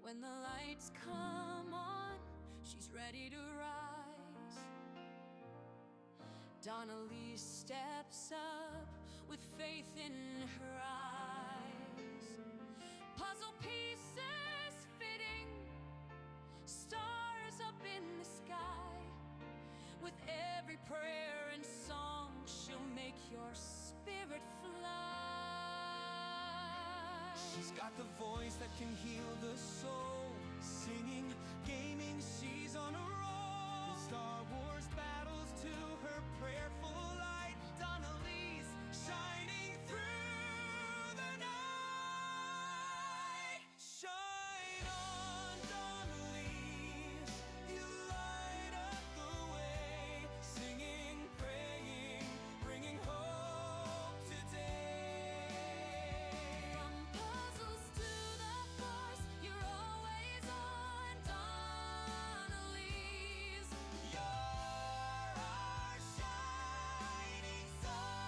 When the lights come on, she's ready to rise. Donnelly steps up with faith in her eyes. Puzzle pieces fitting, stars up in the sky. With every prayer and song, she'll make your spirit fly. She's got the voice that can heal the soul. Singing, gaming, she's on a roll. Star Wars battles to her prayerful light. Donnelly's shining through the night. Shine on, Donnelly's, you light up the way. Singing, praying, bringing hope today. From puzzles to the force, you're always on. Donnelly's, You're our shining star.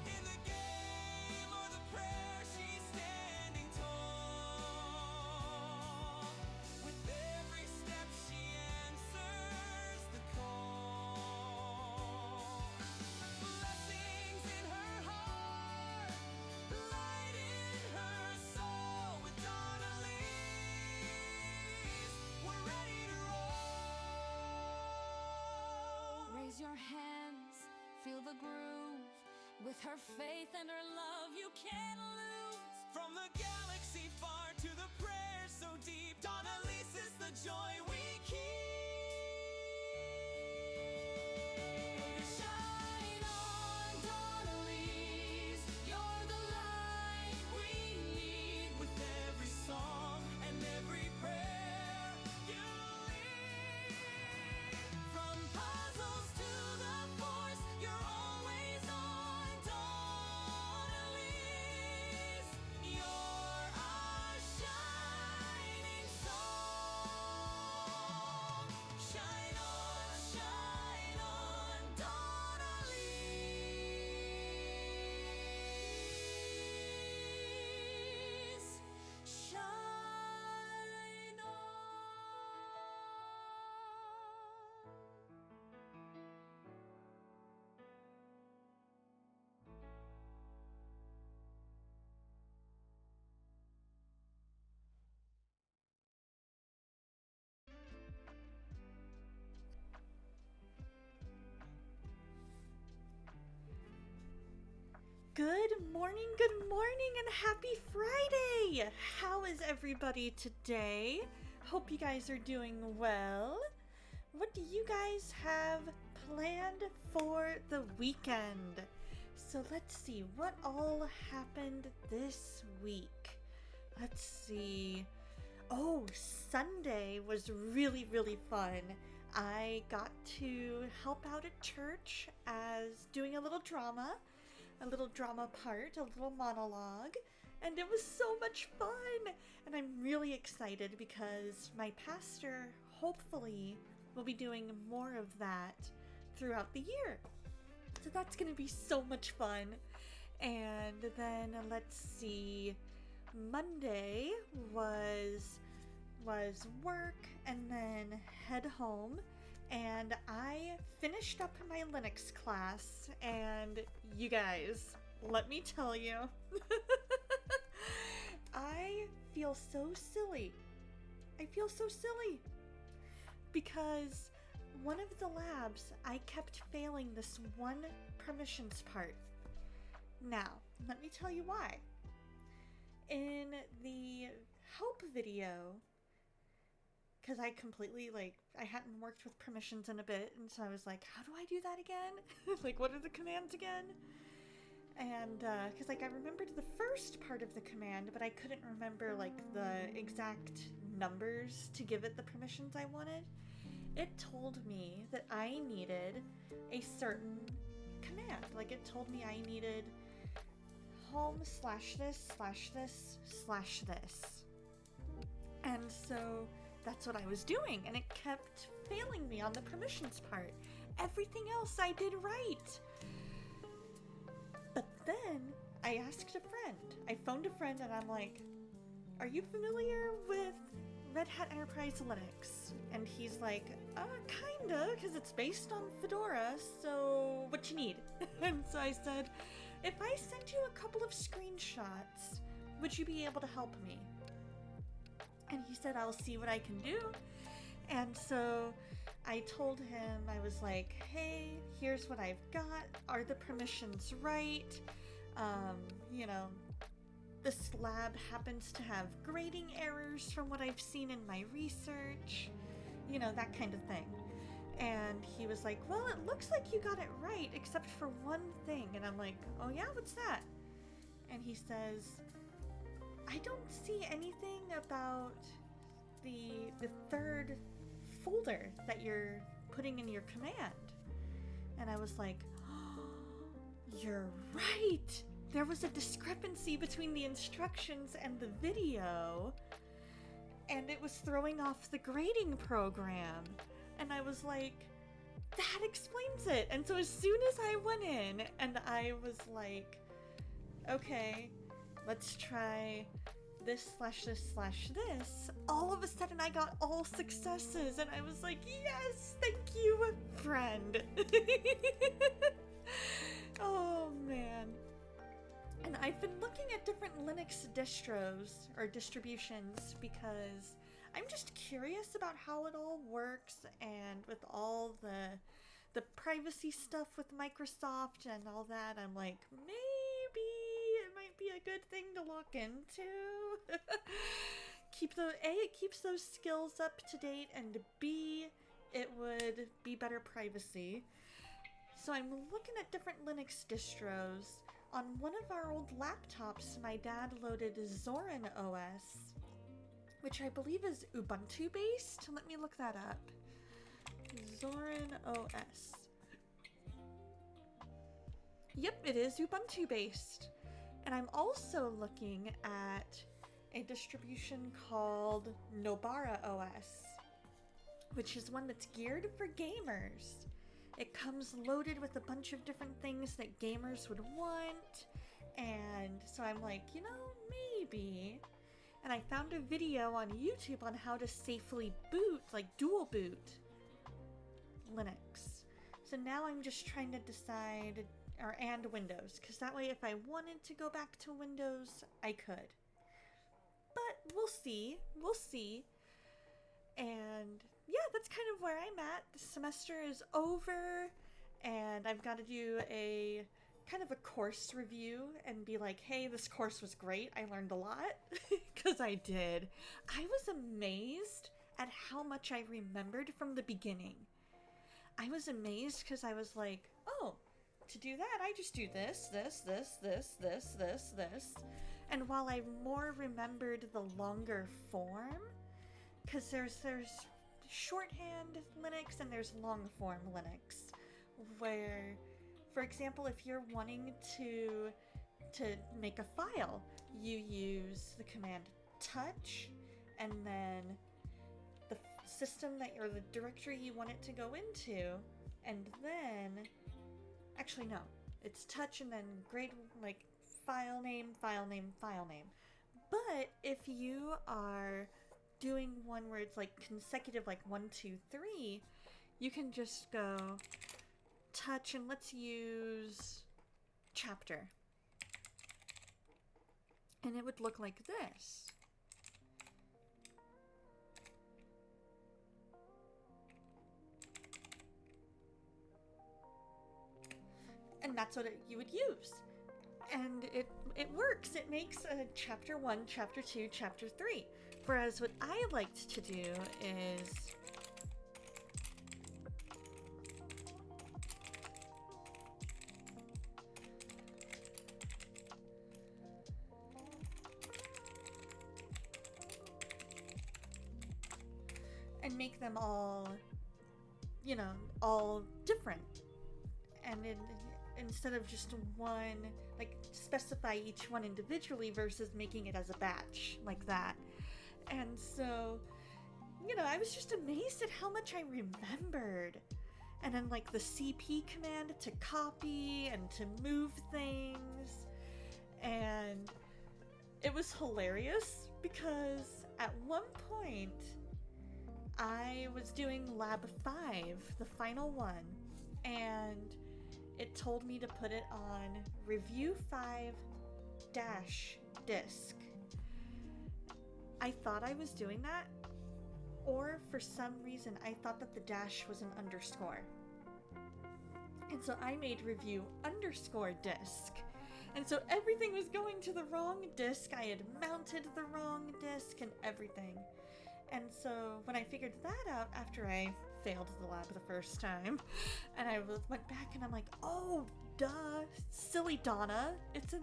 In the game or the prayer, she's standing tall. With every step, she answers the call. Blessings in her heart, light in her soul. With Donnelly's, we're ready to roll. raise your hands, feel the groove. With her faith and her love, you can't lose. From the galaxy far to the prayers so deep, Donnelly's is the joy we keep. Shine on, Donnelly's, you're the light we need. With every song and every prayer you lead. From puzzles to the force, you're always on. Donnelly's, you're our shining song. Shine on, Donnelly's. Shine on. Good morning, and happy Friday! How is everybody today? Hope you guys are doing well. What do you guys have planned for the weekend? So let's see, what all happened this week? Let's see. Oh, Sunday was really, really fun. I got to help out at church as doing a little drama part, a little monologue, and it was so much fun. And I'm really excited because my pastor hopefully will be doing more of that throughout the year. So that's going to be so much fun. And then let's see, Monday was work and then head home. And I finished up my Linux class, and you guys, let me tell you, I feel so silly. Because one of the labs, I kept failing this one permissions part. Now, let me tell you why. In the help video, because I completely, I hadn't worked with permissions in a bit, and so I was like, how do I do that again? What are the commands again? And, because, I remembered the first part of the command, but I couldn't remember, the exact numbers to give it the permissions I wanted. It told me that I needed a certain command. It told me I needed home/this/this/this. And so that's what I was doing, and it kept failing me on the permissions part. Everything else I did right. But then I asked a friend. I phoned a friend and I'm like, are you familiar with Red Hat Enterprise Linux? And he's like, kinda, because it's based on Fedora, so what you need? And so I said, if I send you a couple of screenshots, would you be able to help me? And he said, I'll see what I can do. And so I told him, I was like, hey, here's what I've got. Are the permissions right? You know, this lab happens to have grading errors from what I've seen in my research. You know, that kind of thing. And he was like, well, it looks like you got it right, except for one thing. And I'm like, oh yeah, what's that? And he says, I don't see anything about the third folder that you're putting in your command. And I was like, oh, you're right. There was a discrepancy between the instructions and the video, and it was throwing off the grading program. And I was like, that explains it. And so as soon as I went in and I was like, okay, let's try this/this/this, all of a sudden I got all successes, and I was like, yes, thank you, friend. Oh man. And I've been looking at different Linux distros or distributions because I'm just curious about how it all works, and with all the privacy stuff with Microsoft and all that, I'm like, maybe it might be a good thing to look into. It keeps those skills up to date, and B, it would be better privacy. So I'm looking at different Linux distros. On one of our old laptops, my dad loaded Zorin OS, which I believe is Ubuntu based. Let me look that up. Zorin OS. Yep, it is Ubuntu based. And I'm also looking at a distribution called Nobara OS, which is one that's geared for gamers. It comes loaded with a bunch of different things that gamers would want, and so I'm like, you know, maybe. And I found a video on YouTube on how to safely boot, like dual boot, Linux. So now I'm just trying to decide, and Windows, because that way if I wanted to go back to Windows, I could. But we'll see. And yeah, that's kind of where I'm at. The semester is over, and I've got to do a kind of a course review and be like, hey, this course was great. I learned a lot, because I did. I was amazed at how much I remembered from the beginning. I was amazed because I was like, oh, to do that, I just do this. And while I more remembered the longer form, because there's shorthand Linux and there's long form Linux, where, for example, if you're wanting to make a file, you use the command touch, and then the system that, or the directory you want it to go into, and then, actually no, it's touch and then grade, like file name. But if you are doing one where it's like consecutive, like 1, 2, 3, you can just go touch, and let's use chapter, and it would look like this. And that's what you would use. And it works. It makes a chapter 1, chapter 2, chapter 3. Whereas what I liked to do is and make them all, you know, all different. And instead of just one, like specify each one individually versus making it as a batch like that. And so, you know, I was just amazed at how much I remembered. And then like the CP command to copy and to move things. And it was hilarious because at one point I was doing Lab 5, the final one, and it told me to put it on Review 5 dash disk. I thought I was doing that, or for some reason I thought that the dash was an underscore. And so I made review underscore disk. And so everything was going to the wrong disk. I had mounted the wrong disk and everything. And so when I figured that out after I failed the lab the first time, and I went back and I'm like, oh, duh, silly Donna. It's a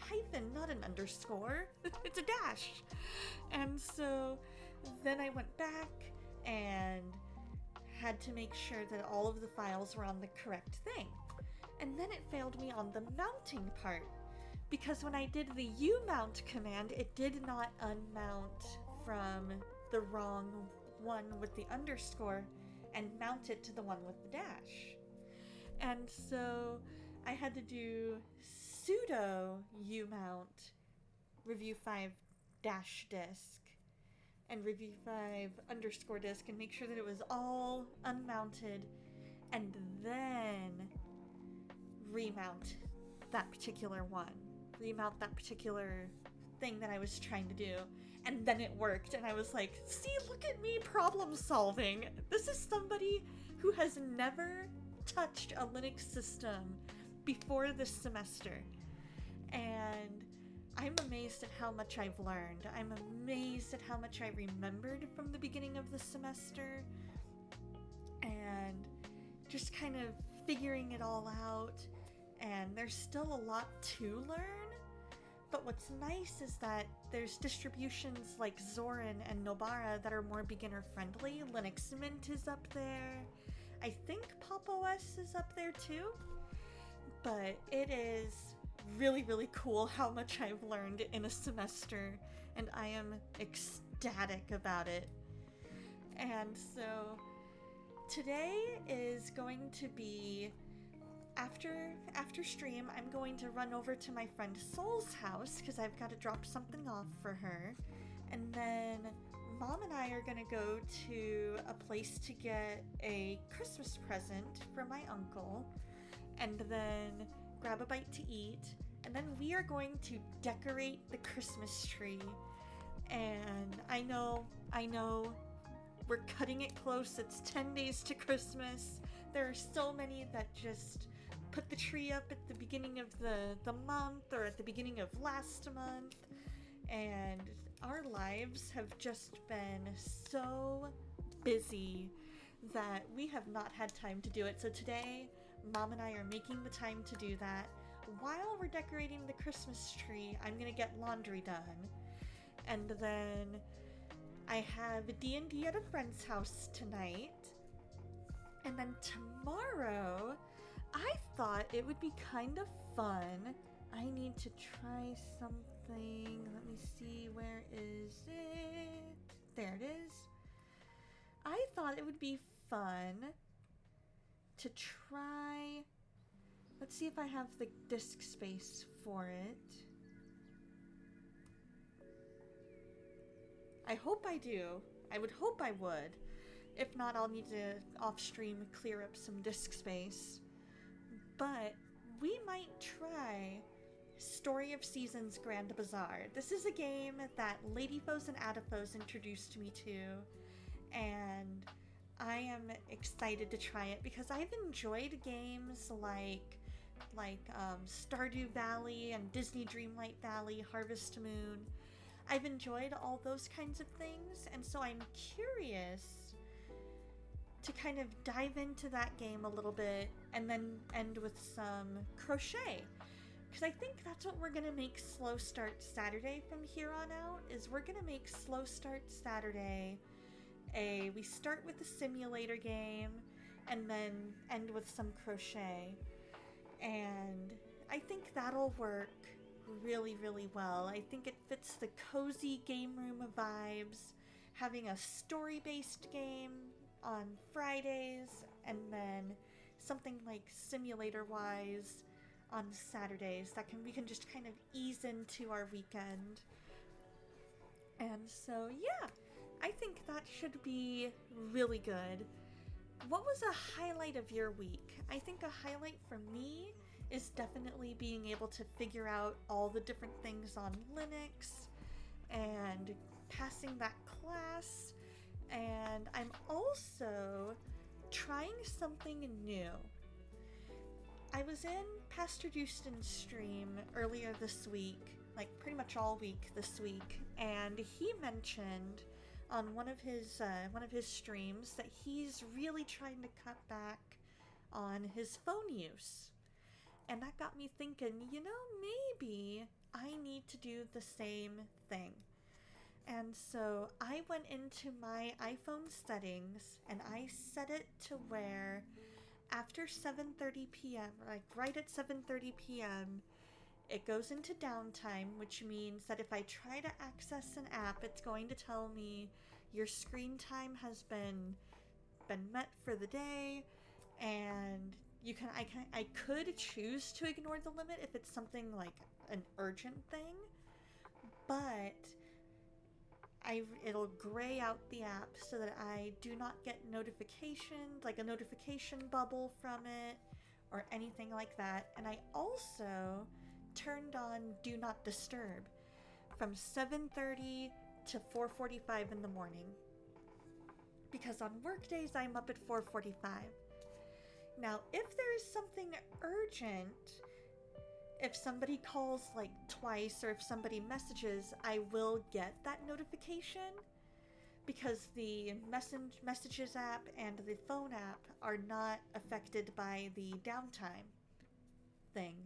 hyphen, not an underscore. It's a dash. And so then I went back and had to make sure that all of the files were on the correct thing. And then it failed me on the mounting part, because when I did the umount command, it did not unmount from the wrong one with the underscore and mount it to the one with the dash. And so I had to do sudo umount review 5 dash disk and review 5 underscore disk and make sure that it was all unmounted, and then remount that particular one, remount that particular thing that I was trying to do. And then it worked, and I was like, see, look at me problem solving. This is somebody who has never touched a Linux system before this semester. And I'm amazed at how much I've learned. I'm amazed at how much I remembered from the beginning of the semester. And just kind of figuring it all out. And there's still a lot to learn. But what's nice is that there's distributions like Zorin and Nobara that are more beginner friendly. Linux Mint is up there. I think Pop! OS is up there too. But it is really, really cool how much I've learned in a semester, and I am ecstatic about it. And so today is going to be after stream. I'm going to run over to my friend Sol's house because I've got to drop something off for her, and then Mom and I are gonna go to a place to get a Christmas present for my uncle, and then grab a bite to eat, and then we are going to decorate the Christmas tree. And I know, we're cutting it close. It's 10 days to Christmas. There are so many that just put the tree up at the beginning of the month or at the beginning of last month. And our lives have just been so busy that we have not had time to do it. So today, Mom and I are making the time to do that. While we're decorating the Christmas tree, I'm gonna get laundry done. And then I have D&D at a friend's house tonight. And then tomorrow, I thought it would be kind of fun. I need to try something. Let me see, where is it? There it is. I thought it would be fun to try. Let's see if I have the disk space for it. I hope I do. I would hope I would. If not, I'll need to off-stream clear up some disk space. But we might try Story of Seasons Grand Bazaar. This is a game that Ladyfoes and Adafoes introduced me to, and I am excited to try it because I've enjoyed games like Stardew Valley and Disney Dreamlight Valley, Harvest Moon. I've enjoyed all those kinds of things, and so I'm curious to kind of dive into that game a little bit and then end with some crochet. Because I think that's what we're going to make Slow Start Saturday from here on out, is we're going to make Slow Start Saturday we start with a simulator game and then end with some crochet. And I think that'll work really, really well. I think it fits the cozy game room vibes, having a story-based game on Fridays and then something like simulator-wise on Saturdays that we can just kind of ease into our weekend. And so, yeah, I think that should be really good. What was a highlight of your week? I think a highlight for me is definitely being able to figure out all the different things on Linux and passing that class. And I'm also trying something new. I was in Pastor Houston's stream earlier this week, like pretty much all week this week, and he mentioned on one of his streams that he's really trying to cut back on his phone use. And that got me thinking, maybe I need to do the same thing. And so I went into my iPhone settings and I set it to where after 7:30 p.m., like right at 7:30 p.m., it goes into downtime, which means that if I try to access an app, it's going to tell me your screen time has been met for the day, and I could choose to ignore the limit if it's something like an urgent thing, but it'll gray out the app so that I do not get notifications, like a notification bubble from it or anything like that. And I also turned on Do Not Disturb from 7:30 to 4:45 in the morning, because on work days I'm up at 4:45. Now, if there is something urgent, if somebody calls like twice or if somebody messages, I will get that notification, because the messages app and the phone app are not affected by the downtime thing.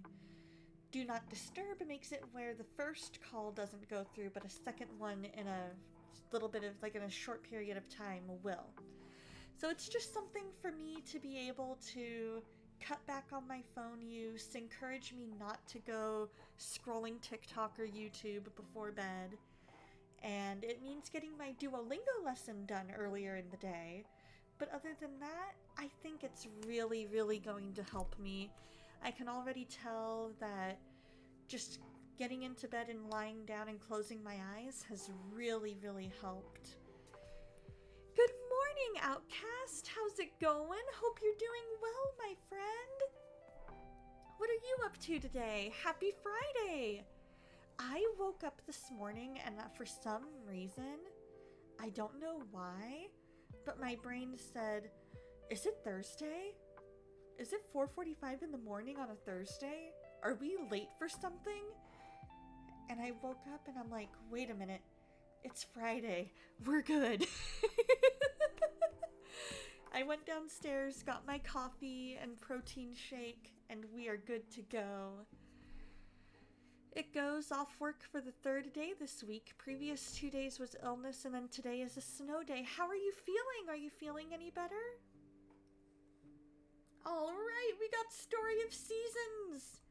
Do Not Disturb makes it where the first call doesn't go through, but a second one in a little bit of, like, in a short period of time will. So it's just something for me to be able to cut back on my phone use, encourage me not to go scrolling TikTok or YouTube before bed. And it means getting my Duolingo lesson done earlier in the day. But other than that, I think it's really, really going to help me. I can already tell that just getting into bed and lying down and closing my eyes has really, really helped. Good morning, Outcast. How's it going? Hope you're doing well, my friend. What are you up to today? Happy Friday! I woke up this morning and for some reason, I don't know why, but my brain said, is it Thursday? Is it 4:45 in the morning on a Thursday? Are we late for something? And I woke up and I'm like, wait a minute, it's Friday. We're good. I went downstairs, got my coffee and protein shake, and we are good to go. It goes off work for the third day this week. Previous 2 days was illness, and then today is a snow day. How are you feeling? Are you feeling any better? All right, we got Story of Seasons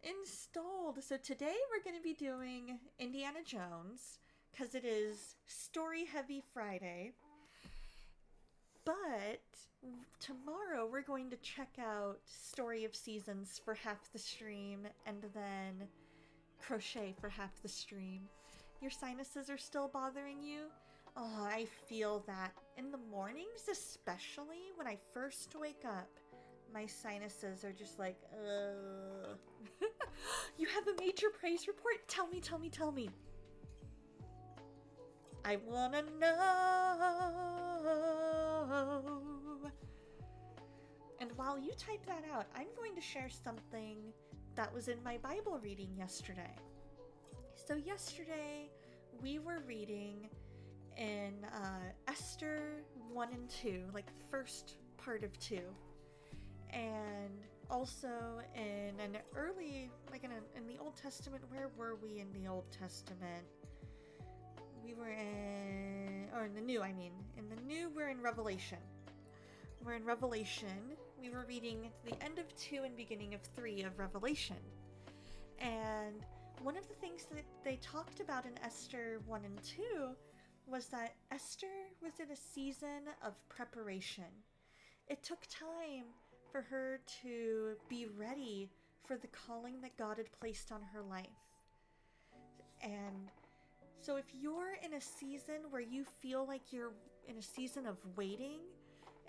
installed. So today we're going to be doing Indiana Jones, because it is Story Heavy Friday. But tomorrow we're going to check out Story of Seasons for half the stream, and then crochet for half the stream. Your sinuses are still bothering you? Oh, I feel that. In the mornings, especially when I first wake up, my sinuses are just like, ugh. You have a major praise report? Tell me, tell me, tell me. I wanna know. And while you type that out, I'm going to share something that was in my Bible reading yesterday. So yesterday, we were reading in Esther 1 and 2, like the first part of 2. And also in an early, like in the Old Testament, where were we in the Old Testament? We were in the New, I mean. In the New, we're in Revelation. We're in Revelation. We were reading the end of 2 and beginning of 3 of Revelation. And one of the things that they talked about in Esther 1 and 2 was that Esther was in a season of preparation. It took time for her to be ready for the calling that God had placed on her life. And So if you're in a season where you feel like you're in a season of waiting,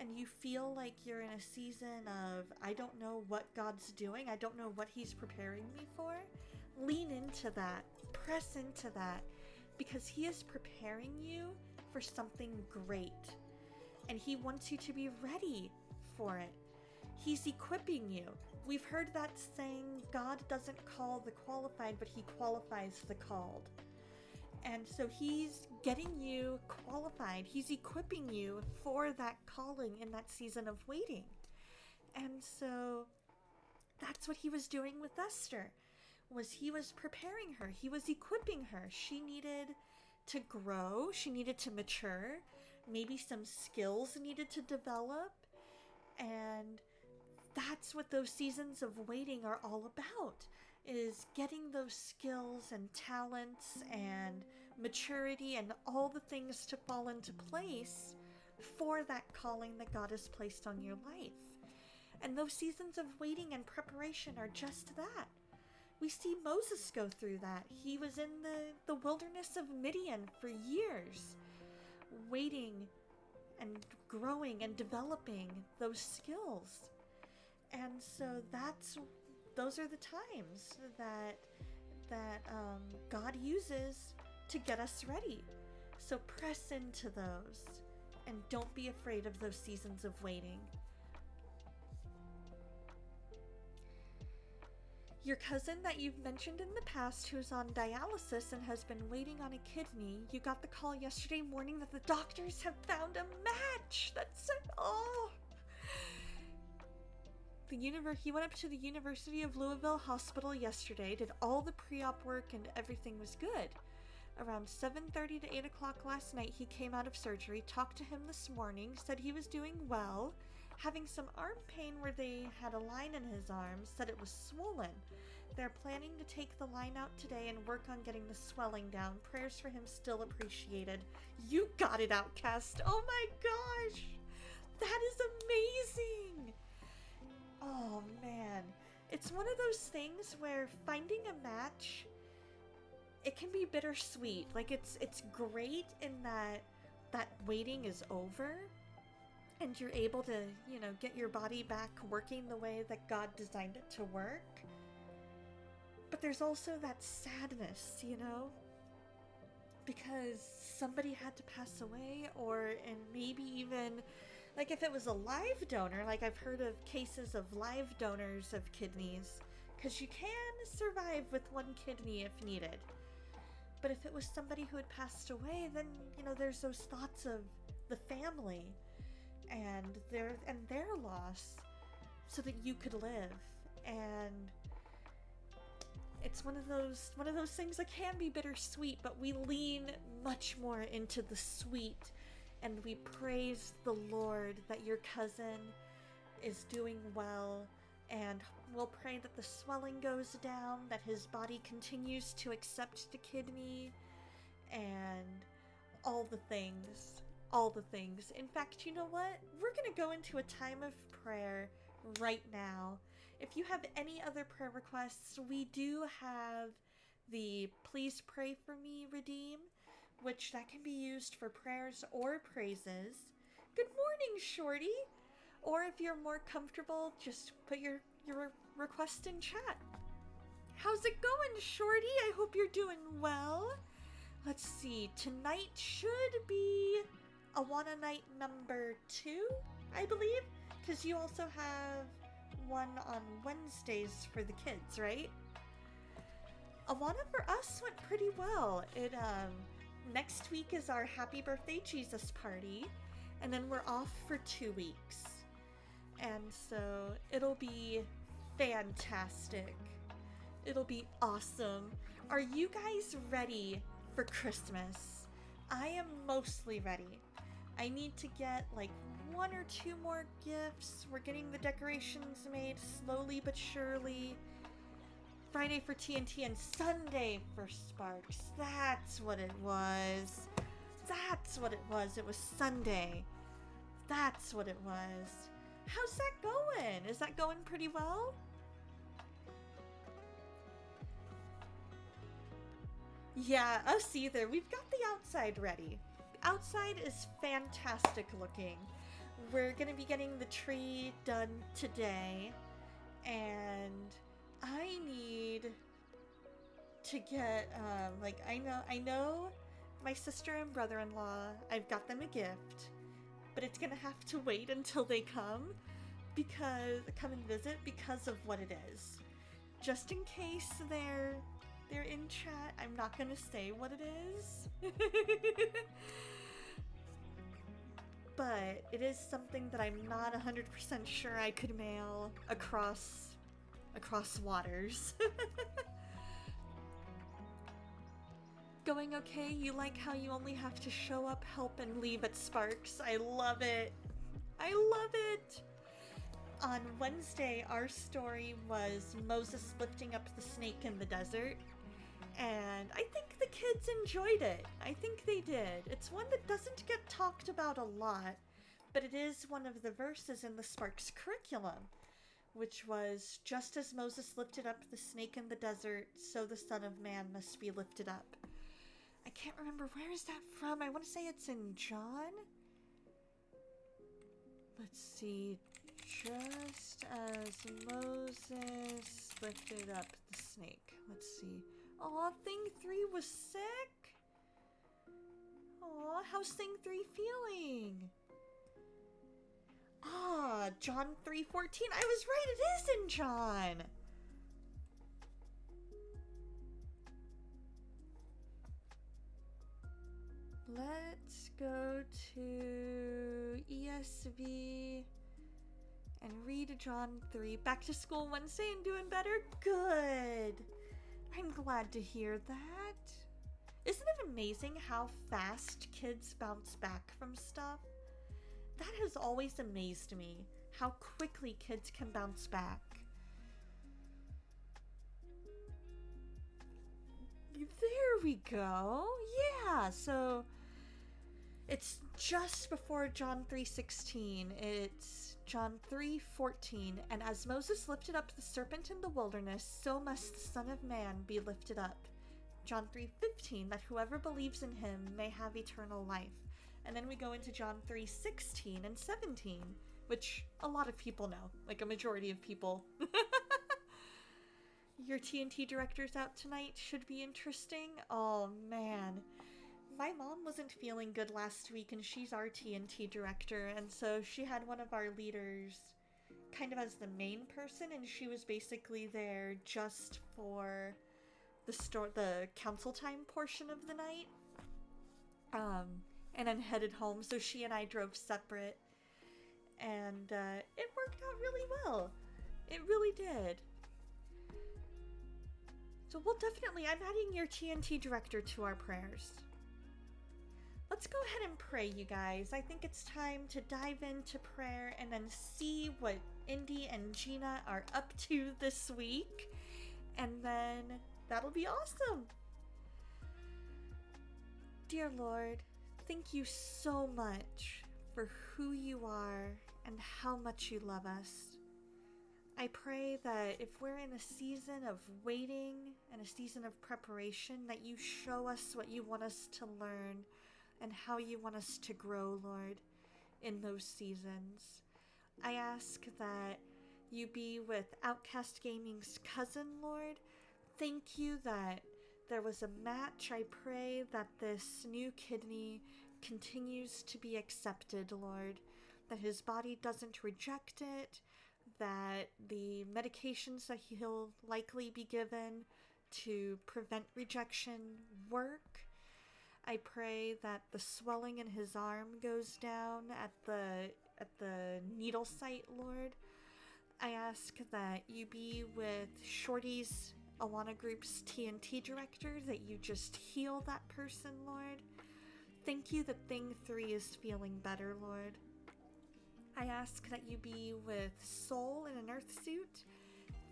and you feel like you're in a season of, I don't know what God's doing, I don't know what He's preparing me for, lean into that, press into that, because He is preparing you for something great. And He wants you to be ready for it. He's equipping you. We've heard that saying, God doesn't call the qualified, but He qualifies the called. And so He's getting you qualified. He's equipping you for that calling in that season of waiting. And so that's what He was doing with Esther, was He was preparing her. He was equipping her. She needed to grow. She needed to mature. Maybe some skills needed to develop. And that's what those seasons of waiting are all about, is getting those skills and talents and maturity and all the things to fall into place for that calling that God has placed on your life. And those seasons of waiting and preparation are just that. We see Moses go through that. He was in the wilderness of Midian for years, waiting and growing and developing those skills. And so those are the times that God uses to get us ready. So press into those and don't be afraid of those seasons of waiting. Your cousin that you've mentioned in the past, who's on dialysis and has been waiting on a kidney, you got the call yesterday morning that the doctors have found a match. He went up to the University of Louisville Hospital yesterday, did all the pre-op work, and everything was good. Around 7:30 to 8 o'clock last night, he came out of surgery, talked to him this morning, said he was doing well, having some arm pain where they had a line in his arm, said it was swollen. They're planning to take the line out today and work on getting the swelling down. Prayers for him still appreciated. You got it, Outcast. Oh my gosh. That is amazing. Oh man. It's one of those things where finding a match, it can be bittersweet. Like it's great in that waiting is over and you're able to, get your body back working the way that God designed it to work. But there's also that sadness, because somebody had to pass away, and maybe even, like if it was a live donor, like I've heard of cases of live donors of kidneys, because you can survive with one kidney if needed. But if it was somebody who had passed away, then, there's those thoughts of the family and their loss so that you could live. And it's one of those things that can be bittersweet, but we lean much more into the sweet, and we praise the Lord that your cousin is doing well, and we'll pray that the swelling goes down, that his body continues to accept the kidney, and all the things. In fact, you know what? We're going to go into a time of prayer right now. If you have any other prayer requests, we do have the Please Pray For Me redeem, which that can be used for prayers or praises. Good morning, Shorty! Or if you're more comfortable, just put your request in chat. How's it going, Shorty? I hope you're doing well. Let's see, tonight should be Awana night number 2, I believe, because you also have one on Wednesdays for the kids, right? Awana for us went pretty well. Next week is our Happy Birthday Jesus party, and then we're off for 2 weeks. And so it'll be fantastic. It'll be awesome. Are you guys ready for Christmas? I am mostly ready. I need to get like 1 or 2 more gifts. We're getting the decorations made slowly but surely. Friday for TNT and Sunday for Sparks. That's what it was. It was Sunday. That's what it was. How's that going? Is that going pretty well? Yeah, us either. We've got the outside ready. Outside is fantastic looking. We're gonna be getting the tree done today, and I need to get I know my sister and brother-in-law, I've got them a gift, but it's gonna have to wait until they come and visit because of what it is. Just in case they're in chat, I'm not gonna say what it is. But it is something that I'm not 100% sure I could mail across waters. Going okay? You like how you only have to show up, help, and leave at Sparks? I love it. I love it. On Wednesday, our story was Moses lifting up the snake in the desert, and I think the kids enjoyed it. I think they did. It's one that doesn't get talked about a lot, but it is one of the verses in the Sparks curriculum, which was, just as Moses lifted up the snake in the desert, so the Son of Man must be lifted up. I can't remember, where is that from? I want to say it's in John? Let's see. Just as Moses lifted up the snake. Let's see. Aw, Thing 3 was sick? Aw, how's Thing 3 feeling? Ah, John 3:14. I was right, it is in John. Let's go to ESV and read John 3. Back to school Wednesday and doing better? Good. I'm glad to hear that. Isn't it amazing how fast kids bounce back from stuff? That has always amazed me, how quickly kids can bounce back. There we go. Yeah, so it's just before John 3:16. It's John 3:14. And as Moses lifted up the serpent in the wilderness, so must the Son of Man be lifted up. John 3:15, that whoever believes in him may have eternal life. And then we go into John 3:16 and 17, which a lot of people know, like a majority of people. Your TNT director's out tonight, should be interesting. Oh man. My mom wasn't feeling good last week, and she's our TNT director, and so she had one of our leaders kind of as the main person, and she was basically there just for the council time portion of the night. And then headed home, so she and I drove separate, and it worked out really well. It really did. So I'm adding your TNT director to our prayers. Let's go ahead and pray, you guys. I think it's time to dive into prayer and then see what Indy and Gina are up to this week. And then that'll be awesome. Dear Lord, thank you so much for who you are and how much you love us. I pray that if we're in a season of waiting and a season of preparation, that you show us what you want us to learn and how you want us to grow, Lord, in those seasons. I ask that you be with Outcast Gaming's cousin, Lord. Thank you that there was a match. I pray that this new kidney continues to be accepted, Lord, that his body doesn't reject it, that the medications that he'll likely be given to prevent rejection work. I pray that the swelling in his arm goes down at the needle site, Lord. I ask that you be with Shorty's Awana Group's TNT director, that you just heal that person, Lord. Thank you that Thing 3 is feeling better, Lord. I ask that you be with Soul in an Earth suit.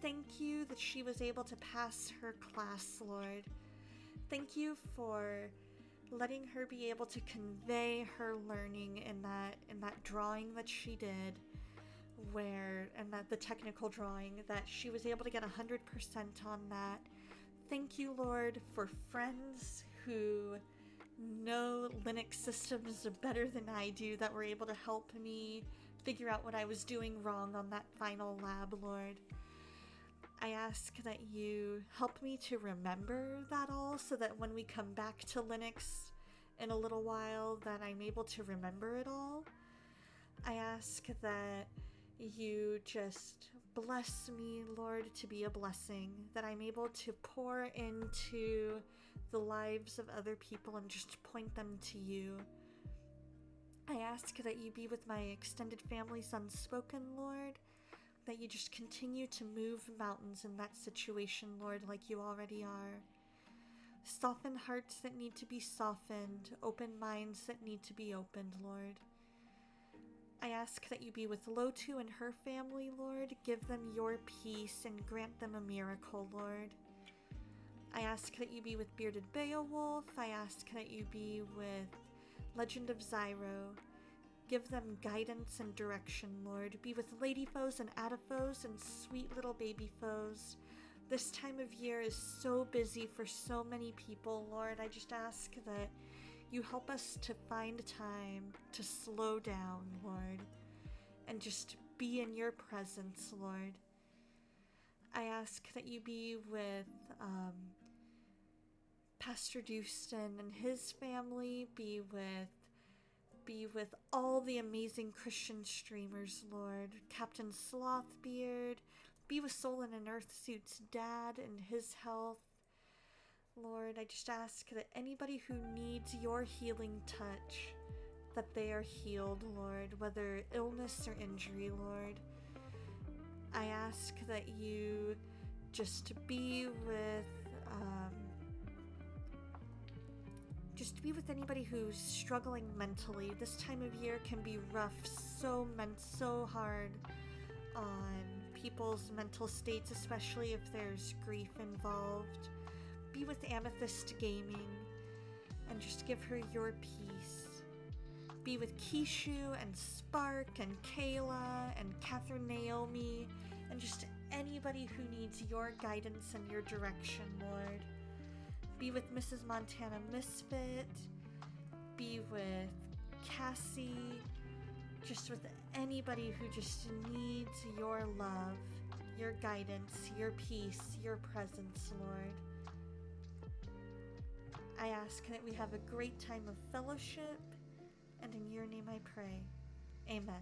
Thank you that she was able to pass her class, Lord. Thank you for letting her be able to convey her learning in that drawing that she did, and that the technical drawing, that she was able to get 100% on that. Thank you, Lord, for friends who know Linux systems better than I do that were able to help me figure out what I was doing wrong on that final lab, Lord. I ask that you help me to remember that all so that when we come back to Linux in a little while that I'm able to remember it all. I ask that you just bless me, Lord, to be a blessing, that I'm able to pour into the lives of other people and just point them to you. I ask that you be with my extended family's unspoken, Lord, that you just continue to move mountains in that situation, Lord, like you already are. Soften hearts that need to be softened, open minds that need to be opened, Lord. I ask that you be with Lotu and her family, Lord. Give them your peace and grant them a miracle, Lord. I ask that you be with Bearded Beowulf. I ask that you be with Legend of Zyro. Give them guidance and direction, Lord. Be with Lady Foes and Adafoes and sweet little baby foes. This time of year is so busy for so many people, Lord. I just ask that you help us to find time to slow down, Lord, and just be in your presence, Lord. I ask that you be with Pastor Dustin and his family, be with all the amazing Christian streamers, Lord. Captain Slothbeard, be with Solon and Earthsuit's dad and his health. Lord, I just ask that anybody who needs your healing touch, that they are healed, Lord, whether illness or injury, Lord. I ask that you just be with anybody who's struggling mentally. This time of year can be rough, so hard on people's mental states, especially if there's grief involved. Be with Amethyst Gaming and just give her your peace. Be with Kishu and Spark and Kayla and Catherine Naomi and just anybody who needs your guidance and your direction, Lord. Be with Mrs. Montana Misfit. Be with Cassie. Just with anybody who just needs your love, your guidance, your peace, your presence, Lord. I ask that we have a great time of fellowship, and in your name I pray. Amen.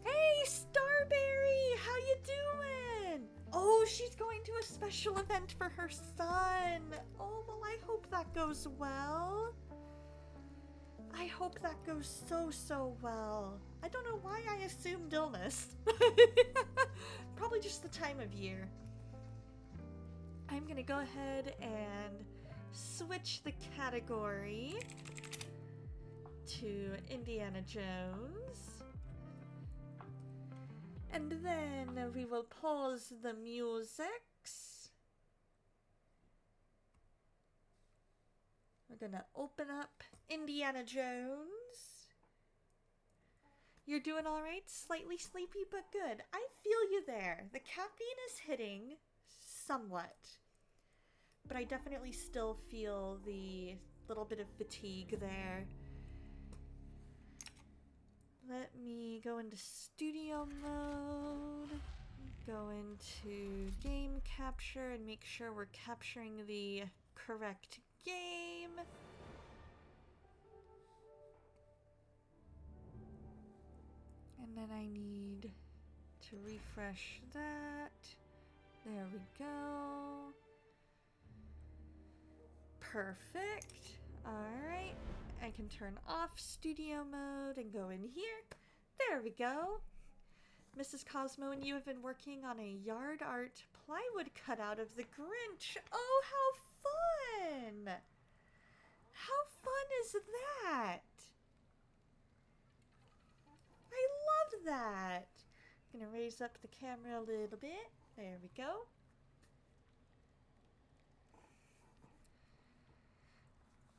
Hey, Starberry! How you doing? Oh, she's going to a special event for her son. Oh, well, I hope that goes well. I hope that goes so well. I don't know why I assumed illness. Probably just the time of year. I'm gonna go ahead and switch the category to Indiana Jones. And then we will pause the musics. We're gonna open up Indiana Jones. You're doing all right? Slightly sleepy, but good. I feel you there. The caffeine is hitting somewhat, but I definitely still feel the little bit of fatigue there. Let me go into studio mode, go into game capture, and make sure we're capturing the correct game. And then I need to refresh that. There we go. Perfect. Alright. I can turn off studio mode and go in here. There we go. Mrs. Cosmo and you have been working on a yard art plywood cutout of the Grinch. Oh, how fun! How fun is that? I love that. I'm gonna raise up the camera a little bit. There we go.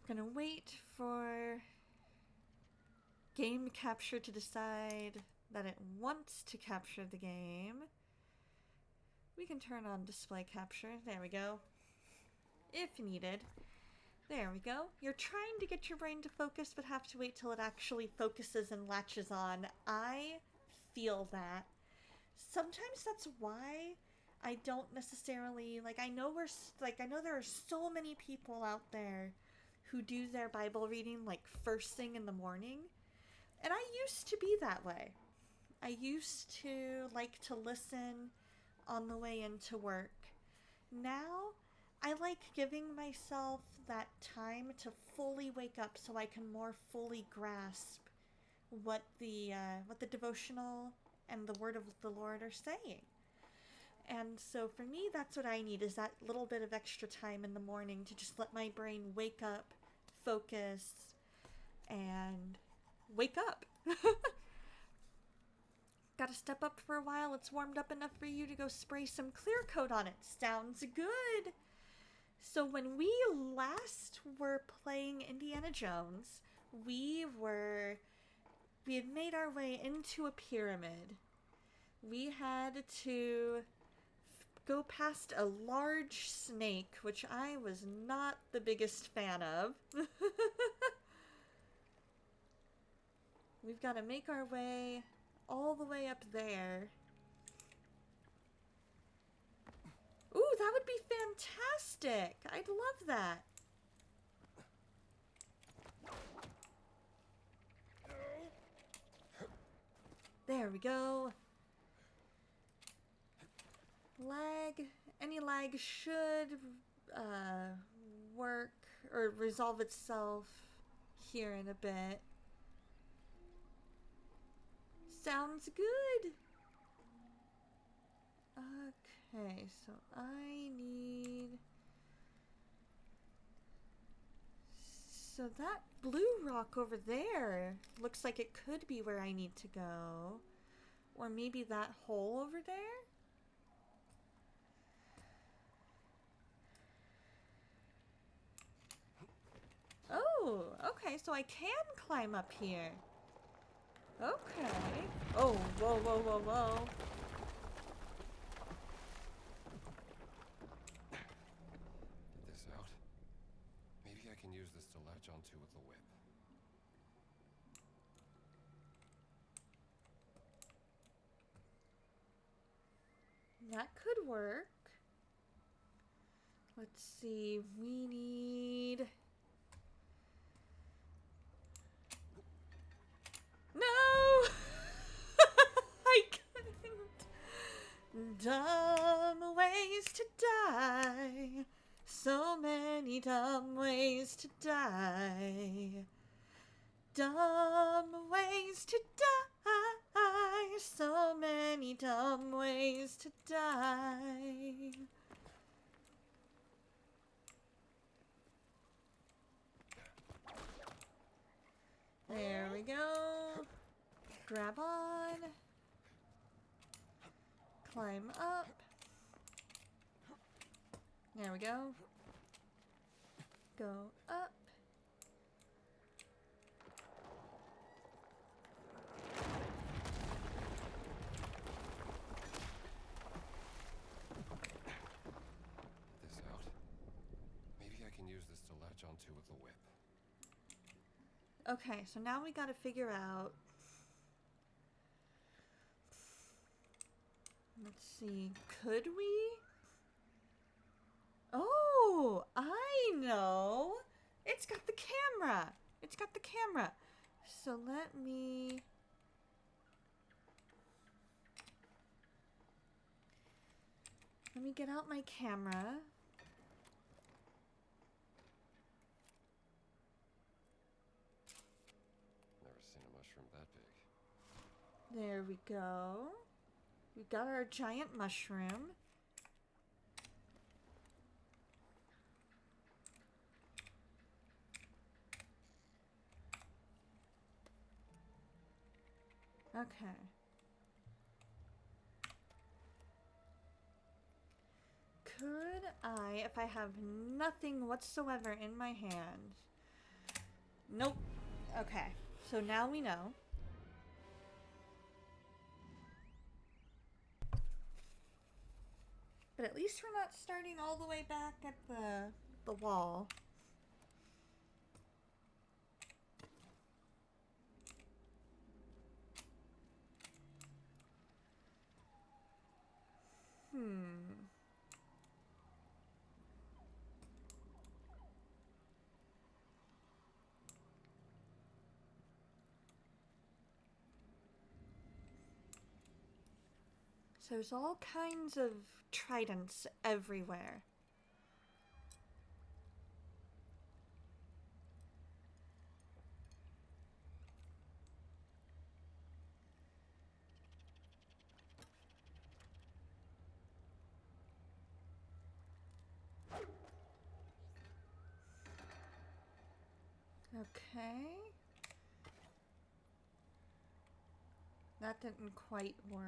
Gonna wait for game capture to decide that it wants to capture the game. We can turn on display capture. There we go. If needed. There we go. You're trying to get your brain to focus, but have to wait till it actually focuses and latches on. I feel that. Sometimes that's why I don't necessarily, like, I know there are so many people out there who do their Bible reading, like, first thing in the morning. And I used to be that way. I used to like to listen on the way into work. Now, I like giving myself that time to fully wake up so I can more fully grasp what the devotional and the word of the Lord are saying. And so for me, that's what I need, is that little bit of extra time in the morning to just let my brain wake up, focus, and wake up. Gotta step up for a while. It's warmed up enough for you to go spray some clear coat on it. Sounds good. So when we last were playing Indiana Jones, we had made our way into a pyramid. We had to go past a large snake, which I was not the biggest fan of. We've got to make our way all the way up there. Ooh, that would be fantastic. I'd love that. There we go. Lag. Any lag should work or resolve itself here in a bit. Sounds good. Okay, so I need... So that blue rock over there looks like it could be where I need to go. Or maybe that hole over there? Oh, okay, so I can climb up here. Okay. Oh, whoa, whoa, whoa, whoa. Get this out. Maybe I can use this to latch onto with the whip. That could work. Let's see, we need... No! I couldn't. Dumb ways to die. So many dumb ways to die. Dumb ways to die. So many dumb ways to die. There we go. Grab on. Climb up. There we go. Go up. Get this out. Maybe I can use this to latch onto with the whip. Okay, so now we gotta figure out... Let's see, could we? Oh, I know! It's got the camera! It's got the camera! So let me... Let me get out my camera. Never seen a mushroom that big. There we go. We got our giant mushroom. Okay. Could I, if I have nothing whatsoever in my hand? Nope. Okay. So now we know. But at least we're not starting all the way back at the wall. So there's all kinds of tridents everywhere. Okay. That didn't quite work.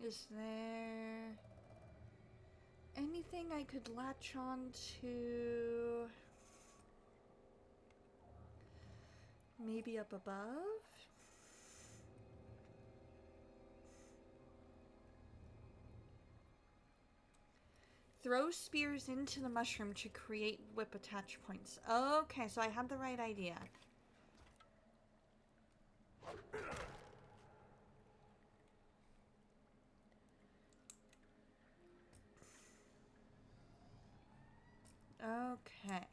Is there anything I could latch on to? Maybe up above? Throw spears into the mushroom to create whip attach points. Okay, so I had the right idea. Okay.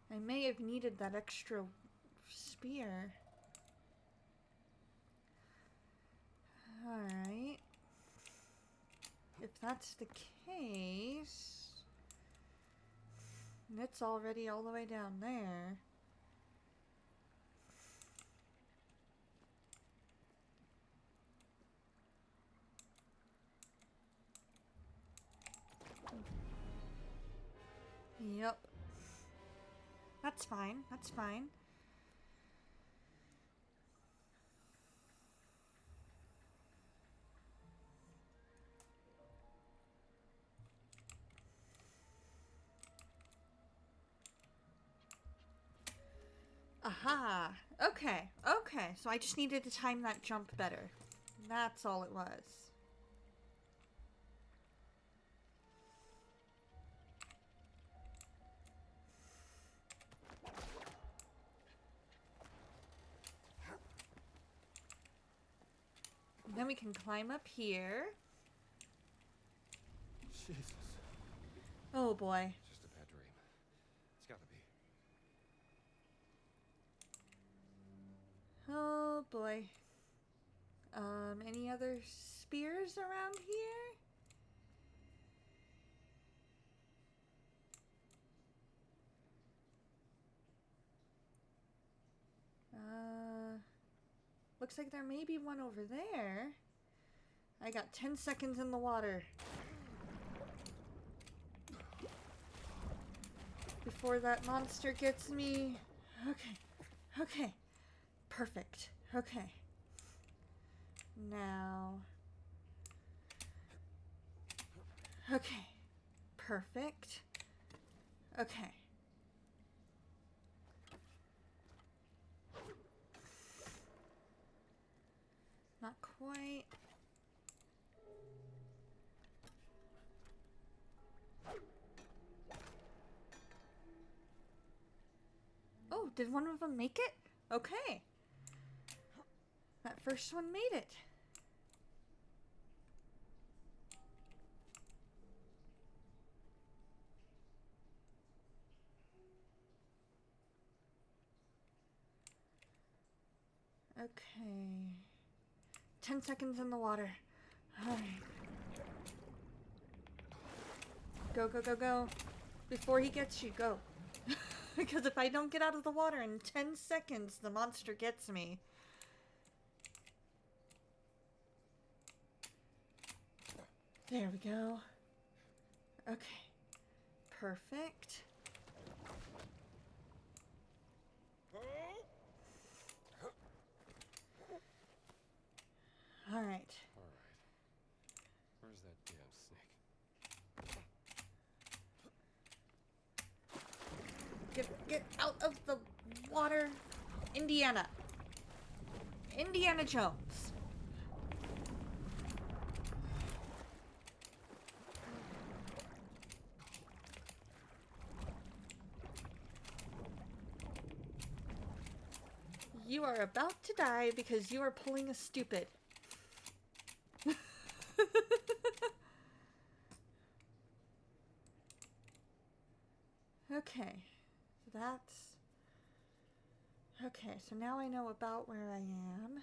I may have needed that extra spear. Alright. If that's the case... and it's already all the way down there. Yep. That's fine. That's fine. Aha! Okay, okay. So I just needed to time that jump better. That's all it was. And then we can climb up here. Jesus. Oh boy. Just a bad dream. It's gotta be. Oh boy. Any other spears around here? Looks like there may be one over there. I got 10 seconds in the water. Before that monster gets me. Okay. Okay. Perfect. Okay. Now. Okay. Perfect. Okay. Not quite. Oh, did one of them make it? Okay. That first one made it. Okay. 10 seconds in the water. Alright. Go, go, go, go. Before he gets you, go. Because if I don't get out of the water in 10 seconds, the monster gets me. There we go. Okay. Perfect. All right. All right. Where's that damn snake? Get out of the water. Indiana. Indiana Jones. You are about to die because you are pulling a stupid. Okay, so that's... Okay, so now I know about where I am.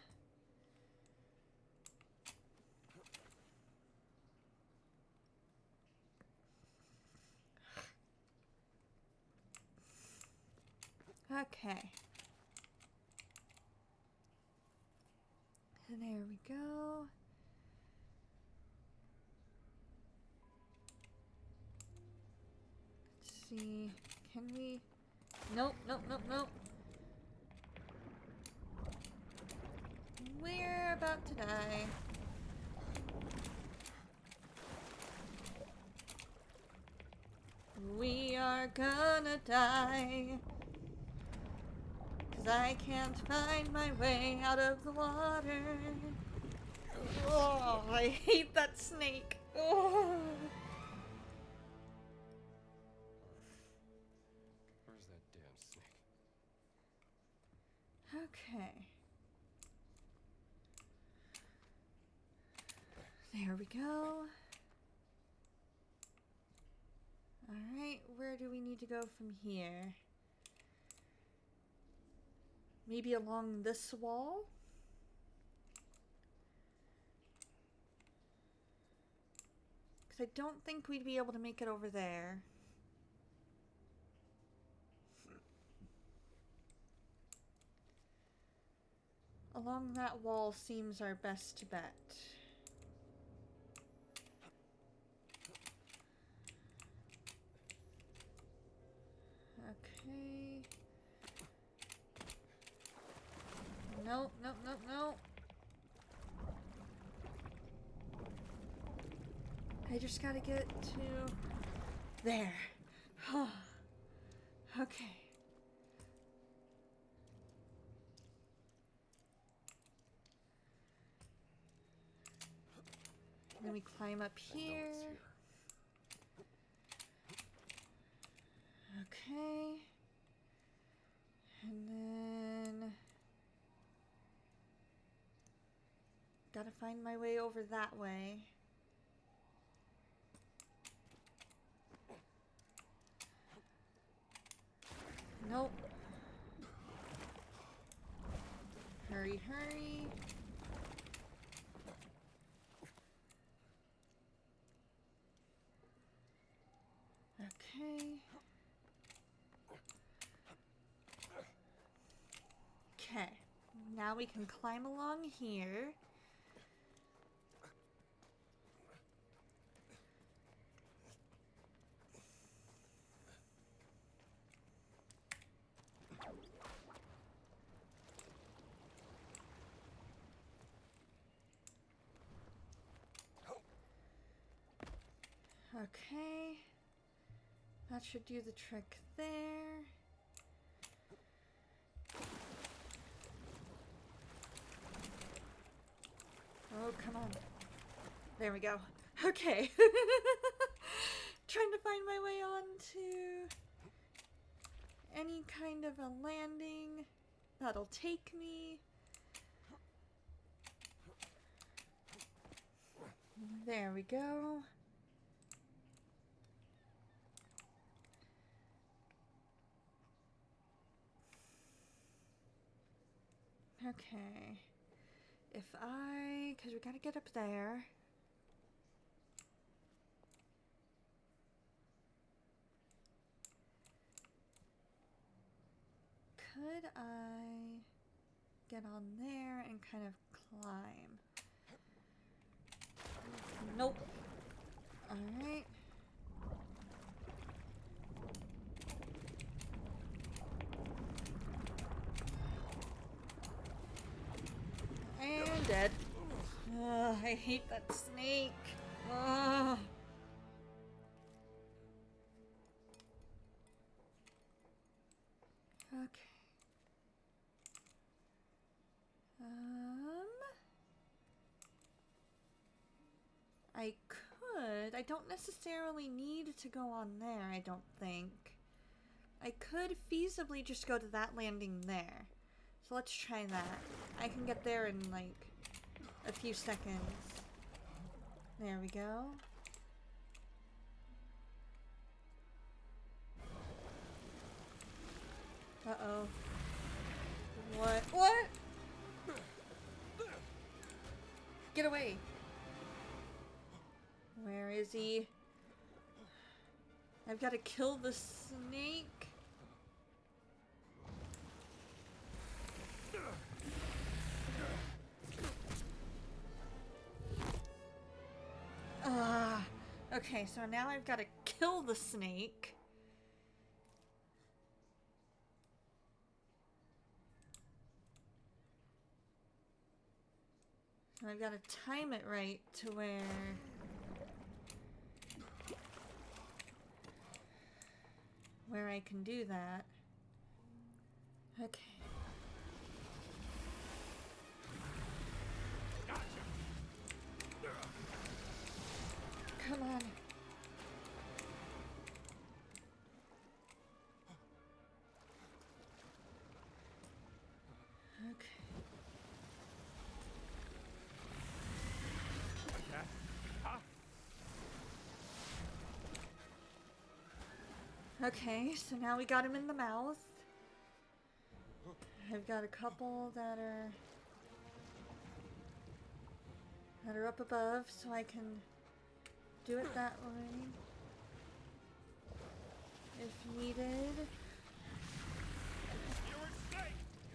Okay. And there we go. Let's see. Can we... Nope, nope, nope, nope. We're about to die. We are gonna die. 'Cause I can't find my way out of the water. Oh, I hate that snake. Oh. Where's that damn snake? Okay. There we go. Alright, where do we need to go from here? Maybe along this wall? Because I don't think we'd be able to make it over there. Along that wall seems our best bet. Okay. Nope, nope, nope, nope. I just gotta get to... There. Okay. Then we climb up I know here. it's here. Okay. And then... Gotta find my way over that way. Nope. Hurry, hurry. Okay. Okay. Now we can climb along here. Okay. That should do the trick there. Oh, come on. There we go. Okay. Trying to find my way onto any kind of a landing that'll take me. There we go. Okay. Because we gotta get up there. Could I get on there and kind of climb? Nope. Alright. And dead. Ugh, I hate that snake. Ugh. Okay. I could. I don't necessarily need to go on there, I don't think. I could feasibly just go to that landing there. So let's try that. I can get there in like a few seconds. There we go. Uh-oh. What? What? Get away. Where is he? I've got to kill the snake. Okay, so now I've got to kill the snake. And I've got to time it right to where I can do that. Okay. Come on. Okay. Okay, so now we got him in the mouth. I've got a couple that are up above, so I can do it that way if needed.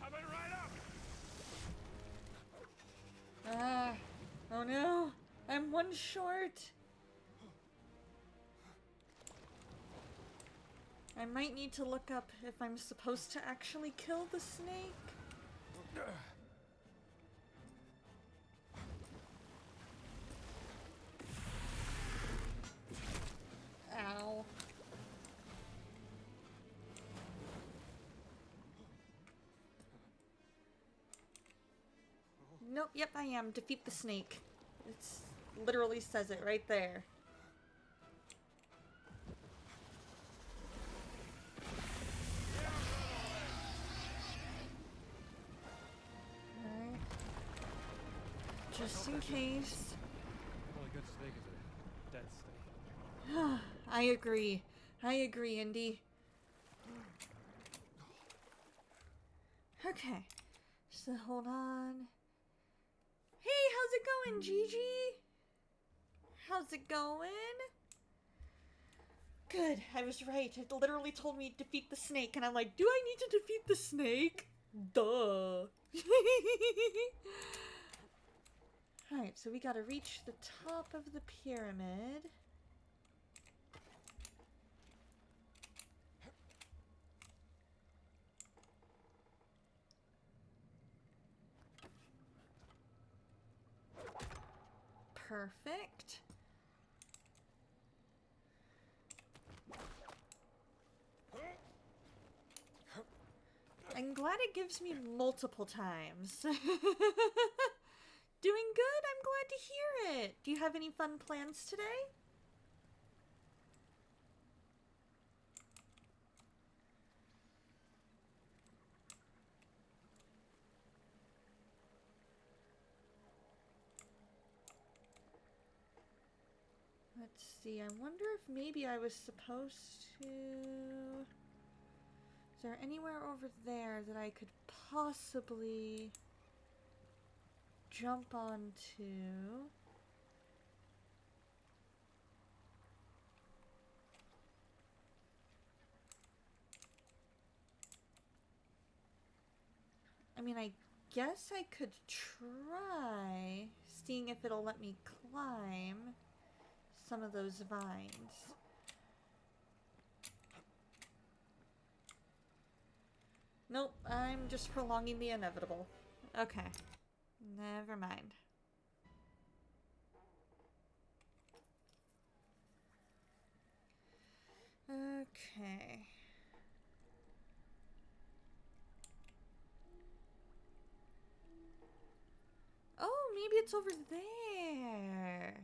Coming right up. Ah, oh no, I'm one short. I might need to look up if I'm supposed to actually kill the snake. Ow. Nope, yep, I am. Defeat the snake. It literally says it right there. Alright. Just in case. Only good snake is a dead snake. I agree. I agree, Indy. Okay. So hold on. Hey, how's it going, Gigi? How's it going? Good, I was right. It literally told me to defeat the snake, and I'm like, do I need to defeat the snake? Duh. Alright, so we gotta reach the top of the pyramid. Perfect. I'm glad it gives me multiple times. Doing good? I'm glad to hear it. Do you have any fun plans today? Let's see, I wonder if maybe I was supposed to... Is there anywhere over there that I could possibly jump onto? I mean, I guess I could try seeing if it'll let me climb. some of those vines. Nope, I'm just prolonging the inevitable. Okay. Never mind. Okay. Oh, maybe it's over there.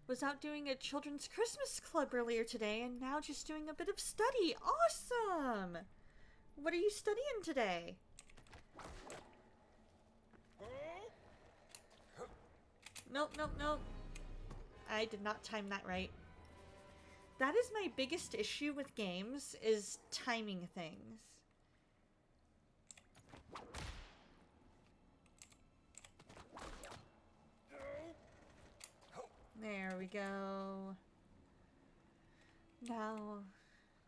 Was out doing a children's Christmas club earlier today and now just doing a bit of study. Awesome! What are you studying today? Nope, nope, nope. I did not time that right. That is my biggest issue with games, is timing things. There we go. Now,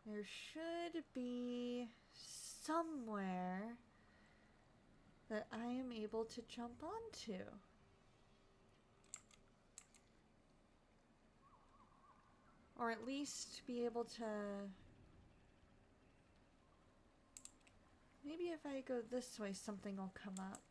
there should be somewhere that I am able to jump onto. Or at least be able to... Maybe if I go this way, something will come up.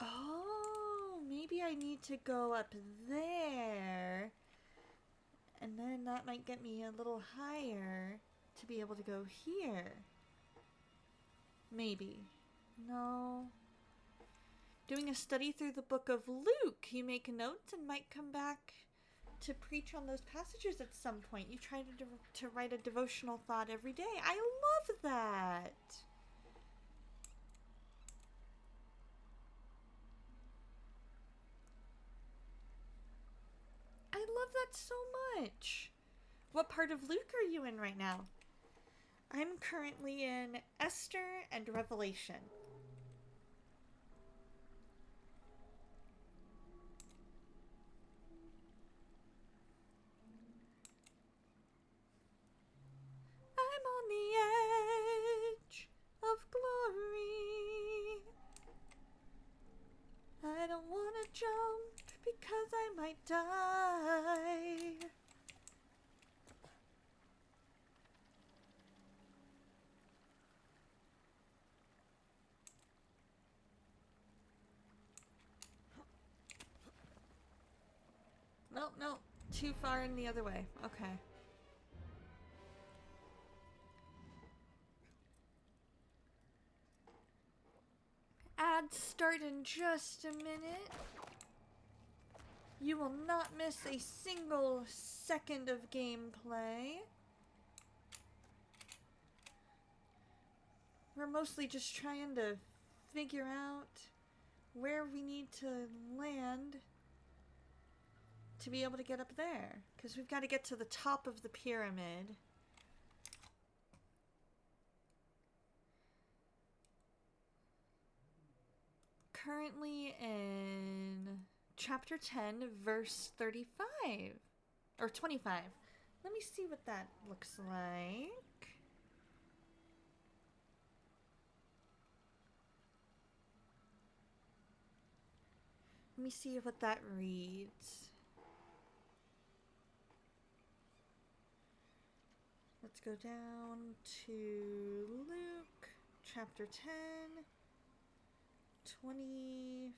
Oh, maybe I need to go up there. And then that might get me a little higher to be able to go here. Maybe. No. Doing a study through the book of Luke. You make notes and might come back to preach on those passages at some point. You try to write a devotional thought every day. I love that. I love that so much. What part of Luke are you in right now? I'm currently in Esther and Revelation. I'm on the edge of glory. I don't want to jump because I might die. Nope, nope. Too far in the other way. Okay. Ads start in just a minute. You will not miss a single second of gameplay. We're mostly just trying to figure out where we need to land to be able to get up there. Because we've got to get to the top of the pyramid. Currently in chapter 10, verse 35. Or 25. Let me see what that looks like. Let me see what that reads. Let's go down to Luke, chapter 10, 25.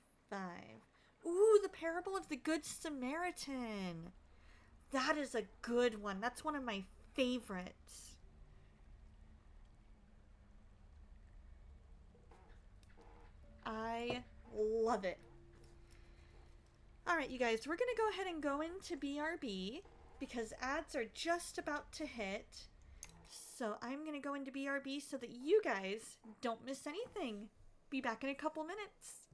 Ooh, the parable of the Good Samaritan. That is a good one. That's one of my favorites. I love it. Alright, you guys, we're going to go ahead and go into BRB because ads are just about to hit. So I'm going to go into BRB so that you guys don't miss anything. Be back in a couple minutes.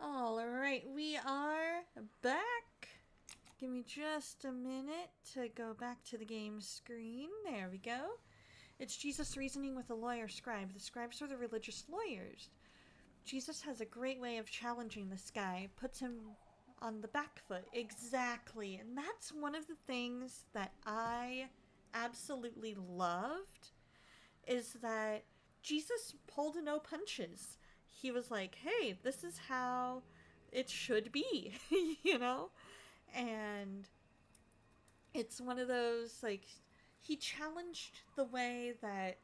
All right, we are back. Give me just a minute to go back to the game screen. There we go. It's Jesus reasoning with a lawyer scribe. The scribes are the religious lawyers. Jesus has a great way of challenging this guy, puts him on the back foot. Exactly. And that's one of the things that I absolutely loved, is that Jesus pulled no punches. He was like, hey, this is how it should be, you know? And it's one of those, like, he challenged the way that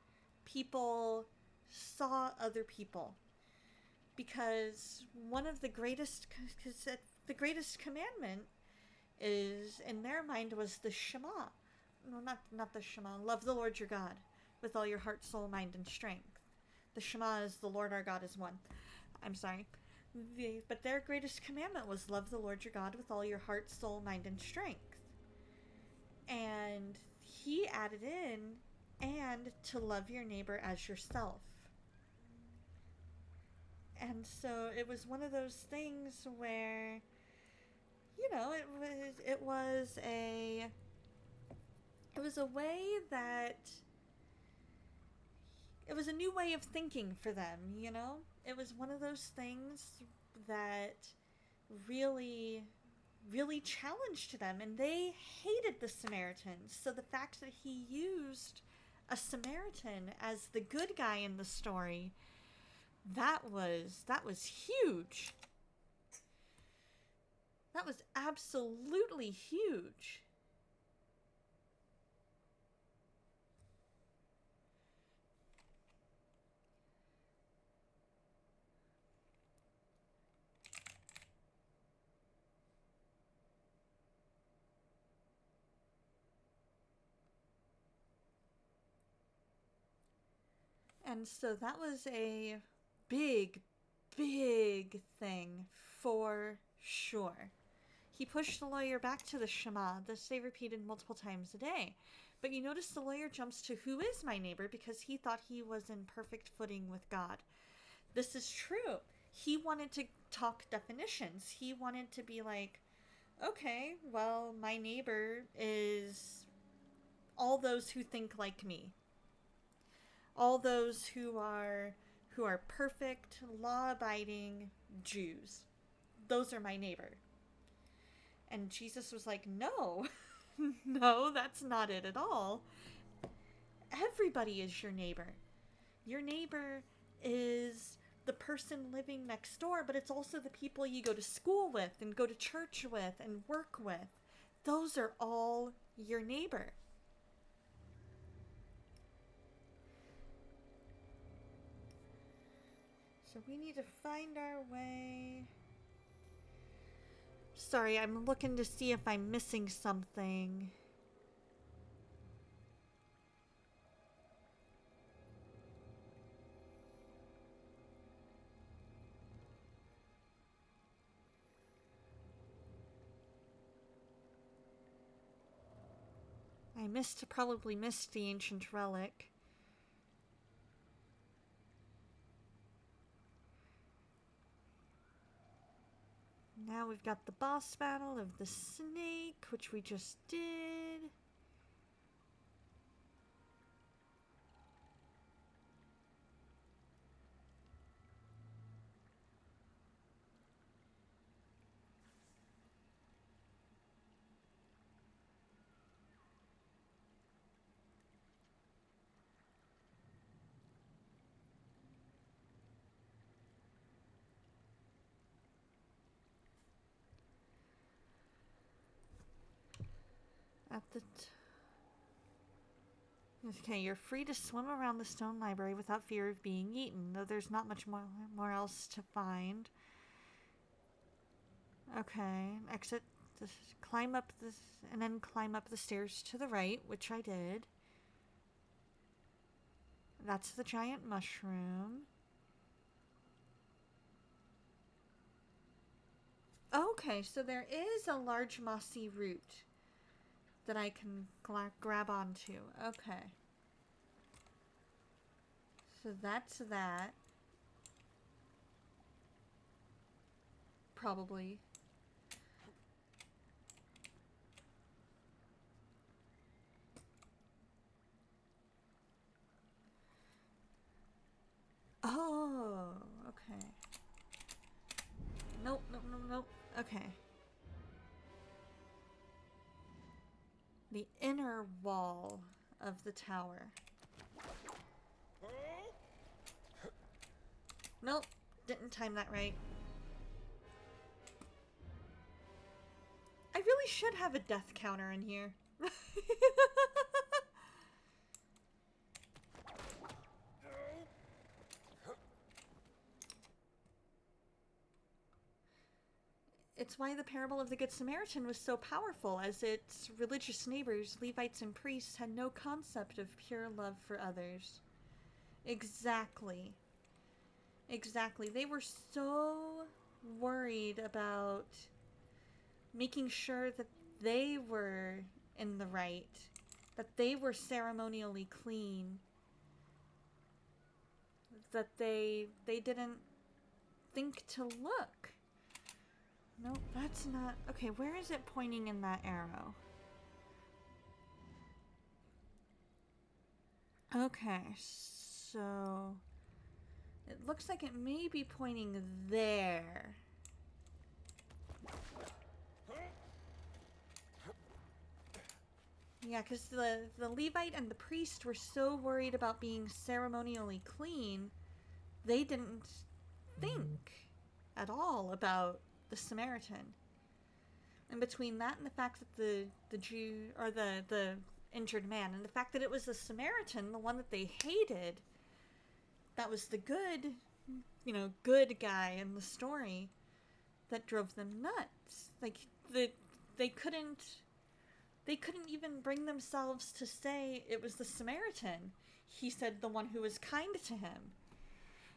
people saw other people. Because one of the greatest, the greatest commandment is, in their mind, was the Shema. No, not the Shema. Love the Lord your God with all your heart, soul, mind, and strength. The Shema is the Lord our God is one. I'm sorry. But their greatest commandment was love the Lord your God with all your heart, soul, mind, and strength. And he added in, and to love your neighbor as yourself. And so it was one of those things where, you know, it was a way that it was a new way of thinking for them, you know? It was one of those things that really challenged them, and they hated the Samaritans. So the fact that he used a Samaritan as the good guy in the story, that was huge. That was absolutely huge. And so that was a big thing for sure. He pushed the lawyer back to the Shema. This they repeated multiple times a day. But you notice the lawyer jumps to who is my neighbor because he thought he was in perfect footing with God. This is true. He wanted to talk definitions. He wanted to be like, okay, well, my neighbor is all those who think like me. All those who are perfect, law-abiding Jews. Those are my neighbor. And Jesus was like, no, no, that's not it at all. Everybody is your neighbor. Your neighbor is the person living next door, but it's also the people you go to school with and go to church with and work with. Those are all your neighbor. So we need to find our way. Sorry, I'm looking to see if I'm missing something. Probably missed the ancient relic. Now we've got the boss battle of the snake, which we just did. Okay, you're free to swim around the stone library without fear of being eaten, though there's not much more else to find. Okay, exit, climb up this, and then climb up the stairs to the right, which I did. That's the giant mushroom. Okay, so there is a large mossy root that I can grab onto. Okay. So that's that. probably. Oh, okay. Nope, nope, nope, nope. Okay. The inner wall of the tower. Nope, didn't time that right. I really should have a death counter in here. It's why the parable of the Good Samaritan was so powerful, as its religious neighbors, Levites and priests, had no concept of pure love for others. Exactly. Exactly. They were so worried about making sure that they were in the right, that they were ceremonially clean, that they didn't think to look. Nope, that's not... Okay, where is it pointing in that arrow? Okay, so... It looks like it may be pointing there. Yeah, because the Levite and the priest were so worried about being ceremonially clean, they didn't think at all about the Samaritan. And between that and the fact that the Jew, or the injured man, and the fact that it was the Samaritan, the one that they hated, that was the good, good guy in the story, that drove them nuts. Like, they couldn't even bring themselves to say it was the Samaritan. He said the one who was kind to him.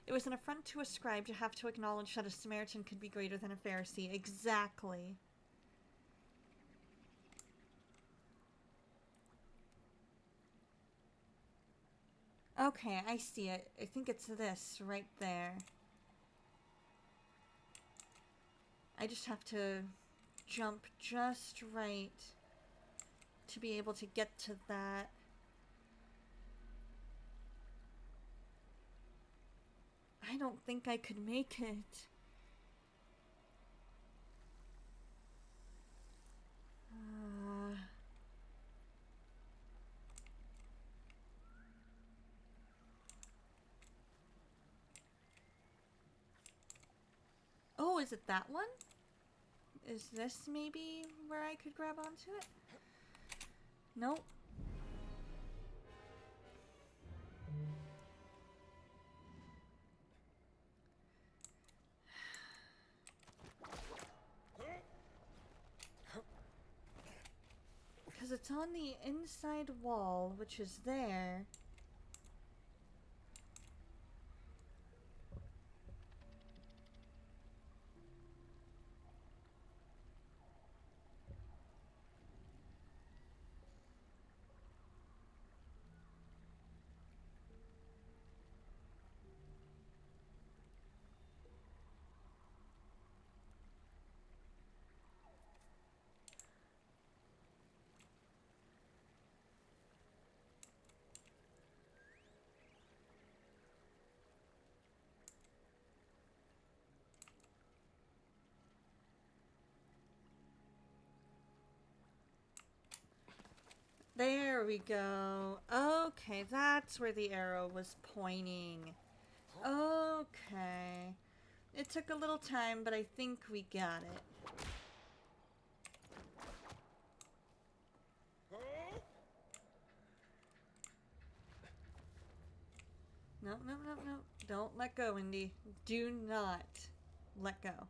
It was an affront to a scribe to have to acknowledge that a Samaritan could be greater than a Pharisee. Exactly. Okay, I see it. I think it's this right there. I just have to jump just right to be able to get to that. I don't think I could make it. Oh, is it that one? Is this maybe where I could grab onto it? Nope. Because it's on the inside wall, which is there. There we go. Okay, that's where the arrow was pointing. Okay. It took a little time, but I think we got it. Nope, nope, nope, nope. Don't let go, Indy. Do not let go.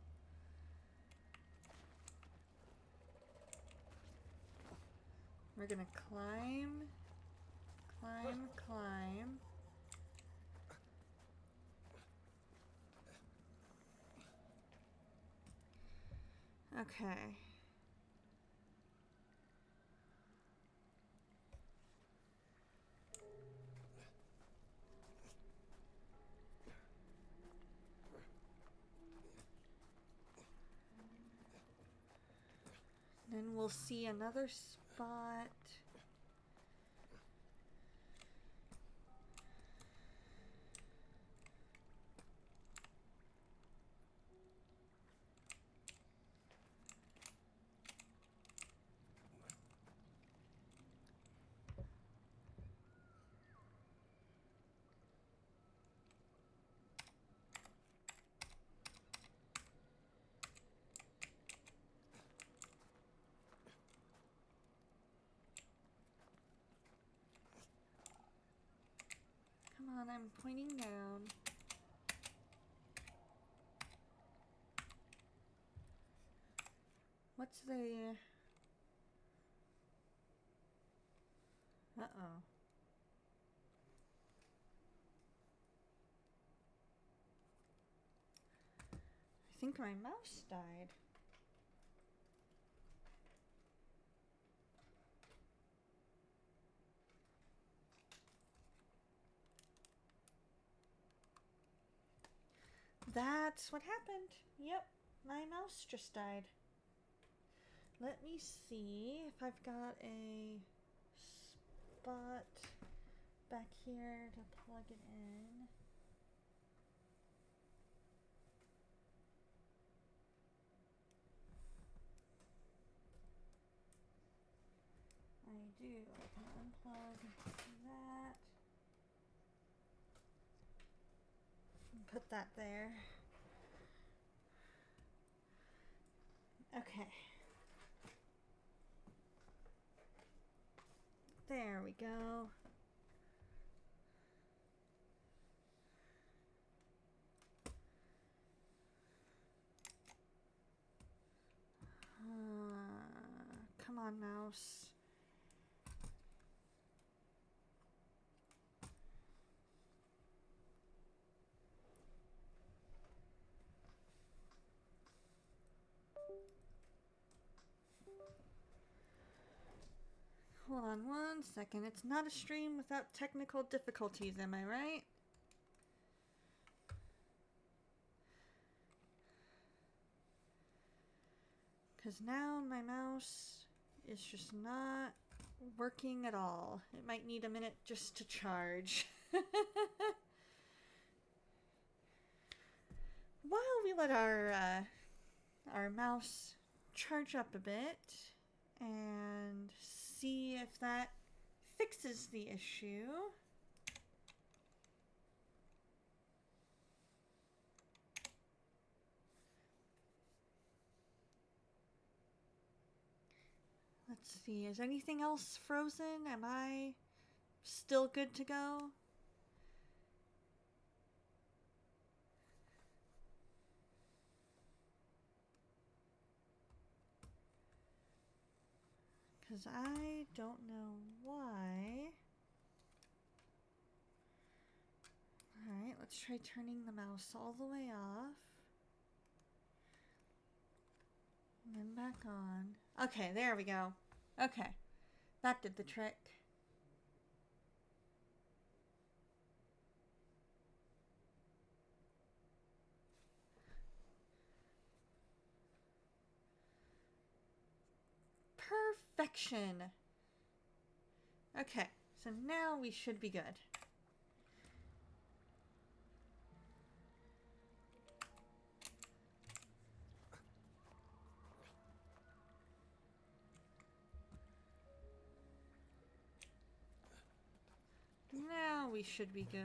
We're gonna climb, climb, climb. Okay. we'll see another spot. Come on, I'm pointing down. What's the... Uh-oh. I think my mouse died. That's what happened. Yep, my mouse just died. Let me see if I've got a spot back here to plug it in. I do. I can unplug that. And put that there. Okay. There we go. Come on, mouse. Hold on 1 second. It's not a stream without technical difficulties, am I right? Because now my mouse is just not working at all. It might need a minute just to charge. While we let our mouse charge up a bit and see if that fixes the issue. Let's see, is anything else frozen? Am I still good to go? Because I don't know why. Alright, let's try turning the mouse all the way off. And then back on. Okay, there we go. Okay, that did the trick. Perfection. Okay, so now we should be good. Now we should be good.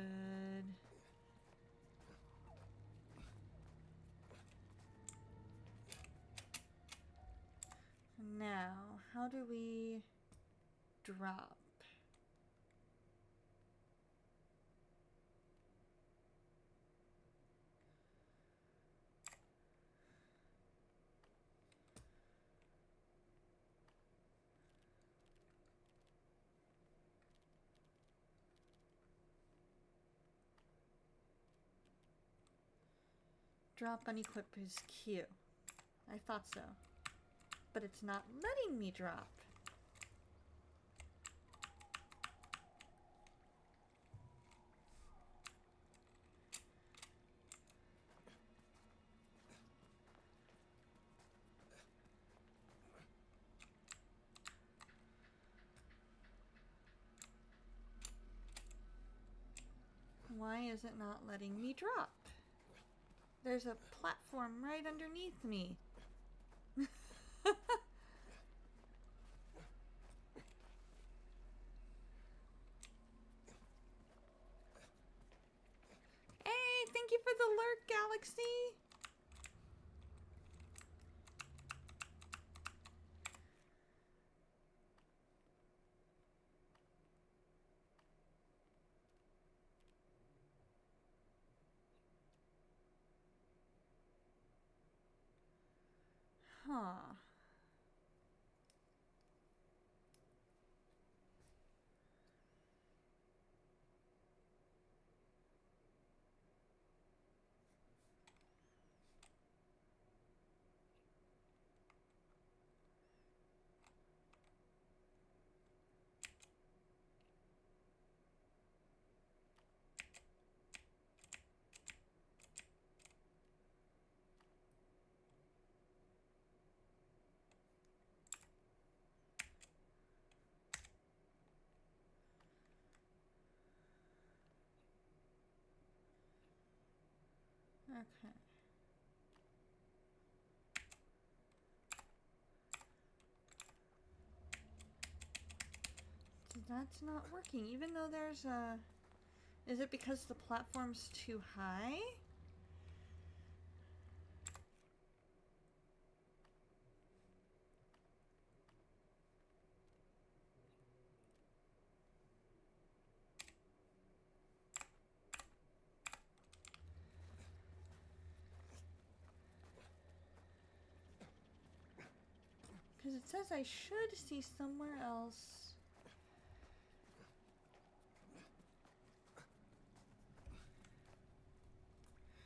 Now, how do we drop? Drop unequip is Q. I thought so. But it's not letting me drop. Why is it not letting me drop? There's a platform right underneath me. Hey, thank you for the lurk, Galaxy. Huh. Okay. So that's not working, even though there's a... Is it because the platform's too high? Because it says I should see somewhere else.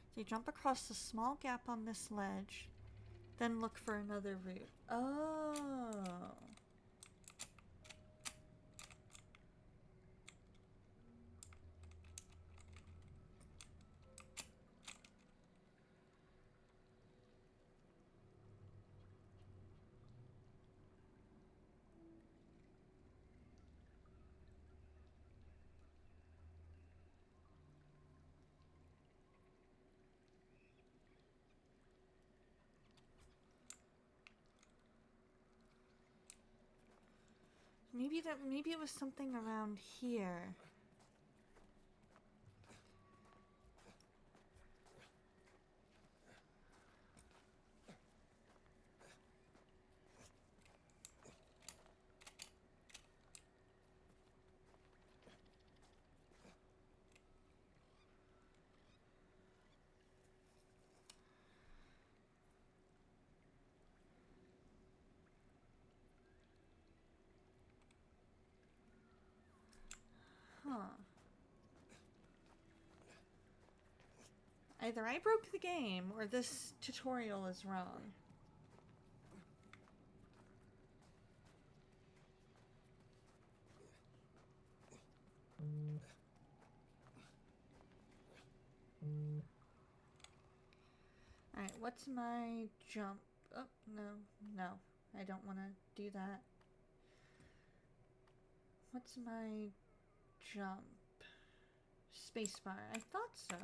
So you jump across the small gap on this ledge, then look for another route. Oh. Maybe it was something around here. Huh. Either I broke the game or this tutorial is wrong. Alright, what's my jump? Oh, no. I don't want to do that. What's my jump? Spacebar. I thought so.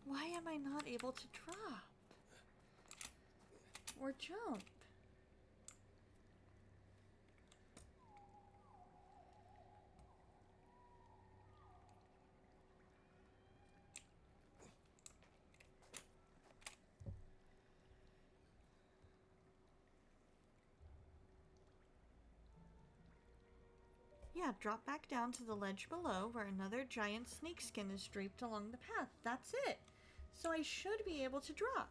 Why am I not able to drop? Or jump? Yeah, drop back down to the ledge below where another giant snakeskin is draped along the path. That's it. So I should be able to drop.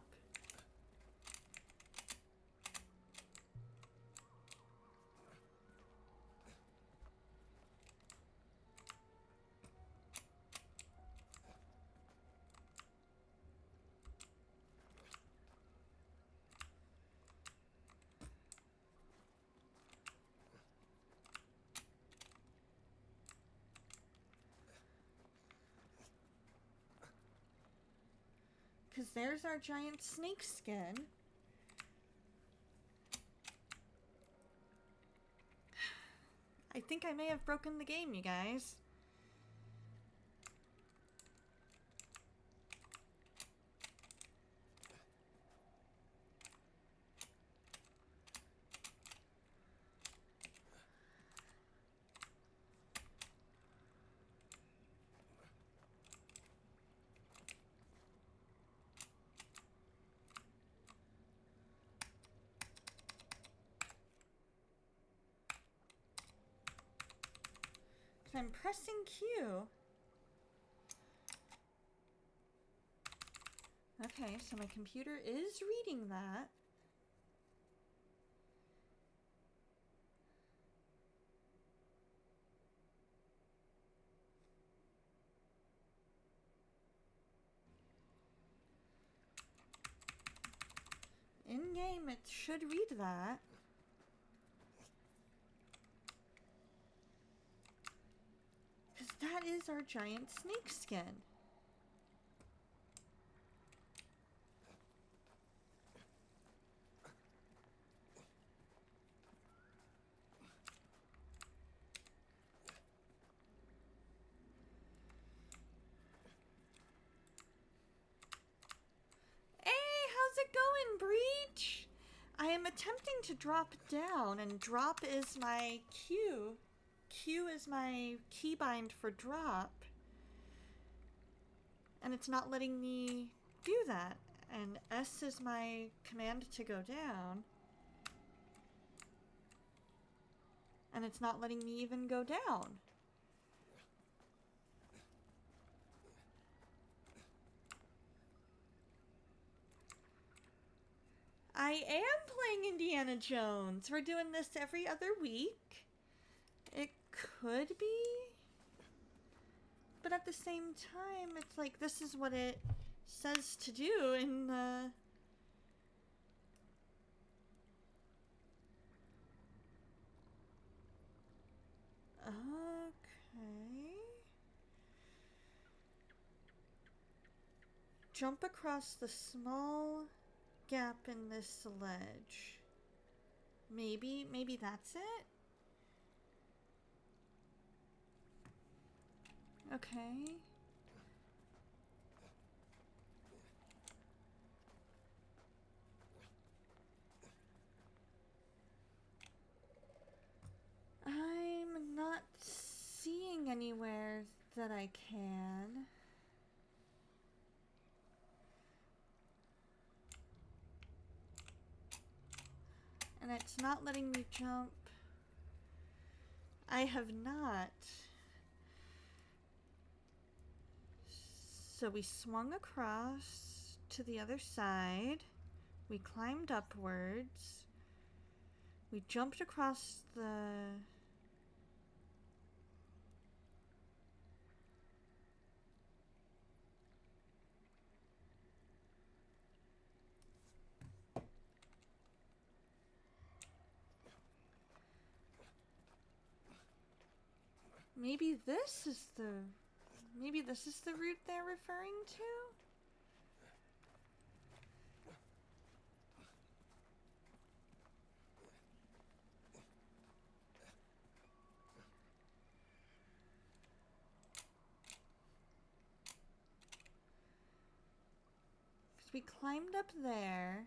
Because there's our giant snake skin. I think I may have broken the game, you guys. I'm pressing Q. Okay, so my computer is reading that. In game, it should read that. Because that is our giant snake skin. Hey, how's it going, Breach? I am attempting to drop down, and drop is my Q. Q is my keybind for drop. And it's not letting me do that. And S is my command to go down. And it's not letting me even go down. I am playing Indiana Jones. We're doing this every other week. It could be. But at the same time, it's like this is what it says to do in the... Okay. Jump across the small gap in this ledge. Maybe that's it? Okay. I'm not seeing anywhere that I can. And it's not letting me jump. I have not. So we swung across to the other side. We climbed upwards. We jumped across the... Maybe this is the route they're referring to? Because we climbed up there.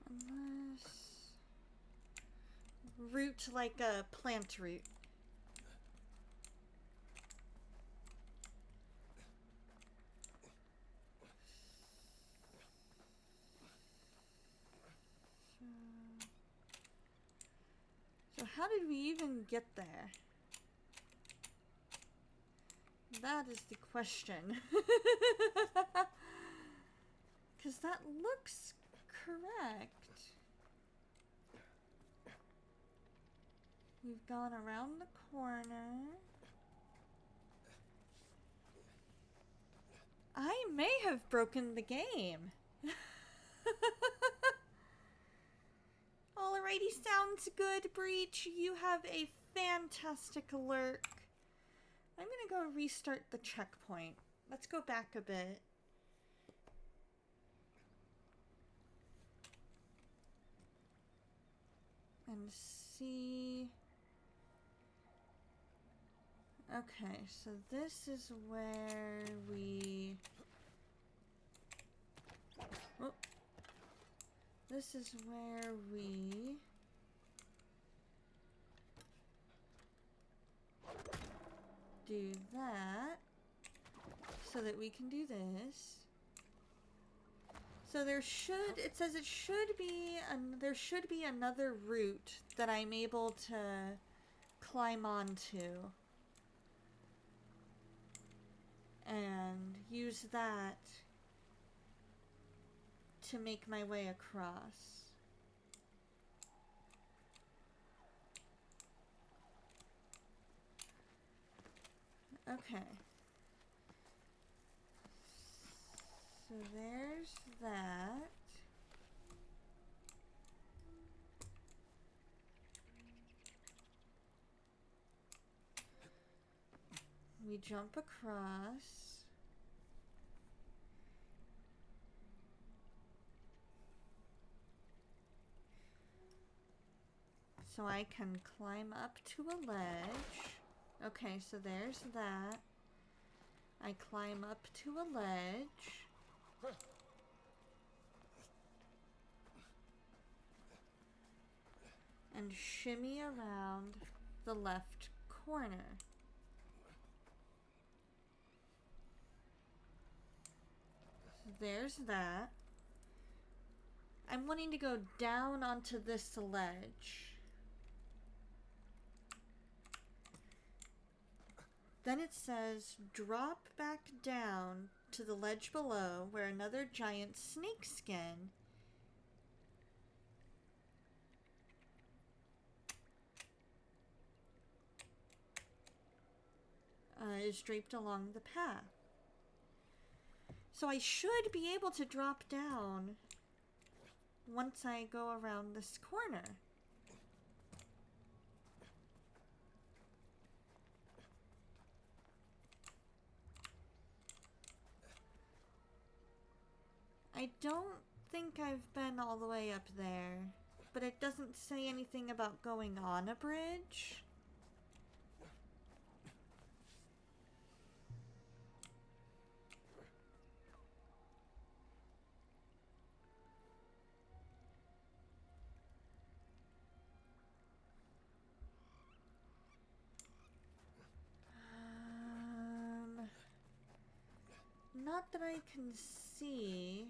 Unless... Root like a plant root. So how did we even get there? That is the question. Because that looks correct. We've gone around the corner. may have broken the game. Alrighty, sounds good, Breach. You have a fantastic lurk. I'm gonna go restart the checkpoint. Let's go back a bit. And see... Okay, so this is where we... Oh. This is where we... do that, so that we can do this. So there should, it says it should be, there should be another route that I'm able to climb onto. And use that to make my way across. Okay. So there's that. We jump across. So I can climb up to a ledge. Okay, so there's that. I climb up to a ledge. And shimmy around the left corner. There's that. I'm wanting to go down onto this ledge. Then it says, drop back down to the ledge below where another giant snake skin is draped along the path. So I should be able to drop down once I go around this corner. I don't think I've been all the way up there, but it doesn't say anything about going on a bridge. Not that I can see.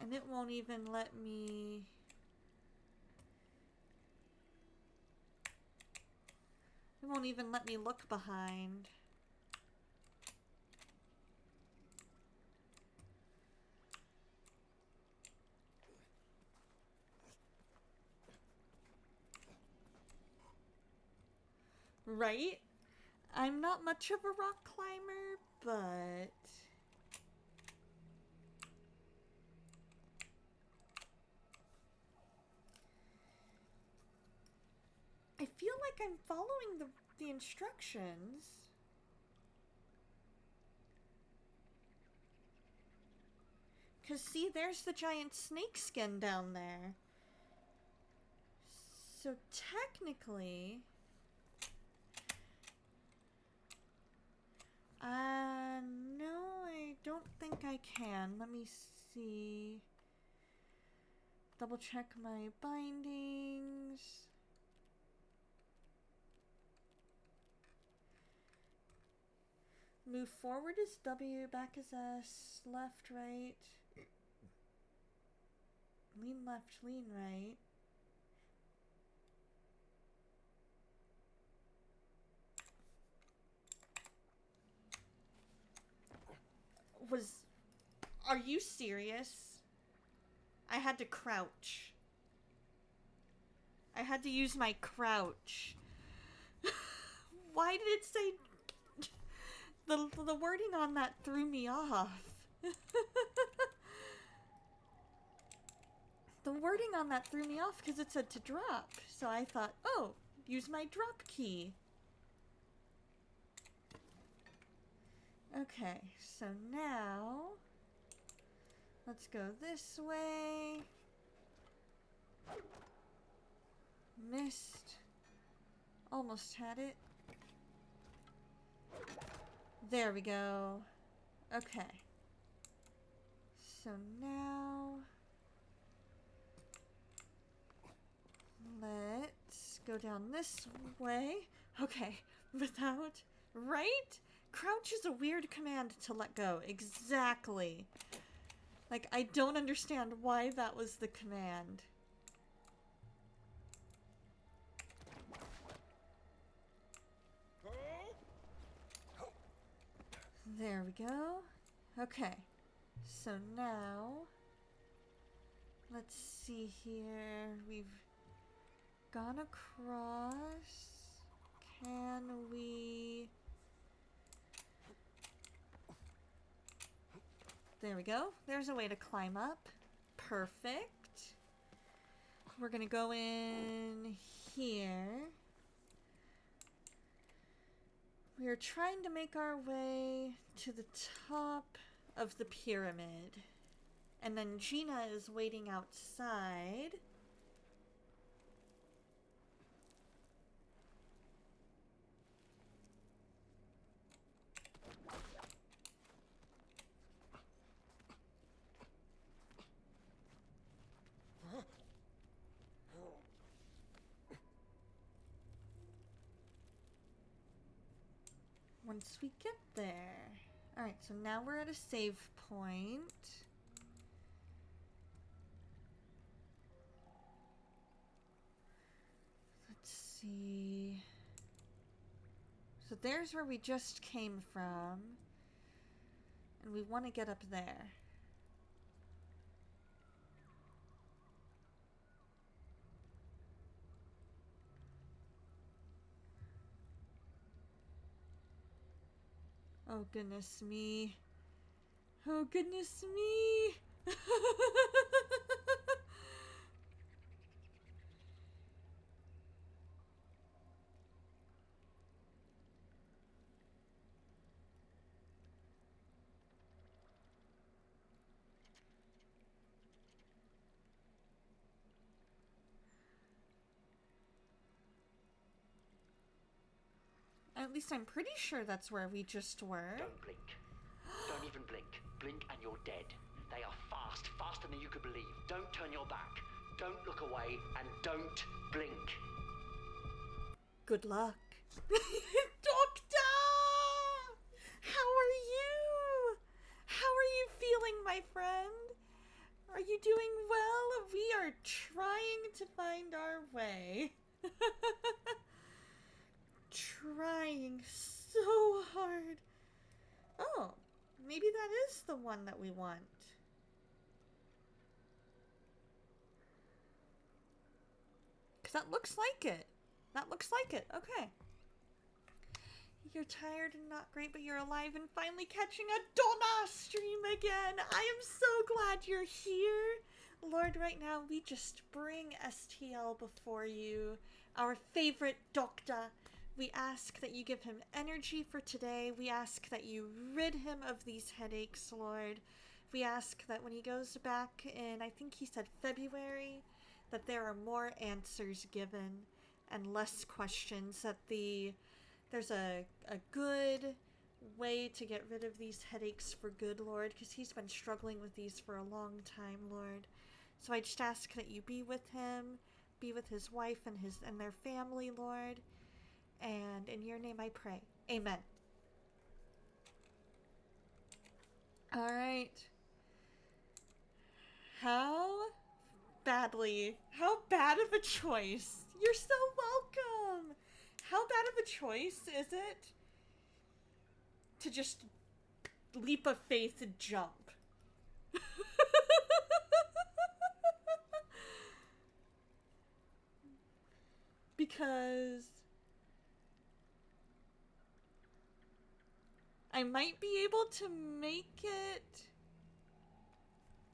And it won't even let me... It won't even let me look behind. Right? I'm not much of a rock climber, but... I feel like I'm following the instructions. Cause see, there's the giant snake skin down there. So technically... no, I don't think I can. Let me see. Double check my bindings. Move forward is W, back is S, left, right. Lean left, lean right. Are you serious? I had to crouch. I had to use my crouch. Why did it say... The wording on that threw me off. The wording on that threw me off because it said to drop. So I thought, oh, use my drop key. Okay, so now let's go this way. Missed. Almost had it. There we go. Okay. So now let's go down this way. Okay, without... Right? Crouch is a weird command to let go. Exactly. Like, I don't understand why that was the command. There we go. Okay. So now, let's see here. We've gone across. Can we... There we go. There's a way to climb up. Perfect. We're gonna go in here. We are trying to make our way to the top of the pyramid. And then Gina is waiting outside. Once we get there. Alright, so now we're at a save point. Let's see. So there's where we just came from. And we want to get up there. Oh, goodness me. Oh, goodness me. At least I'm pretty sure that's where we just were. Don't blink. Don't even blink. Blink and you're dead. They are fast, faster than you could believe. Don't turn your back. Don't look away and don't blink. Good luck. Doctor! How are you? How are you feeling, my friend? Are you doing well? We are trying to find our way. Trying so hard. Oh, maybe that is the one that we want. Because that looks like it. That looks like it. Okay. You're tired and not great, but you're alive and finally catching a Donna stream again. I am so glad you're here. Lord, right now we just bring STL before you, our favorite doctor. We ask that you give him energy for today. We ask that you rid him of these headaches, Lord. We ask that when he goes back in, I think he said February, that there are more answers given and less questions, that there's a good way to get rid of these headaches for good, Lord, because he's been struggling with these for a long time, Lord. So I just ask that you be with him, be with his wife and their family, Lord. And in your name I pray. Amen. All right. How bad of a choice? You're so welcome. How bad of a choice is it to just leap of faith and jump? Because I might be able to make it,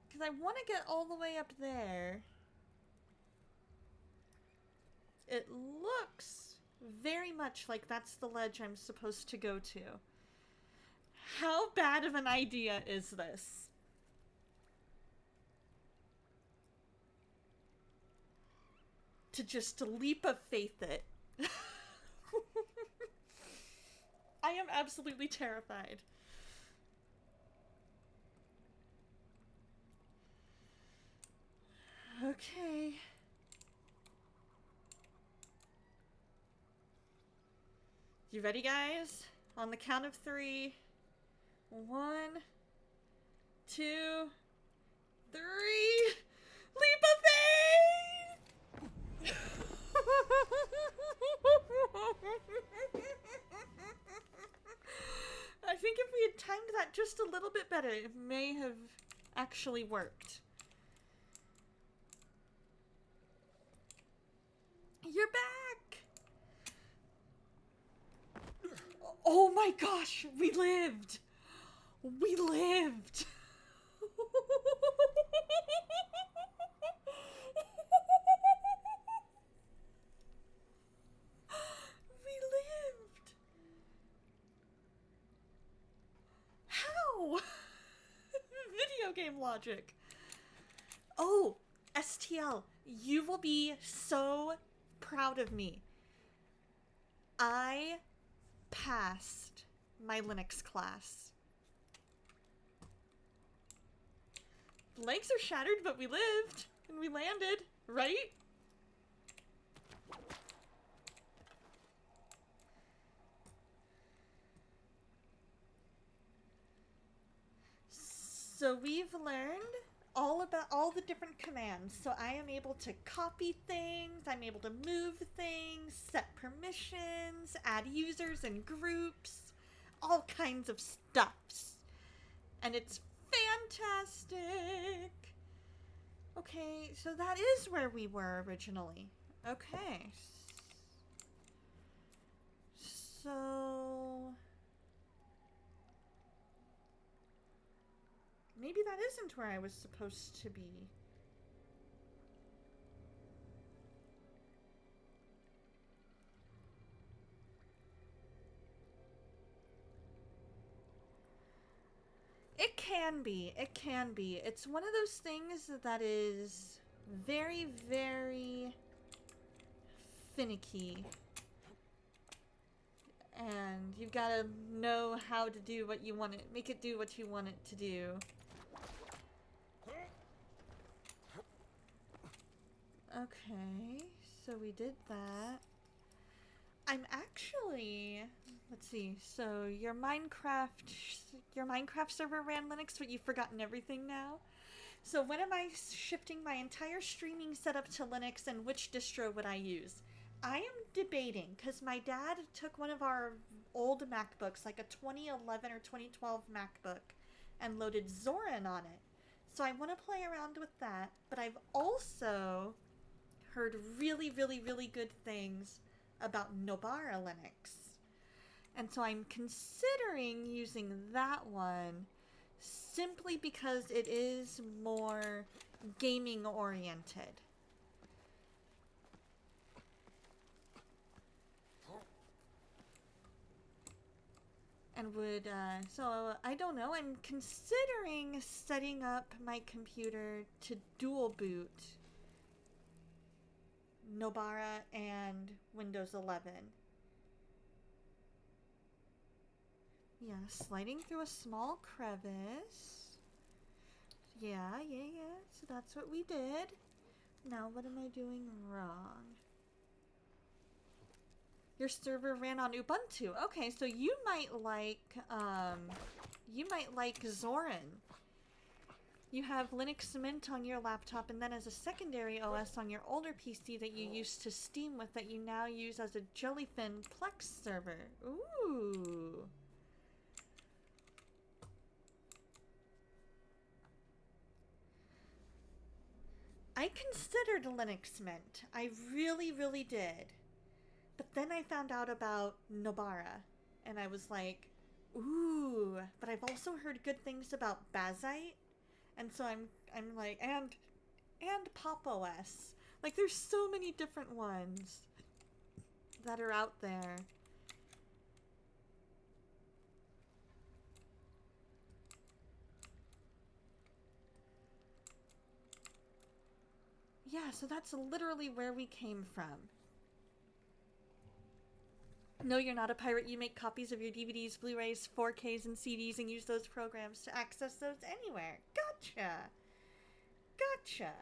because I want to get all the way up there. It looks very much like that's the ledge I'm supposed to go to. How bad of an idea is this? To just leap of faith it. I am absolutely terrified. Okay. You ready, guys? On the count of 3. 1, 2, 3. Leap of faith! I think if we had timed that just a little bit better, it may have actually worked. You're back! Oh my gosh, we lived! We lived! We lived! How? Video game logic. Oh, STL, you will be so proud of me. I passed my Linux class. Legs are shattered, but we lived and we landed, right? So we've learned all about all the different commands. So I am able to copy things, I'm able to move things, set permissions, add users and groups, all kinds of stuffs. And it's fantastic. Okay, so that is where we were originally. Okay. So maybe that isn't where I was supposed to be. It can be. It can be. It's one of those things that is very, very finicky. And you've got to know how to do what you want it, make it do what you want it to do. Okay, so we did that. I'm actually, let's see, so your Minecraft server ran Linux, but you've forgotten everything now? So when am I shifting my entire streaming setup to Linux, and which distro would I use? I am debating, because my dad took one of our old MacBooks, like a 2011 or 2012 MacBook, and loaded Zorin on it. So I want to play around with that, but I've also heard really, really, really good things about Nobara Linux. And so I'm considering using that one simply because it is more gaming oriented. And would, so I don't know, I'm considering setting up my computer to dual boot Nobara and Windows 11. Yeah, sliding through a small crevice. Yeah. So that's what we did. Now what am I doing wrong? Your server ran on Ubuntu. Okay, so you might like Zorin. You have Linux Mint on your laptop, and then as a secondary OS on your older PC that you used to Steam with, that you now use as a Jellyfin Plex server. Ooh. I considered Linux Mint. I really, really did. But then I found out about Nobara, and I was like, Ooh, but I've also heard good things about Bazite, and so I'm like, and Pop OS. Like, there's so many different ones that are out there. Yeah, so that's literally where we came from. No, you're not a pirate. You make copies of your DVDs, Blu-rays, 4Ks, and CDs and use those programs to access those anywhere. Gotcha. Gotcha.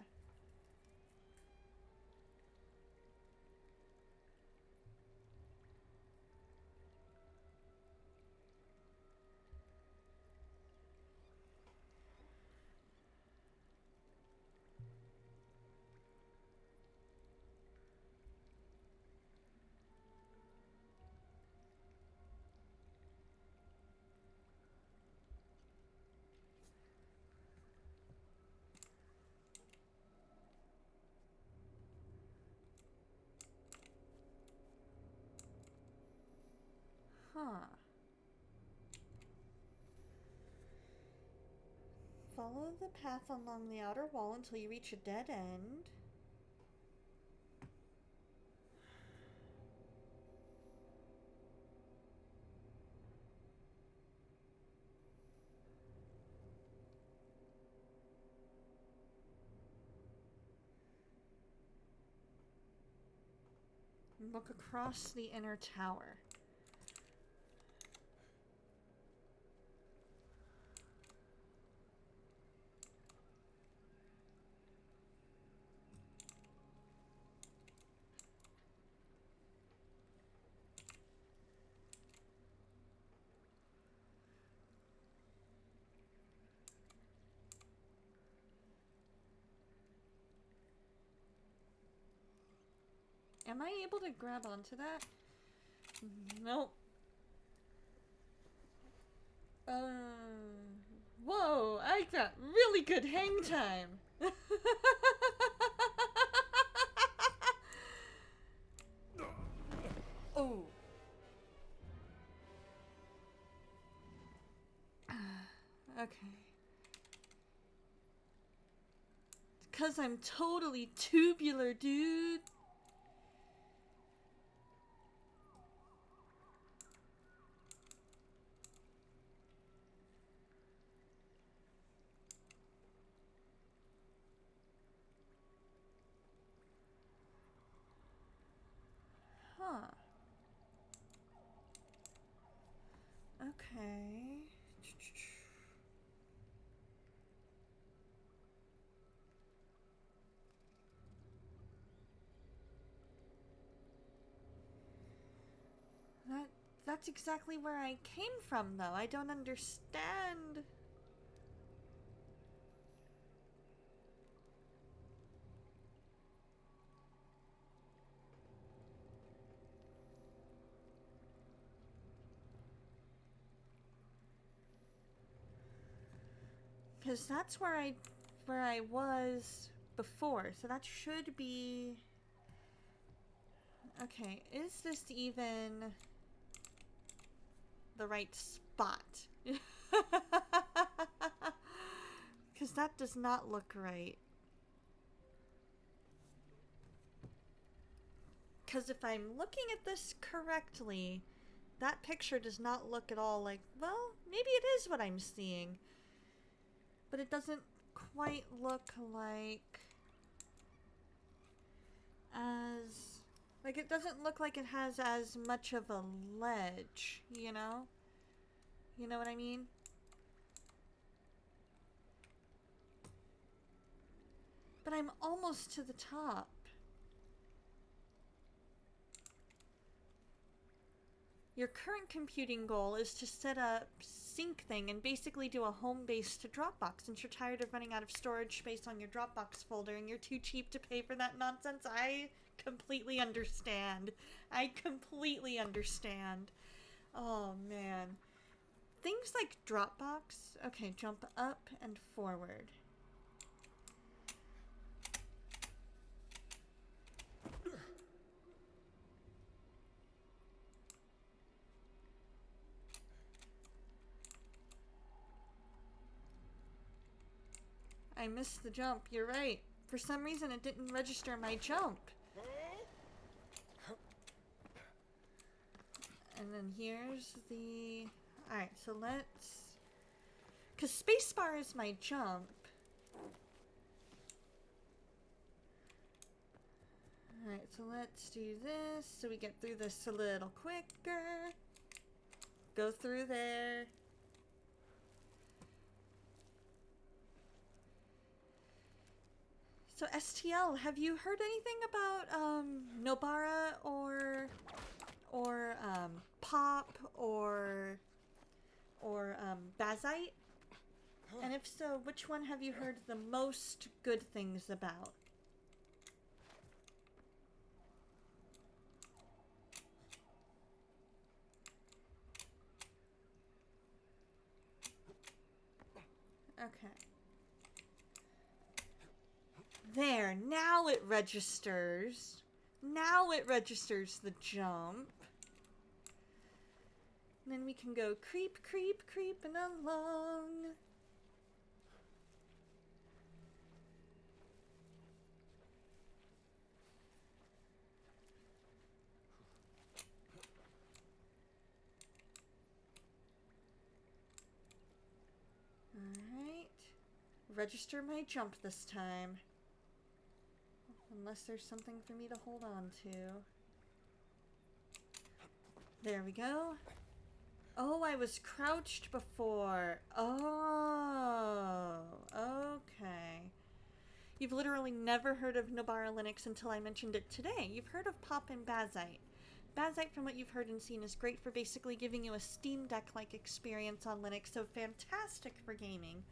Huh. Follow the path along the outer wall until you reach a dead end. Look across the inner tower. Am I able to grab onto that? Nope. Whoa, I got really good hang time. Oh. Okay. Because I'm totally tubular, dude. Huh. Okay. That's exactly where I came from, though. I don't understand. Because that's where I was before. So that should be... Okay, is this even the right spot? Because that does not look right. Because if I'm looking at this correctly, that picture does not look at all like, well, maybe it is what I'm seeing. But it doesn't quite look like as... Like, it doesn't look like it has as much of a ledge, you know? You know what I mean? But I'm almost to the top. Your current computing goal is to set up sync thing and basically do a home base to Dropbox, since you're tired of running out of storage space on your Dropbox folder and you're too cheap to pay for that nonsense. I completely understand. I completely understand. Oh, man. Things like Dropbox. Okay, jump up and forward. I missed the jump. You're right. For some reason, it didn't register my jump. And then here's the... Alright, so let's... Because spacebar is my jump. Alright, so let's do this so we get through this a little quicker. Go through there. So STL, have you heard anything about Nobara or Pop or Bazite? And if so, which one have you heard the most good things about? Okay. There, now it registers. Now it registers the jump. And then we can go creep, creep, creeping along. Alright. Register my jump this time. Unless there's something for me to hold on to. There we go. Oh, I was crouched before. Oh, okay. You've literally never heard of Nobara Linux until I mentioned it today. You've heard of Pop and Bazite. Bazite, from what you've heard and seen, is great for basically giving you a Steam Deck-like experience on Linux, so fantastic for gaming.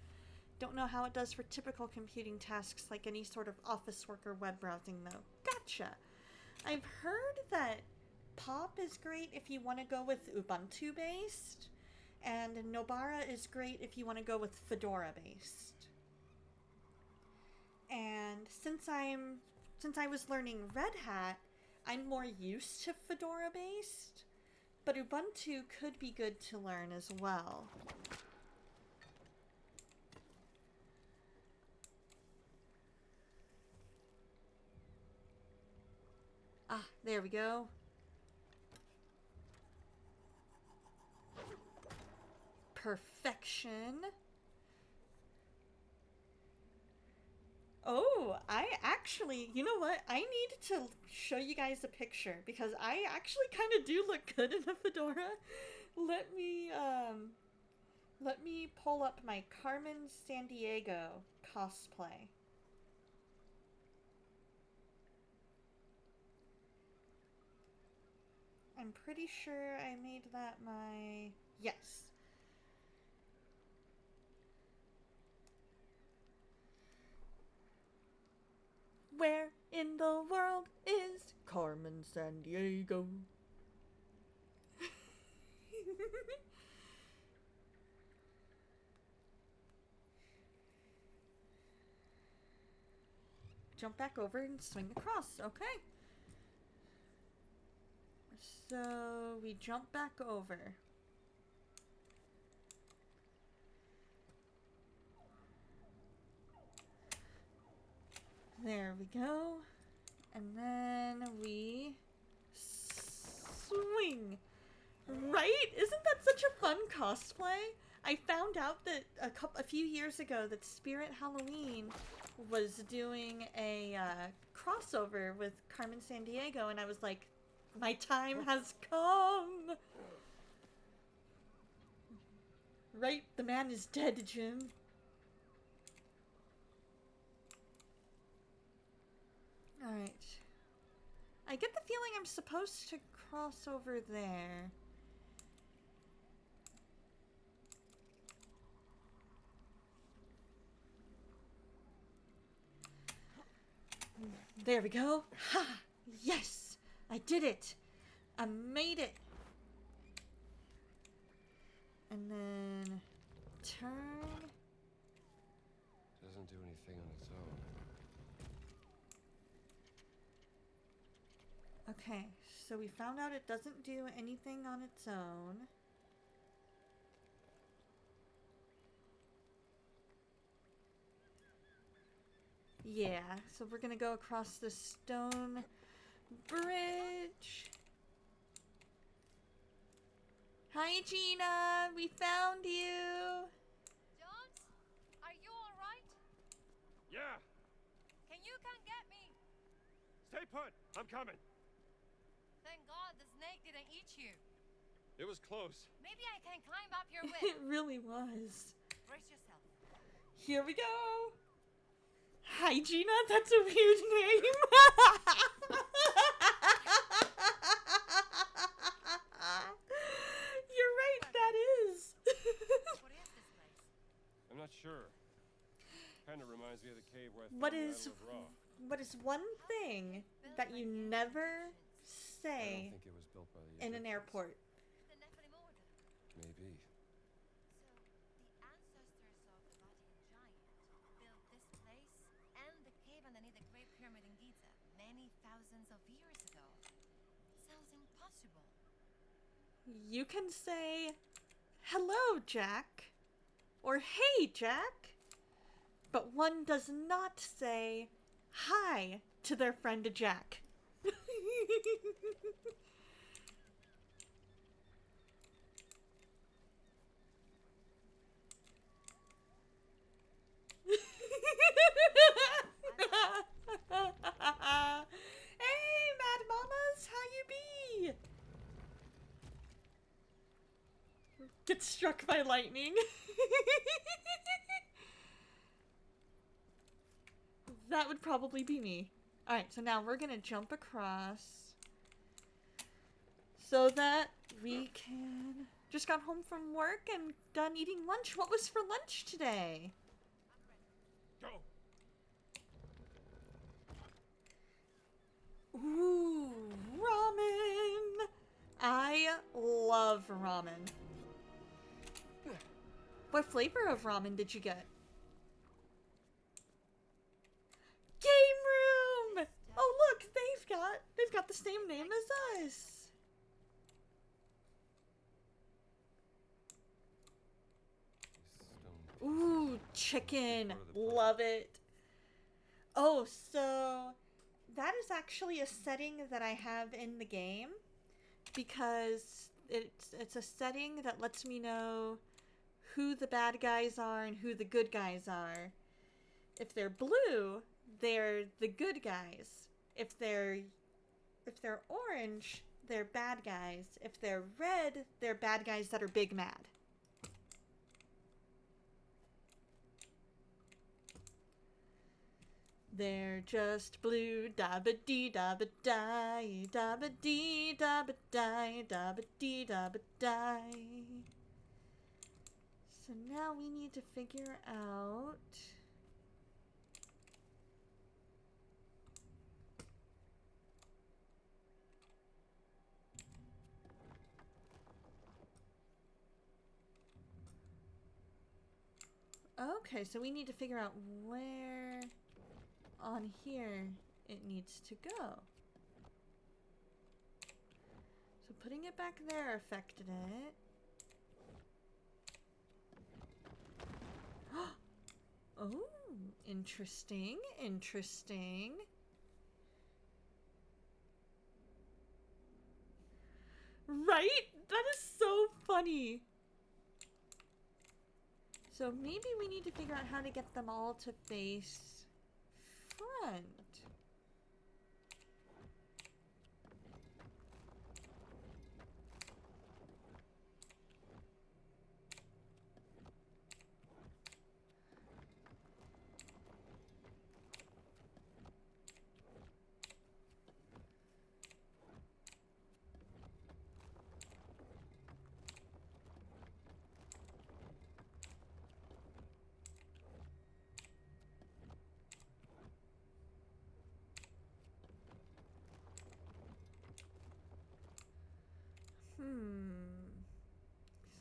Don't know how it does for typical computing tasks like any sort of office work or web browsing, though. Gotcha! I've heard that Pop is great if you want to go with Ubuntu-based, and Nobara is great if you want to go with Fedora-based. And since I was learning Red Hat, I'm more used to Fedora-based, but Ubuntu could be good to learn as well. Ah, there we go. Perfection. Oh, I actually, you know what? I need to show you guys a picture because I actually kind of do look good in a fedora. Let me pull up my Carmen Sandiego cosplay. I'm pretty sure I made that my... Yes. Where in the world is Carmen Sandiego? Jump back over and swing across. Okay. So we jump back over. There we go. And then we swing. Right? Isn't that such a fun cosplay? I found out that a few years ago that Spirit Halloween was doing a crossover with Carmen Sandiego, and I was like, my time has come. Right? The man is dead, Jim. Alright. I get the feeling I'm supposed to cross over there. There we go. Ha! Yes! I did it! I made it! And then... turn... Doesn't do anything on its own. Okay, so we found out it doesn't do anything on its own. Yeah, so we're gonna go across the stone bridge. Hi, Gina! We found you! Jones, are you all right? Yeah! Can you come get me? Stay put! I'm coming! Thank God the snake didn't eat you. It was close. Maybe I can climb up your It way. really was. Brace yourself. Here we go! Hi, Gina! That's a weird name! You're right, that is! What is this place? I'm not sure. Kinda reminds me of the cave where I What found the is- Idol of Ra. What is one thing that you never I say don't think it was built by the in an Egyptians. airport? The Nephilim order. Maybe. So, the ancestors of the Vatican giant built this place and the cave underneath the Great Pyramid in Giza many thousands of years ago. Sounds impossible. You can say, "Hello, Jack," or "Hey, Jack," but one does not say hi to their friend Jack. Hey, Mad Mamas, how you be? Get struck by lightning. That would probably be me. Alright, so now we're gonna jump across so that we can... Just got home from work and done eating lunch. What was for lunch today? Go! Ooh, ramen! I love ramen. What flavor of ramen did you get? Game room! Oh look, they've got the same name as us. These stone Ooh, chicken. Love it. Oh, so that is actually a setting that I have in the game because it's a setting that lets me know who the bad guys are and who the good guys are. If they're blue, they're the good guys. If they're orange, they're bad guys. If they're red, they're bad guys that are big mad. They're just blue, dabba dee dabba die, dabba dee dabba die, dabba dee dabba die. So now we need to figure out... Okay, so we need to figure out where on here it needs to go. So putting it back there affected it. Oh, interesting, interesting. Right? That is so funny. So maybe we need to figure out how to get them all to face front.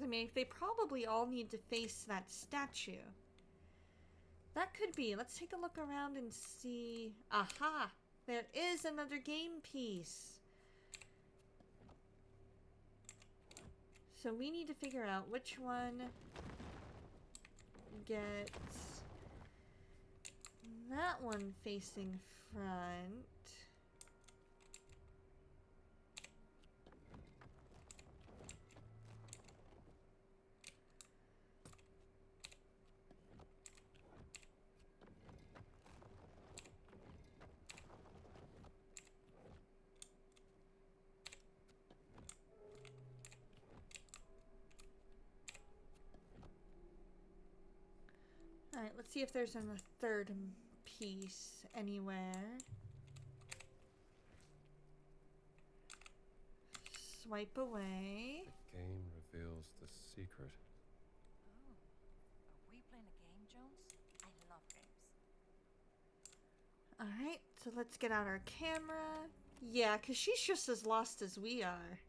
I mean, they probably all need to face that statue. That could be. Let's take a look around and see. Aha! There is another game piece. So we need to figure out which one gets That one facing front. Alright, let's see if there's a third piece anywhere. Swipe away. The game reveals the secret. Oh, are we playing a game, Jones? I love games. Alright, so let's get out our camera. Yeah, because she's just as lost as we are.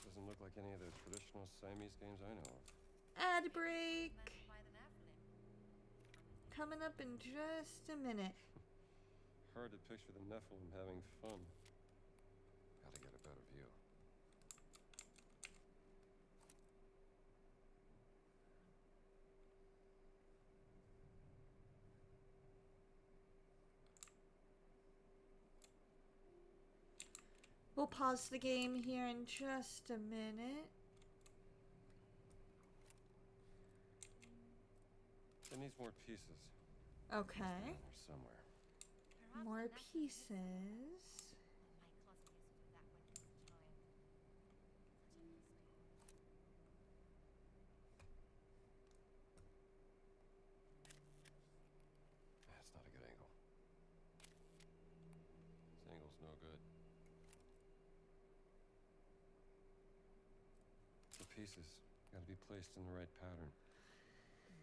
Doesn't look like any of the traditional Siamese games I know of. Ad break. Invented by the Nephilim. Coming up in just a minute. Hard to picture the Nephilim having fun. Gotta get a better view. We'll pause the game here in just a minute. It needs more pieces. Okay. Down there somewhere. Perhaps More the Nephilim used to- pieces. Well, my cousin used to do that when he was a child. Such a mystery. That's not a good angle. This angle's no good. The pieces gotta be placed in the right pattern.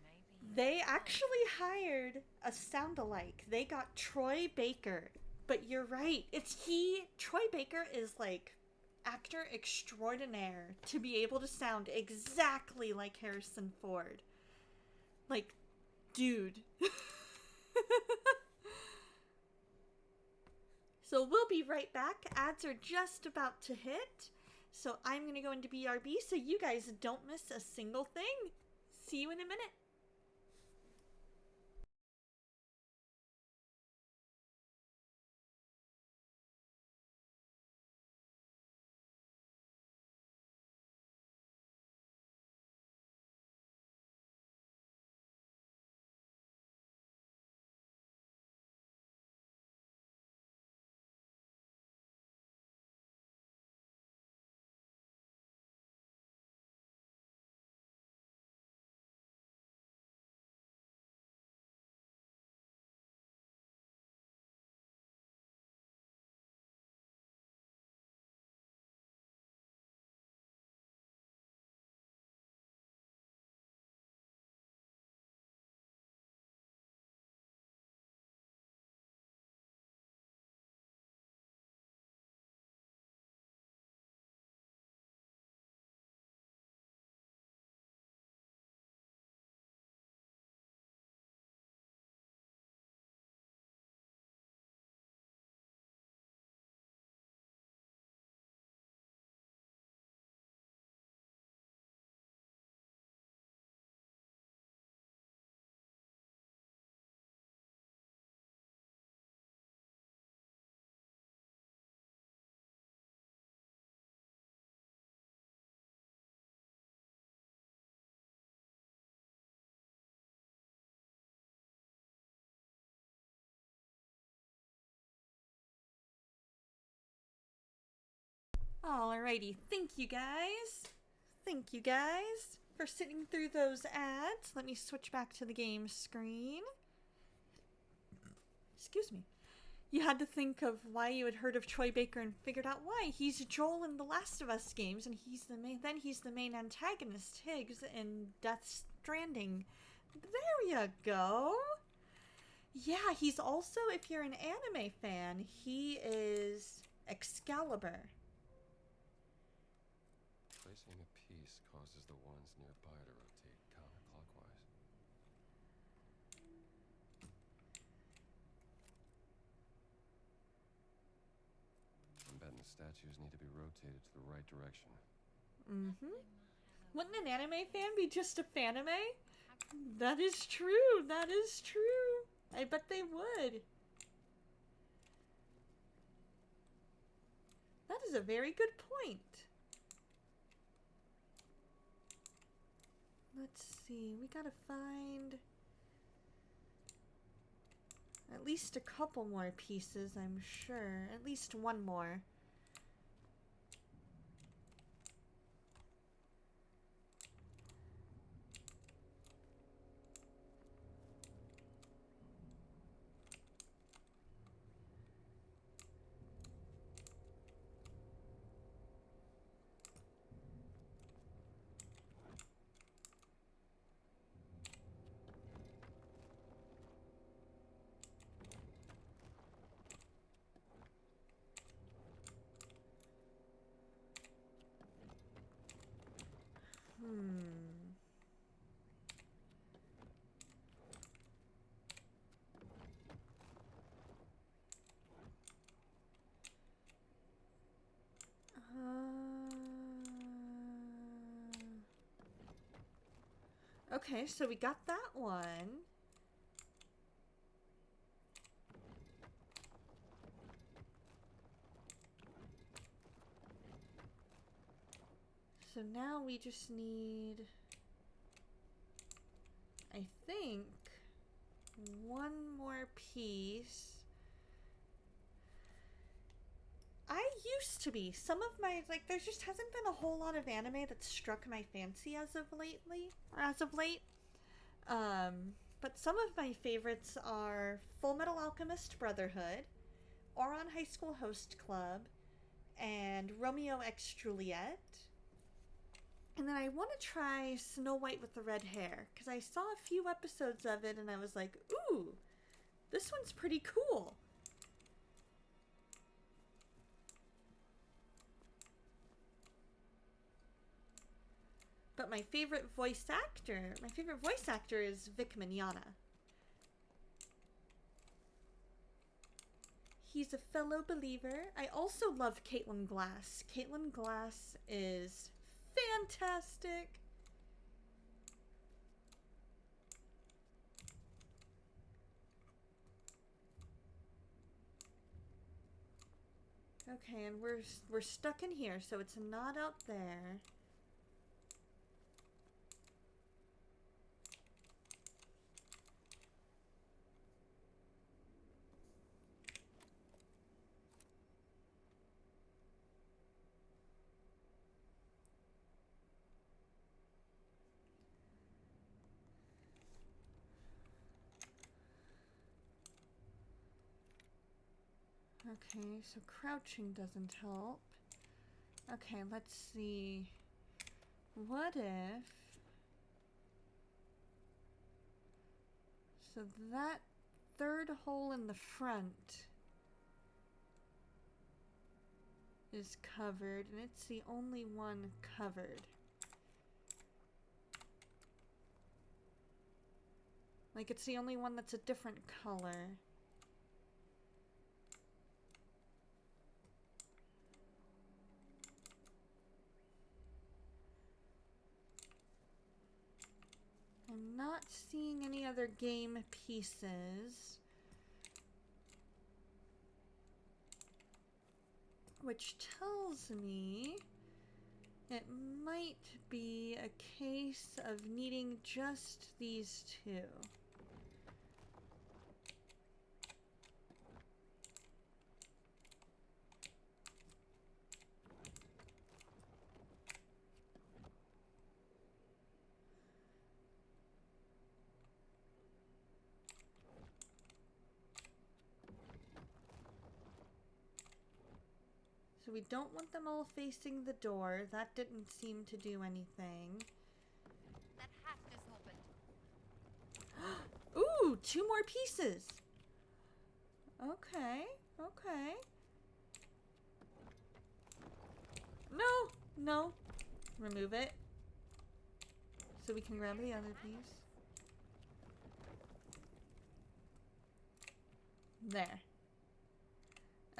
Maybe. They actually hired a sound-alike. They got Troy Baker. But you're right. Troy Baker is like actor extraordinaire to be able to sound exactly like Harrison Ford. Like, dude. So we'll be right back. Ads are just about to hit. So I'm going to go into BRB so you guys don't miss a single thing. See you in a minute. Alrighty, thank you guys. Thank you guys for sitting through those ads. Let me switch back to the game screen. Excuse me. You had to think of why you had heard of Troy Baker and figured out why. He's Joel in the Last of Us games, and he's the main antagonist, Higgs, in Death Stranding. There you go. Yeah, he's also, if you're an anime fan, he is Excalibur. Placing a piece causes the ones nearby to rotate counterclockwise. I'm betting the statues need to be rotated to the right direction. Wouldn't an anime fan be just a fanime? That is true. That is true. I bet they would. That is a very good point. Let's see. We gotta find at least a couple more pieces, I'm sure. At least one more. Okay, so we got that one. So now we just need, I think, one more piece. I used to be. Some of my, there just hasn't been a whole lot of anime that struck my fancy as of late. But some of my favorites are Full Metal Alchemist Brotherhood, Ouran High School Host Club, and Romeo x Juliet. And then I want to try Snow White with the Red Hair, because I saw a few episodes of it and I was like, ooh, this one's pretty cool. But my favorite voice actor is Vic Mignogna. He's a fellow believer. I also love Caitlin Glass. Caitlin Glass is fantastic. Okay, and we're stuck in here, so it's not out there. Okay, so crouching doesn't help. Okay, let's see. What if... So that third hole in the front is covered, and it's the only one covered. It's the only one that's a different color. I'm not seeing any other game pieces, which tells me it might be a case of needing just these two. So we don't want them all facing the door. That didn't seem to do anything. That hatch just opened. Ooh, two more pieces. Okay, okay. No. Remove it. So we can grab the other piece. There.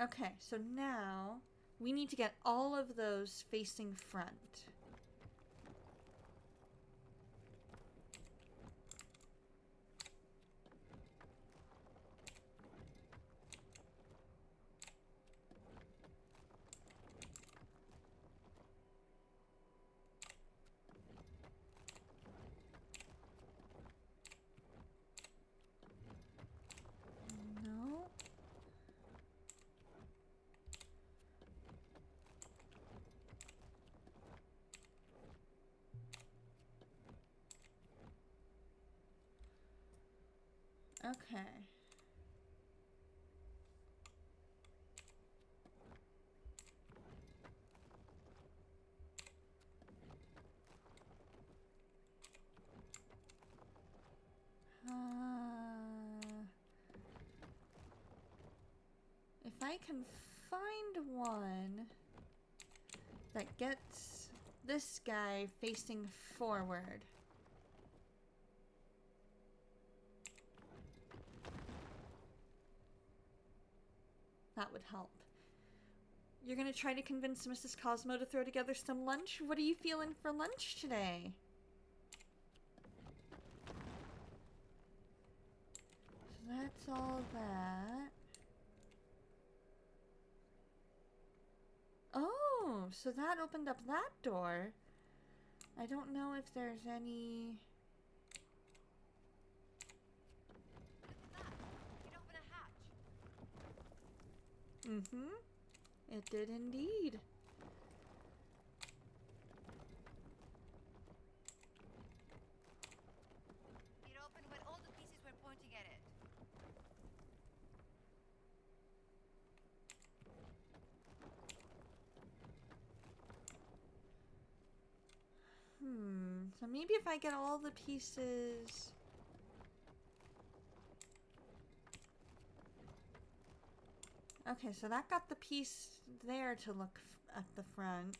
Okay, so now we need to get all of those facing front. Okay. If I can find one that gets this guy facing forward. That would help. You're gonna try to convince Mrs. Cosmo to throw together some lunch? What are you feeling for lunch today? So that's all that. Oh, so that opened up that door. I don't know if there's any... It opened a hatch. It did indeed. It opened when all the pieces were pointing at it. So maybe if I get all the pieces... Okay, so that got the piece there to look at the front.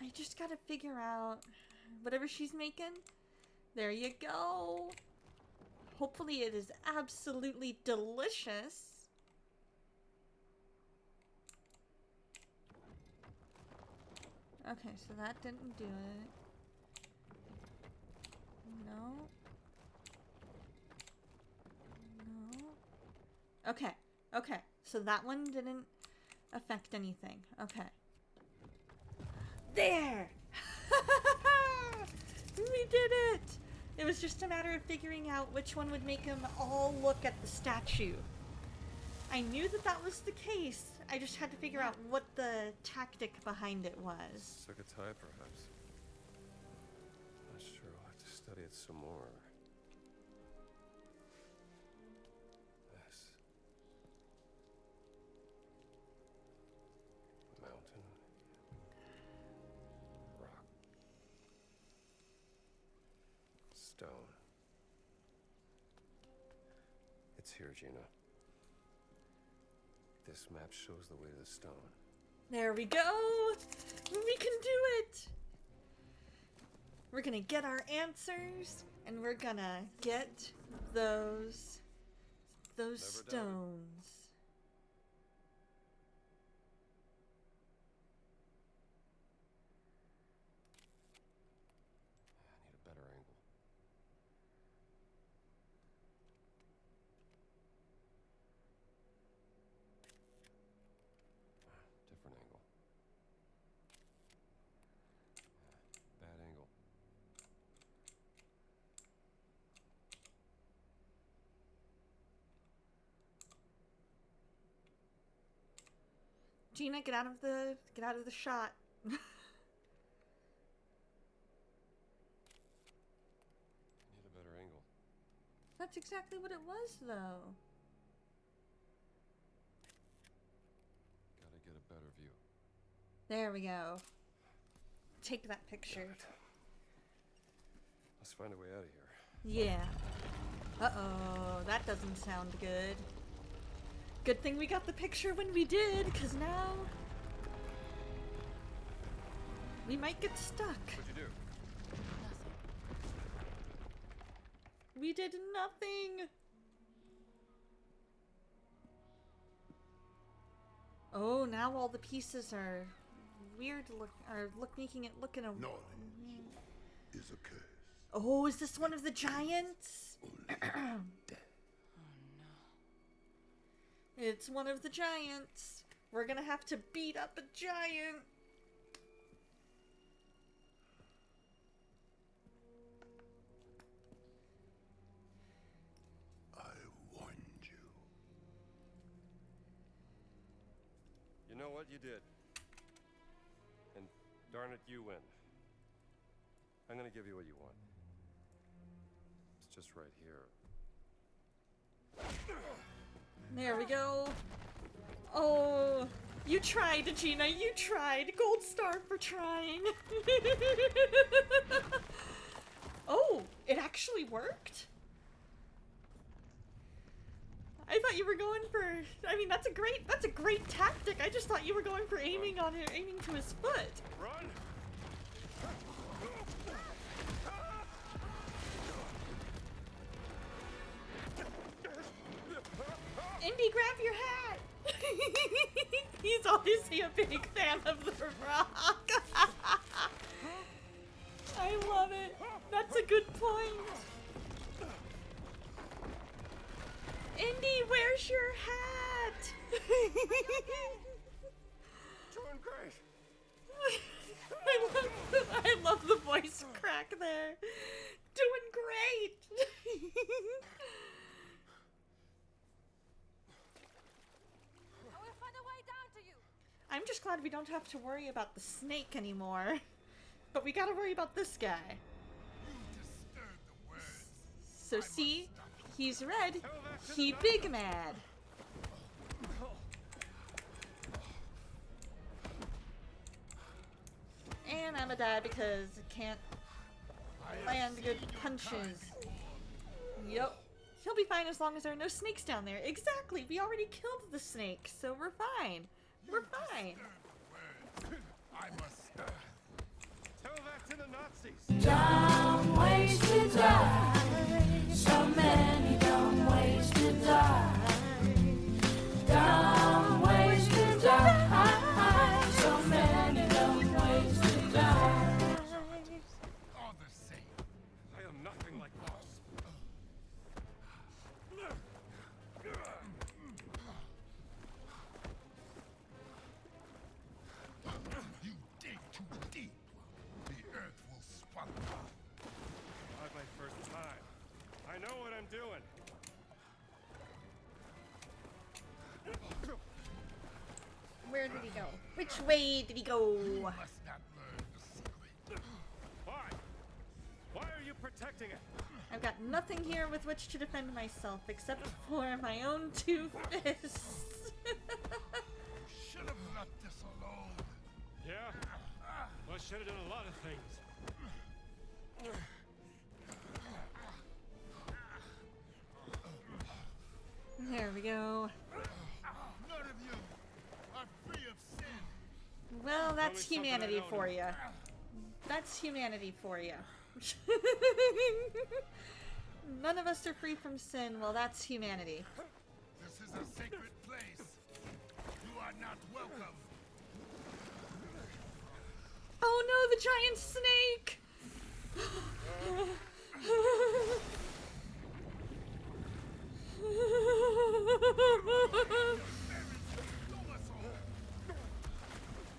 I just gotta figure out whatever she's making. There you go. Hopefully it is absolutely delicious. Okay, so that didn't do it. No. No. Okay, okay. So that one didn't affect anything. Okay. There! We did it! It was just a matter of figuring out which one would make them all look at the statue. I knew that that was the case. I just had to figure out what the tactic behind it was. Took a tie, perhaps. Not sure. I'll have to study it some more. This. Mountain. Rock. Stone. It's here, Gina. This map shows the way to the stone. There we go! We can do it! We're gonna get our answers, and we're gonna get those stones. I need a better angle. Different angle. Bad angle. Gina, get out of the shot. I need a better angle. That's exactly what it was, though. Gotta get a better view. There we go. Take that picture. Let's find a way out of here. Yeah. Uh-oh, that doesn't sound good. Good thing we got the picture when we did, because now we might get stuck. What'd you do? Nothing. We did nothing. Oh, now all the pieces are weird making it look in a... Knowledge is a curse. Oh, is this one of the giants? It's one of the giants. We're gonna have to beat up a giant. I warned you. You know what you did? And darn it, you win. I'm gonna give you what you want. It's just right here. There we go. Oh, you tried, Gina. You tried. Gold star for trying. Oh, it actually worked? I thought you were going for... I mean, that's a great tactic. I just thought you were going for aiming to his foot. Run! Indy, grab your hat! He's obviously a big fan of The Rock. I love it. That's a good point. Indy, where's your hat? Doing great. I love the voice crack there. Doing great. I will find a way down to you. I'm just glad we don't have to worry about the snake anymore. But we gotta worry about this guy. You disturbed the words. So see, he's red, he big mad. And I'ma die because I can't land good punches. Yep. He'll be fine as long as there are no snakes down there. Exactly, we already killed the snake, so we're fine. We're fine. I must. Tell that to the Nazis. Dumb ways to die. So many dumb ways to die. Dumb ways to die. So many dumb ways to die. All the same. I am nothing like boss. You dig too deep. The earth will swallow you. Not my first time. I know what I'm doing. Where did he go? Which way did he go? Must not learn the secret. Why? Why are you protecting it? I've got nothing here with which to defend myself except for my own two fists. Should have left this alone. Yeah? Well, I should have done a lot of things. There we go. None of you are free of sin. Well, that's something I humanity don't for know. you. That's humanity for you. None of us are free from sin. Well, that's humanity. This is a sacred place. You are not welcome. Oh no, the giant snake!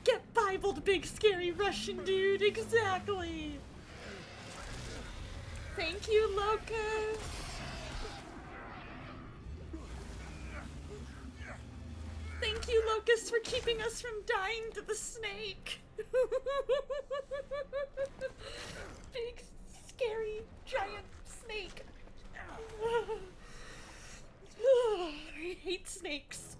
Get Bibled, big scary Russian dude, exactly! Thank you, Locust! Thank you, Locust, for keeping us from dying to the snake! Big, scary, giant snake! I hate snakes.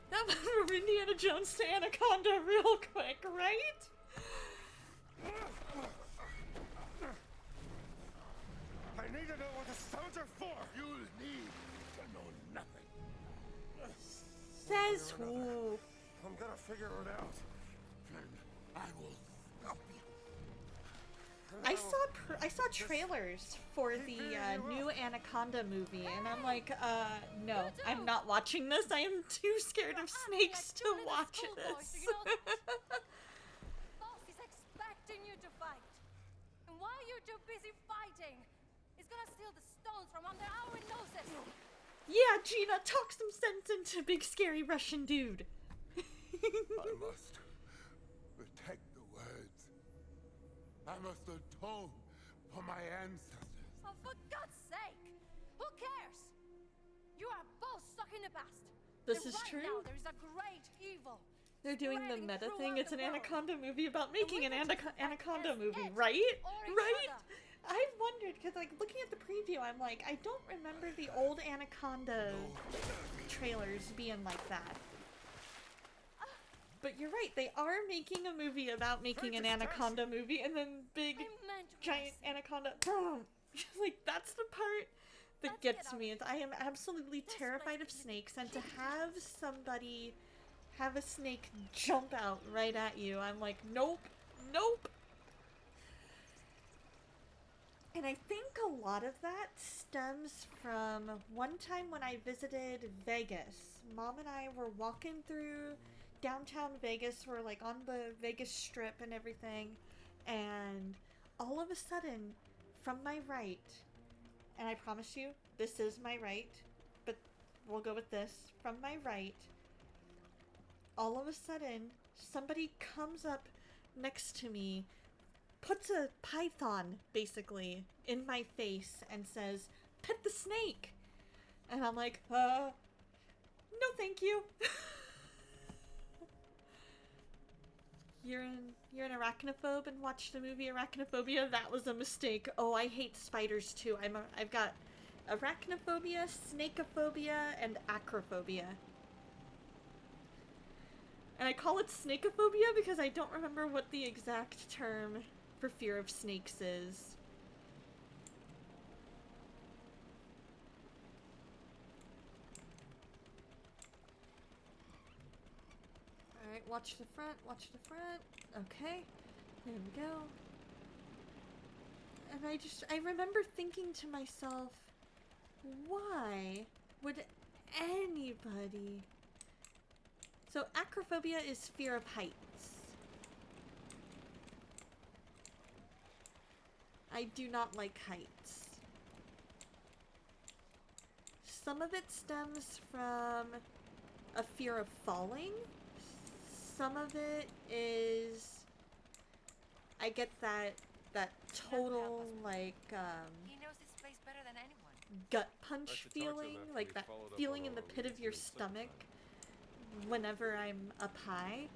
That went from Indiana Jones to Anaconda real quick, right? I need to know what the stones are for. You'll need to know nothing. Says who? I'm gonna figure it out. Then I will help you. I saw trailers for the new Anaconda movie, and I'm like, no, I'm not watching this. I am too scared of snakes to watch this. Boss is expecting you to fight. And while you're too busy fighting, he's gonna steal the stones from under our noses. Yeah, Gina, talk some sense into big scary Russian dude. I must protect the words. I must atone for my ancestors. Oh, for God's sake! Who cares? You are both stuck in the past. This And is right true. Now, there is a great evil. They're doing the spreading meta throughout thing. It's the an world. Anaconda movie about And making we an can just fight Anaconda as movie, it right? or each Right? other. I wondered, because, like, looking at the preview, I'm like, I don't remember the old Anaconda trailers being like that. But you're right, they are making a movie about making an Anaconda movie, and then big, I meant what I giant said. Anaconda, boom! Like, that's the part that Let's get gets out me. of I am absolutely This terrified place of is snakes, and to hideous. have somebody have a snake jump out right at you, I'm like, nope, nope. And I think a lot of that stems from one time when I visited Vegas. Mom and I were walking through downtown Vegas. We're like on the Vegas Strip and everything. And all of a sudden, from my right, and I promise you, this is my right, but we'll go with this. From my right, all of a sudden, somebody comes up next to me, puts a python, basically, in my face and says, "Pet the snake!" And I'm like, no thank you. You're an arachnophobe and watched the movie Arachnophobia? That was a mistake. Oh, I hate spiders too. I've got arachnophobia, snakeophobia, and acrophobia. And I call it snakeophobia because I don't remember what the exact term for fear of snakes is. Alright, watch the front, watch the front. Okay, there we go. And I remember thinking to myself, why would anybody... So acrophobia is fear of heights. I do not like heights. Some of it stems from a fear of falling. Some of it is I get that total like He knows this place better than anyone. gut I punch should talk to him feeling, after like we that followed up feeling on in the our pit of leads your in the stomach summertime. whenever I'm up high.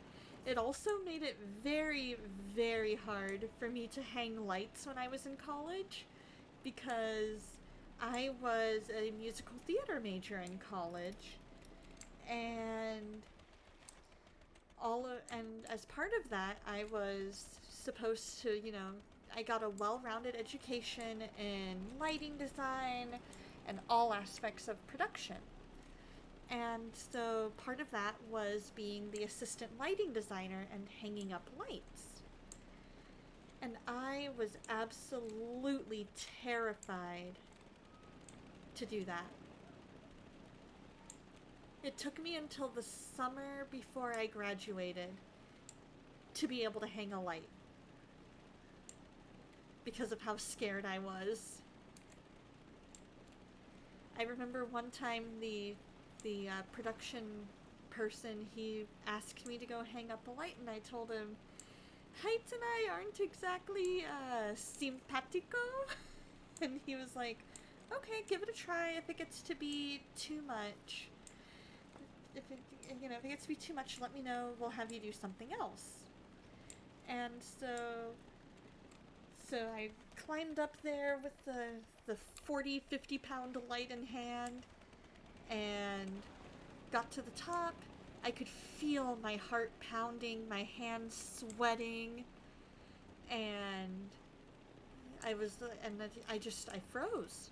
It also made it very, very hard for me to hang lights when I was in college because I was a musical theater major in college, and as part of that, I was supposed to, I got a well-rounded education in lighting design and all aspects of production. And so part of that was being the assistant lighting designer and hanging up lights. And I was absolutely terrified to do that. It took me until the summer before I graduated to be able to hang a light because of how scared I was. I remember one time the production person, he asked me to go hang up a light, and I told him, heights and I aren't exactly simpatico. And he was like, okay, give it a try. If it gets to be too much, if it gets to be too much, let me know. We'll have you do something else. And so I climbed up there with the 40, 50-pound light in hand and got to the top. I could feel my heart pounding, my hands sweating, and I froze.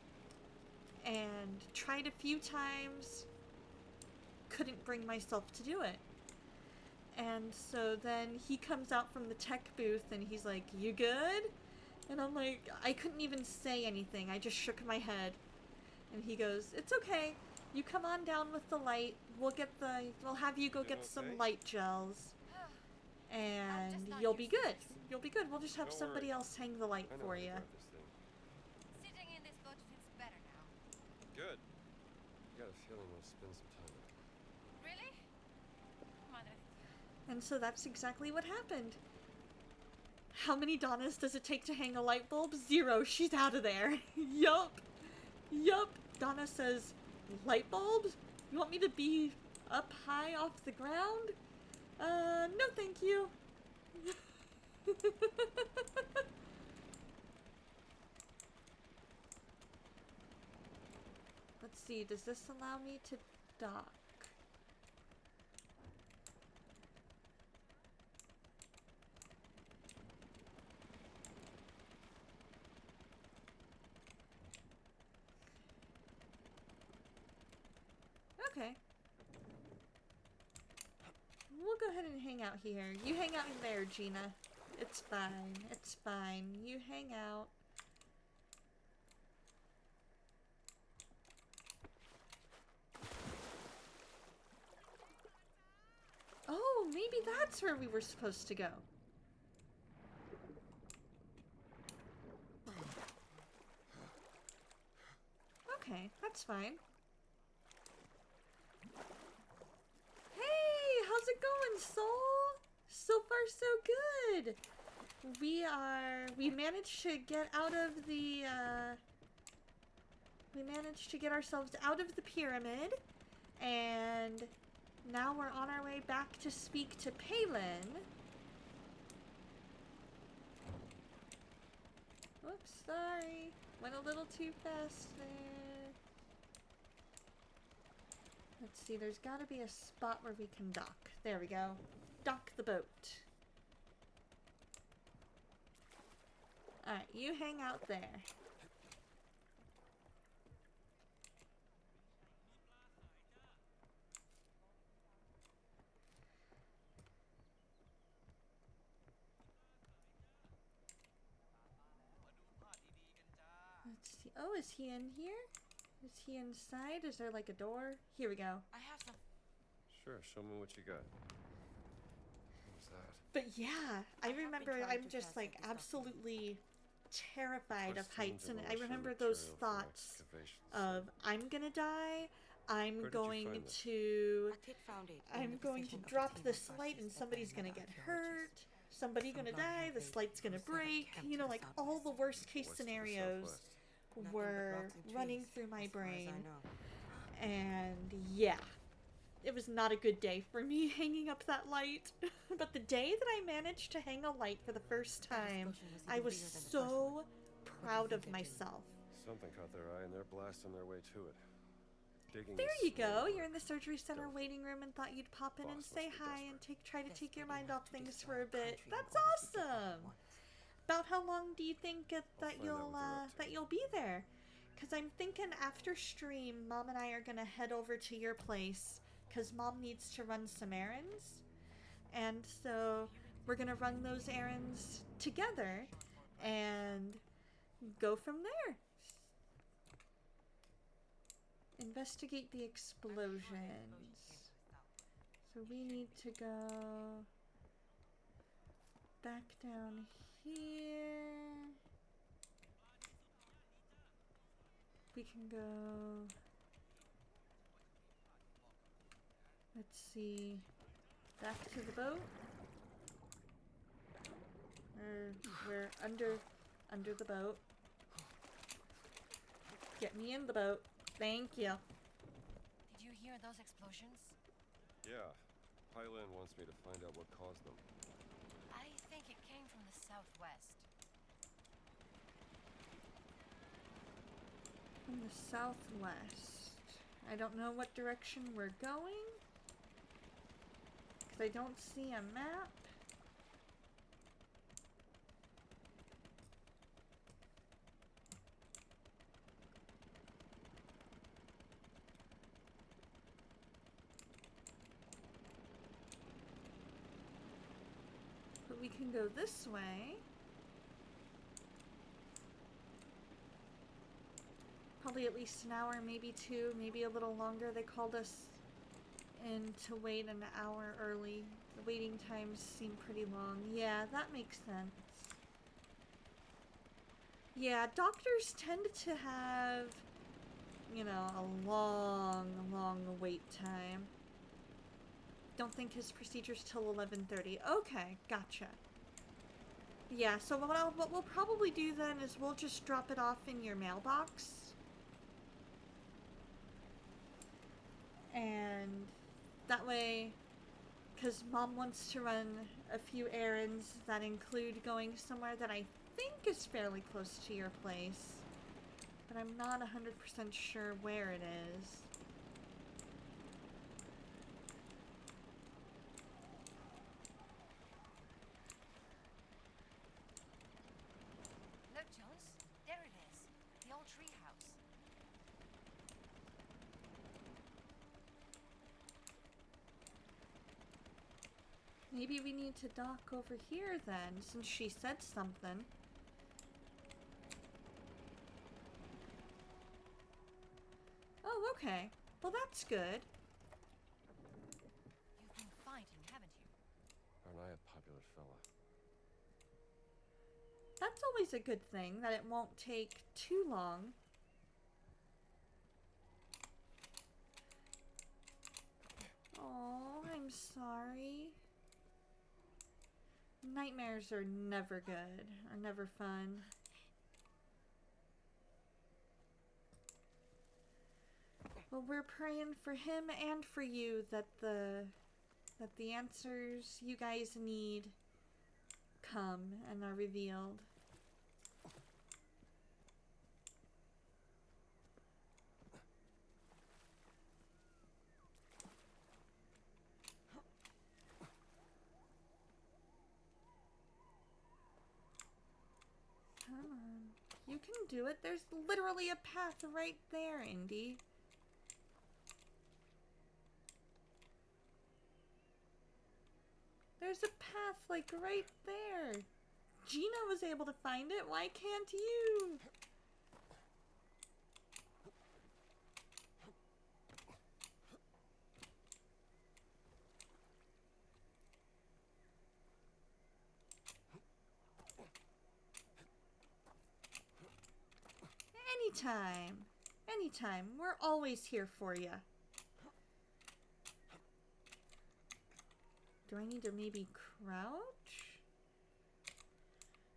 And tried a few times, couldn't bring myself to do it. And so then he comes out from the tech booth and he's like, "You good?" And I'm like, I couldn't even say anything. I just shook my head. And he goes, it's okay. You come on down with the light. We'll have you go get some light gels. And you'll be good. You'll be good. We'll just have somebody else hang the light for you. Sitting in this boat feels better now. Good. I got a feeling we'll spend some time with it. Really? Madre. And so that's exactly what happened. How many Donnas does it take to hang a light bulb? 0. She's out of there. Yup. Yup. Donna says, light bulbs? You want me to be up high off the ground? No thank you. Let's see, does this allow me to dock? Okay. We'll go ahead and hang out here. You hang out in there, Gina. It's fine. It's fine. You hang out. Oh, maybe that's where we were supposed to go. Okay, that's fine. Hey, how's it going, Soul? So far, so good. We managed to get out of the, we managed to get ourselves out of the pyramid, and now we're on our way back to speak to Palin. Whoops, sorry. Went a little too fast there. Let's see, there's gotta be a spot where we can dock. There we go. Dock the boat. Alright, you hang out there. Let's see. Oh, is he in here? Is he inside? Is there like a door? Here we go. I have some. Sure, show me what you got. What was that? But yeah, I remember trying I'm to just like translate this absolutely terrified of Pristine heights, and I demolition remember those material for thoughts excavations. of I'm gonna die, I'm Where did you going find this? to A kit found it in I'm the going to possession of a drop team this of light and fascist somebody's gonna Italian get archaeologists. hurt, somebody Some gonna blood die, the had light's gonna been set break, camp you to know, the like all the southwest. worst case West to the scenarios southwest. Nothing but were rocks and running trees, through my as far as I brain. know. And yeah, it was not a good day for me hanging up that light. But the day that I managed to hang a light for the first time, I was so proud of myself. Something caught their eye and they're blasting their way to it. Digging There is you slow go. work. You're in the surgery center Stealthy. waiting room and thought you'd pop in and Boss say must be hi and desperate. try to take your mind Desperate off enough things to for a destroy bit. country That's and all the people at awesome. once. About how long do you think that find out you'll what they're up to. that you'll be there? Because I'm thinking after stream, Mom and I are gonna head over to your place because Mom needs to run some errands, and so we're gonna run those errands together and go from there. Investigate the explosions. So we need to go back down here. We can go. Let's see. Back to the boat. We're under the boat. Get me in the boat. Thank you. Did you hear those explosions? Yeah. Pylon wants me to find out what caused them. I think it came from the southwest. From the southwest. I don't know what direction we're going, because I don't see a map. But we can go this way. probably at least an hour, maybe two, maybe a little longer. They called us in to wait an hour early. The waiting times seem pretty long. Yeah, that makes sense. Yeah, doctors tend to have, you know, a long, long wait time. Don't think his procedure's till 11:30. Okay, gotcha. Yeah, so what we'll probably do then is we'll just drop it off in your mailbox. And that way, because Mom wants to run a few errands that include going somewhere that I think is fairly close to your place. But I'm not 100% sure where it is. Look, Jones. There it is. The old tree house. Maybe we need to dock over here then, since she said something. Oh, okay. Well, that's good. You've been fighting, haven't you? Aren't I a popular fella? That's always a good thing, that it won't take too long. Oh, I'm sorry. Nightmares are never good, are never fun. Well, we're praying for him and for you that the answers you guys need come and are revealed. Come on. You can do it. There's literally a path right there, Indy. There's a path, like, right there. Gina was able to find it. Why can't you? Anytime. Anytime. We're always here for you. Do I need to maybe crouch?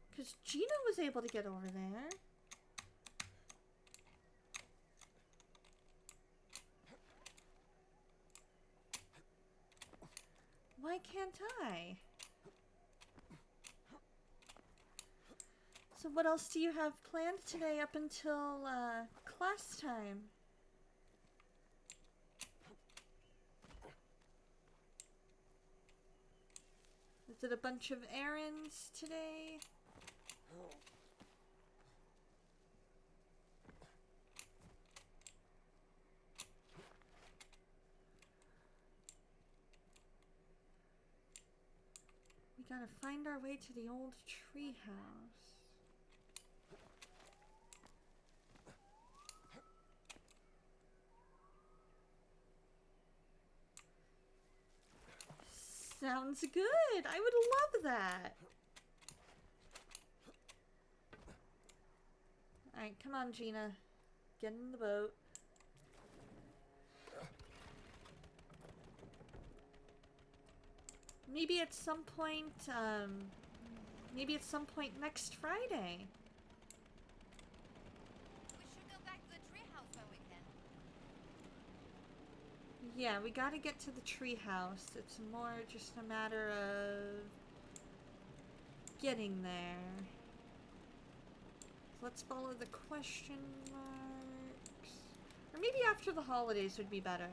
Because Gina was able to get over there. Why can't I? So what else do you have planned today up until class time? Is it a bunch of errands today? We gotta find our way to the old tree house. Sounds good. I would love that. Alright, come on, Gina. Get in the boat. Maybe at some point, next Friday. We should go back to the treehouse when we can. Yeah, we gotta get to the treehouse. It's more just a matter of getting there. So let's follow the question marks. Or maybe after the holidays would be better.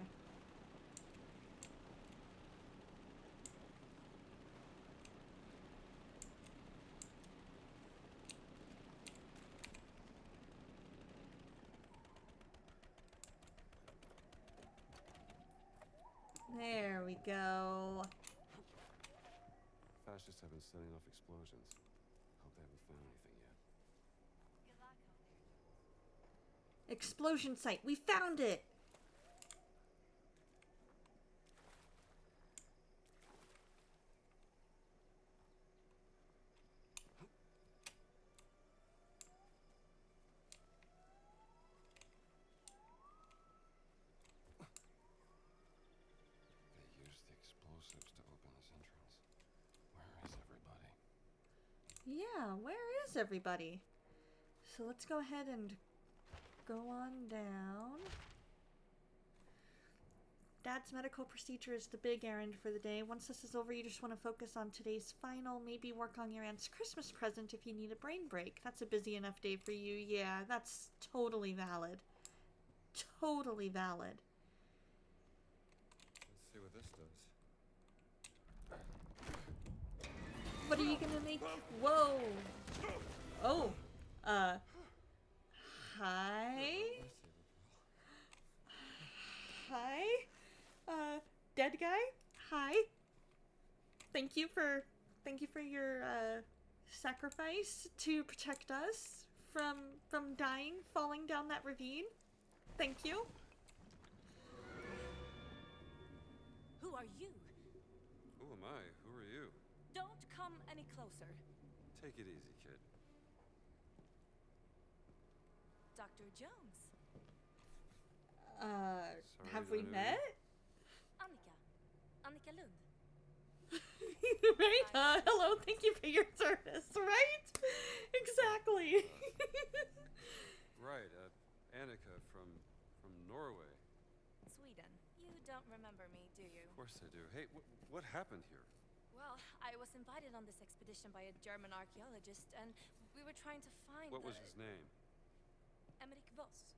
There we go. Fascists have been setting off explosions. Hope they haven't found anything yet. Good luck out there. Explosion site. We found it. They used the explosives to open this entrance. Where is everybody? Yeah, where is everybody? So let's go ahead and go on down. Dad's medical procedure is the big errand for the day. Once this is over, you just want to focus on today's final, maybe work on your aunt's Christmas present if you need a brain break. That's a busy enough day for you. Yeah, that's totally valid. Totally valid. Let's see what this does. What are you gonna make? Whoa! Oh! Hi? Hi? Dead guy? Hi? Thank you for your, sacrifice to protect us from dying, falling down that ravine. Thank you. Who are you? Who am I? Who are you? Don't come any closer. Take it easy, kid. Dr. Jones. Sorry, Have we don't know met? Annika Lund. Right? Hello, thank you for your service, right? Exactly. Right, Annika from Norway. Sweden. You don't remember me, do you? Of course I do. Hey, what happened here? Well, I was invited on this expedition by a German archaeologist, and we were trying to find What was his name? Emmerich Voss.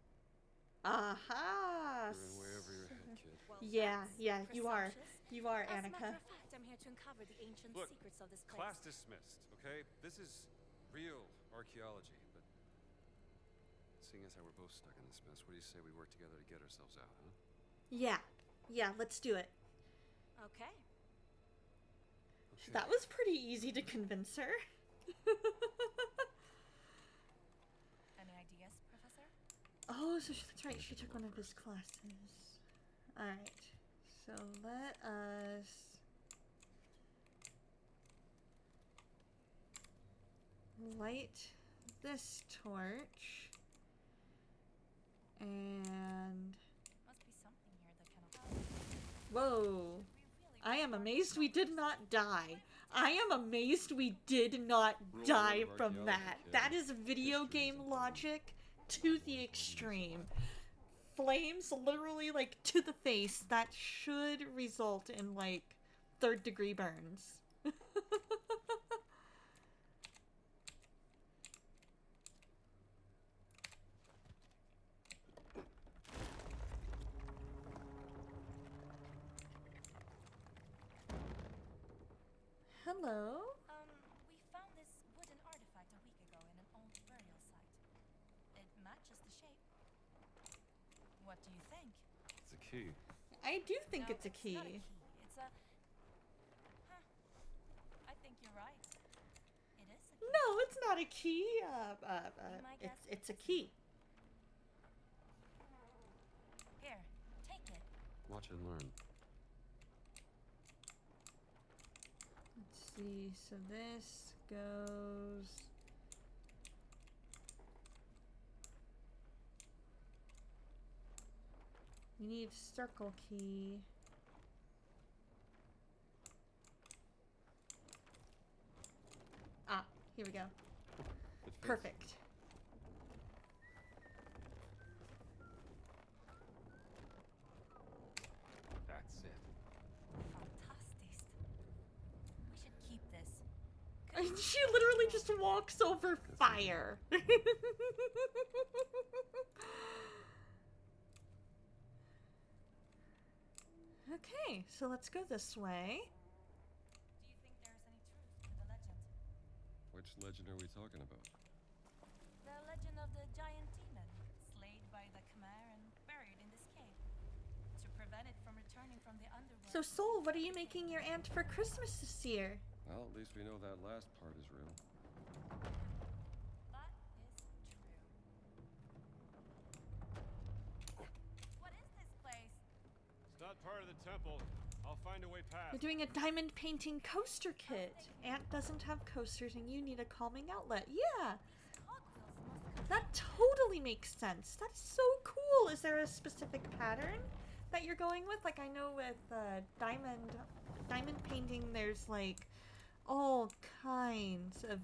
Aha! You're in way over your head, kid. Well, Yeah, thanks. yeah, you are. Presumptuous. You are, As a Annika. matter of fact, I'm here to uncover the ancient Look, secrets of this place. class dismissed, okay? This is real archaeology, but seeing as how we're both stuck in this mess, what do you say we work together to get ourselves out, huh? Yeah. Yeah, let's do it. Okay. That was pretty easy to convince her. Any ideas, Professor? Oh, so that's right. She took one of his classes. Alright. So let us... light this torch. And... Must be something here that can help. Whoa. I am amazed we did not die. I am amazed we did not die from that. That is video game logic to the extreme. Flames literally, like, to the face. That should result in, like, third-degree burns. Hello? We found this wooden artifact a week ago in an old burial site. It matches the shape. What do you think? It's a key. I do think No, it's a key. Not a key. It's a... Huh. I think you're right. It is a key. No, it's not a key. my guess, It's a key. Here, take it. Watch and learn. Let's see, so this goes... You need circle key. Ah, here we go. It fits. Perfect. That's it. Fantastic. We should keep this. And she literally just walks over fire. Okay, so let's go this way. Do you think there's any truth to the legend? Which legend are we talking about? The legend of the giant demon, slayed by the Khmer and buried in this cave. To prevent it from returning from the underworld. So, Soul, what are you making your aunt for Christmas this year? Well, at least we know that last part is real. That is true. that part of the temple, I'll find a way past. You're doing a diamond painting coaster kit. Ant doesn't have coasters and you need a calming outlet. Yeah, These cogwheels must that totally makes sense. That's so cool. Is there a specific pattern that you're going with? Like, I know with diamond painting, there's like all kinds of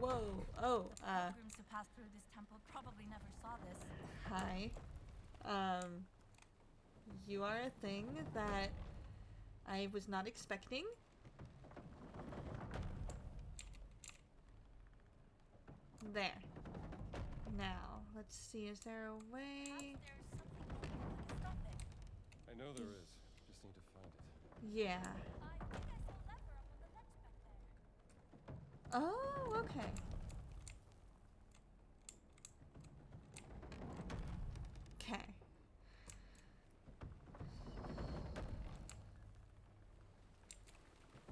whoa. Oh, pilgrims to pass through this temple probably never saw this. hi. You are a thing that I was not expecting. There. Now, let's see, is there a way? Perhaps there's something we can stop it. I know there is. Just need to find it. Yeah. I think I saw a lever up on the ledge back there. Oh, okay. Okay.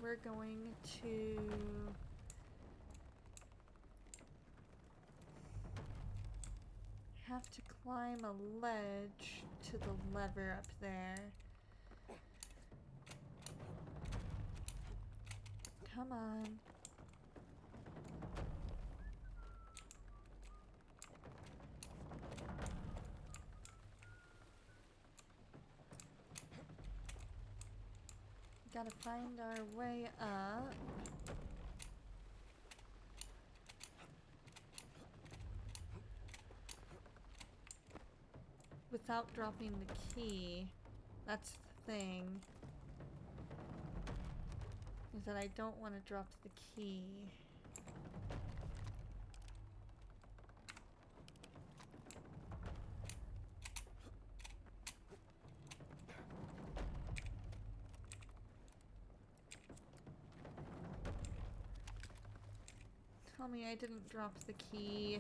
We're going to have to climb a ledge to the lever up there. Come on. Gotta find our way up. Without dropping the key. That's the thing. Is that I don't want to drop the key. Tell me I didn't drop the key.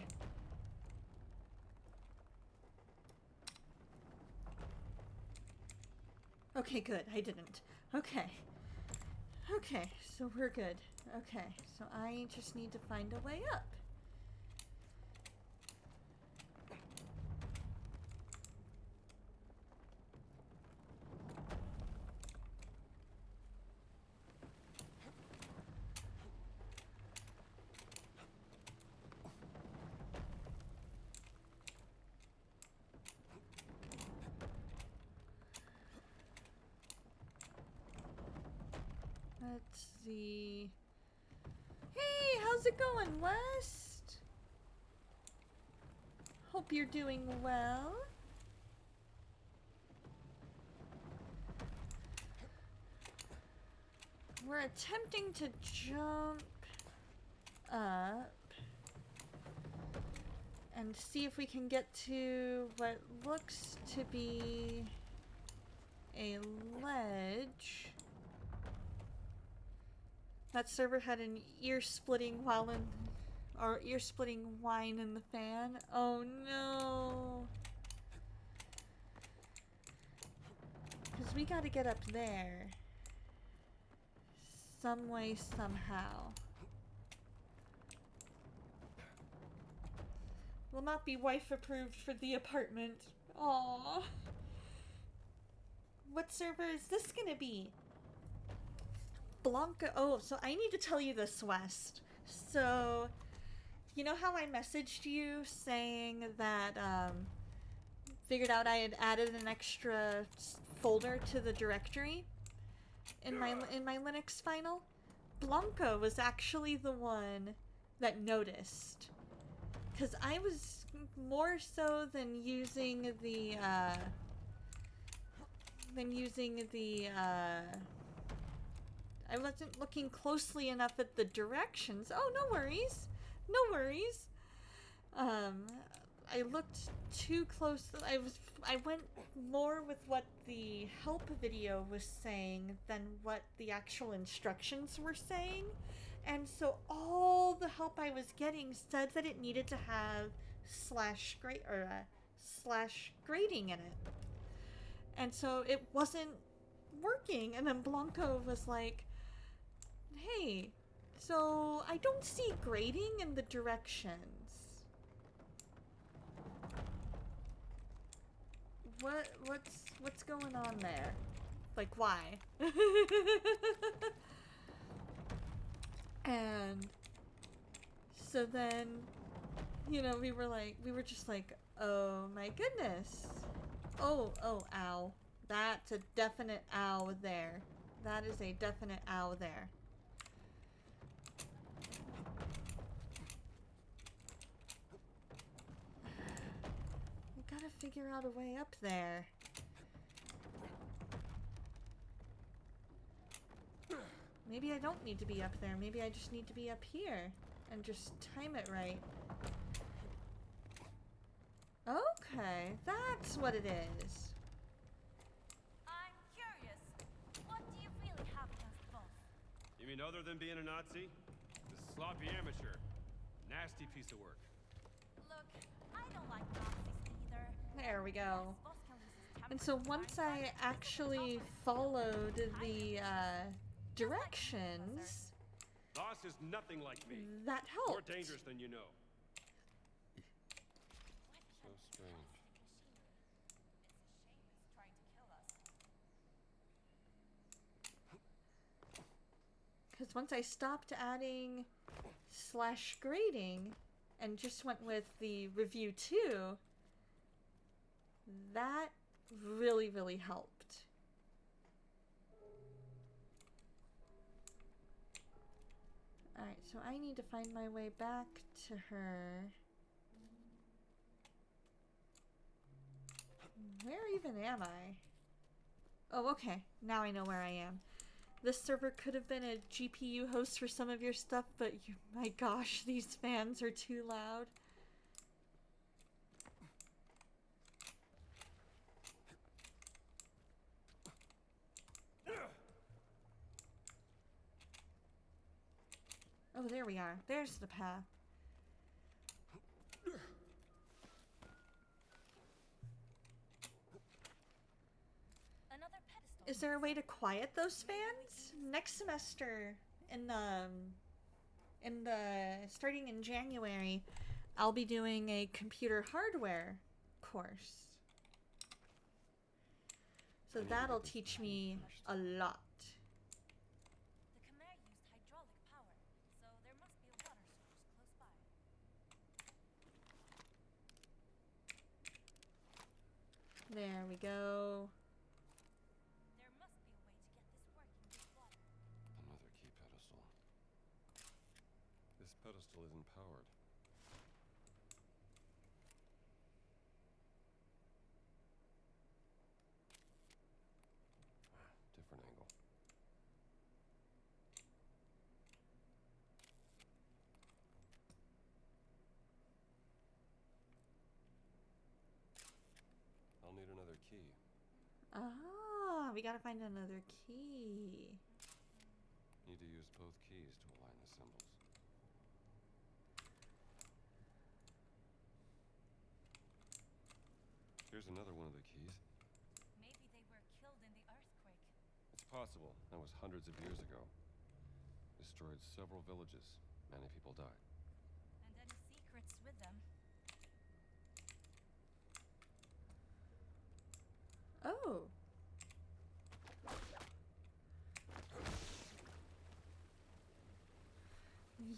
Okay, good. I didn't. Okay. Okay, so we're good. Okay, so I just need to find a way up. Let's see. Hey, how's it going, West? Hope you're doing well. We're attempting to jump up and see if we can get to what looks to be a ledge. That server had an ear-splitting ear-splitting whine in the fan. Oh no! Because we gotta get up there. Some way, somehow. Will not be wife approved for the apartment. Aww. What server is this gonna be? Blanca. Oh, so I need to tell you this, West. So, you know how I messaged you saying that, figured out I had added an extra folder to the directory in my Linux final? Blanca was actually the one that noticed. Because I was more so than using the, I wasn't looking closely enough at the directions. Oh, no worries. No worries. I looked too close. I went more with what the help video was saying than what the actual instructions were saying. And so all the help I was getting said that it needed to have slash grading in it. And so it wasn't working. And then Blanco was like, hey, so I don't see grading in the directions. what's going on there? Like, why? And so then, you know, we were just like, oh my goodness. Oh, ow. That's a definite ow there. That is a definite ow there. We gotta figure out a way up there. Maybe I don't need to be up there. Maybe I just need to be up here and just time it right. Okay, that's what it is. I'm curious. What do you really have against both? You mean other than being a Nazi? This sloppy amateur. Nasty piece of work. Look, I don't like Nazis either. There we go. Boss can lose his temper And so sometimes, once I but actually followed the directions, Boss is nothing like me. that More helped. dangerous than you know. So strange. it's trying to kill us. Because once I stopped adding / grading and just went with the review 2, that really, really helped. Alright, so I need to find my way back to her. Where even am I? Oh, okay. Now I know where I am. This server could have been a GPU host for some of your stuff, but my gosh, these fans are too loud. Oh, there we are. There's the path. Another pedestal. Is there a way to quiet those fans? Next semester, starting in January, I'll be doing a computer hardware course. So that'll teach me a lot. The Khmer used hydraulic power, so there must be a water source close by. There we go. There must be a way to get this working with water. Another key pedestal. This pedestal isn't powered. Different angle. I'll need another key. Ah, we gotta find another key. Need to use both keys to align the symbols. Here's another one of the keys. Maybe they were killed in the earthquake. It's possible. That was hundreds of years ago. Destroyed several villages. Many people died. And any secrets with them. Oh.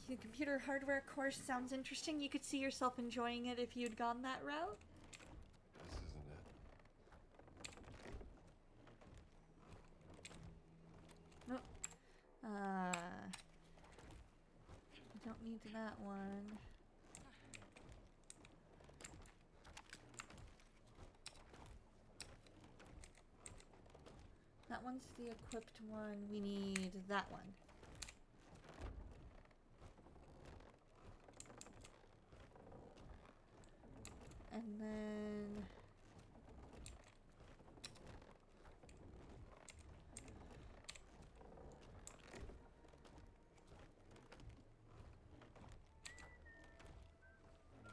The computer hardware course sounds interesting. You could see yourself enjoying it if you'd gone that route. This isn't it. Nope. I don't need that one. That one's the equipped one. We need that one. And then... No,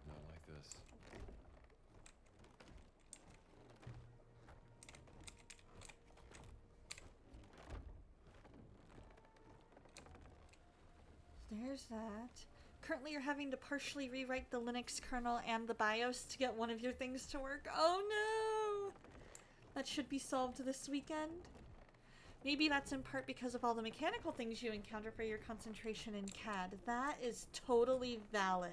not like this. There's that. Currently, you're having to partially rewrite the Linux kernel and the BIOS to get one of your things to work. Oh no! That should be solved this weekend. Maybe that's in part because of all the mechanical things you encounter for your concentration in CAD. That is totally valid.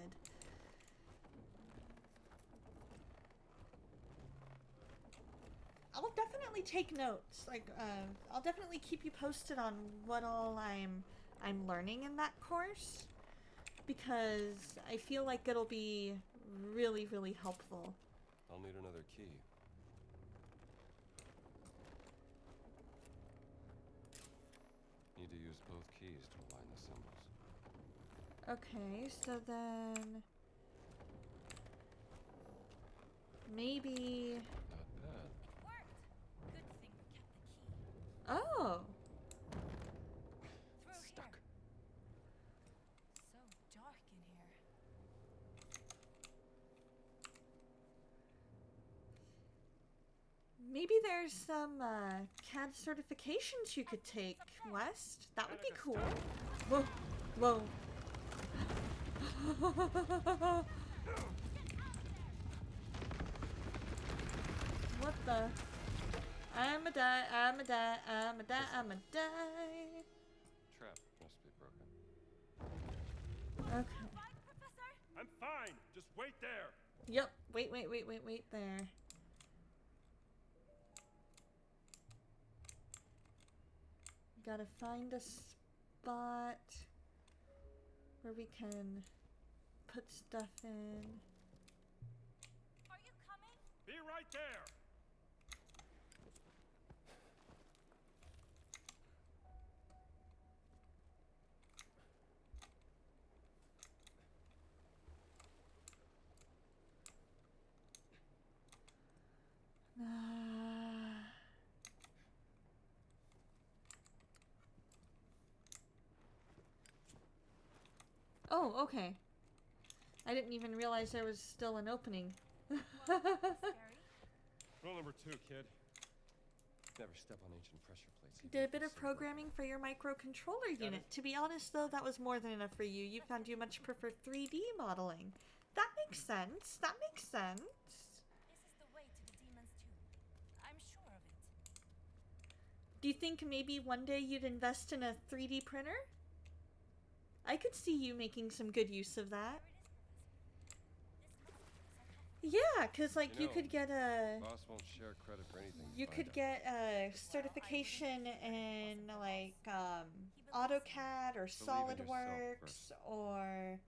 I'll definitely take notes. Like, I'll definitely keep you posted on what all I'm learning in that course, because I feel like it'll be really, really helpful. I'll need another key. Need to use both keys to align the symbols. Okay, so then maybe. Not bad. It worked. Good thing we kept the key. Oh. Through Stuck. here. So dark in here. Maybe there's some CAD certifications you could take, West. That would be cool. Whoa, whoa. What the? I'ma die, I'ma die, I'ma die, I'ma die. Trap must be broken. Okay. Fine, Professor? I'm fine. Just wait there. Yep. Wait there. Gotta find a spot where we can put stuff in. Are you coming? Be right there. Oh, okay. I didn't even realize there was still an opening. Well, that's scary. Rule number 2, kid. Never step on ancient pressure plates. Did a bit of programming for your microcontroller unit. To be honest, though, that was more than enough for you. You found you much prefer 3D modeling. That makes sense. That makes sense. This is the way to the demon's tomb. I'm sure of it. Do you think maybe one day you'd invest in a 3D printer? I could see you making some good use of that. There it is, Professor. This must be the sarcophagus. Yeah, because, like, you know, could get a... Boss won't share credit for anything. You find could out. get a certification in, like, AutoCAD or Believe in yourself SolidWorks first. or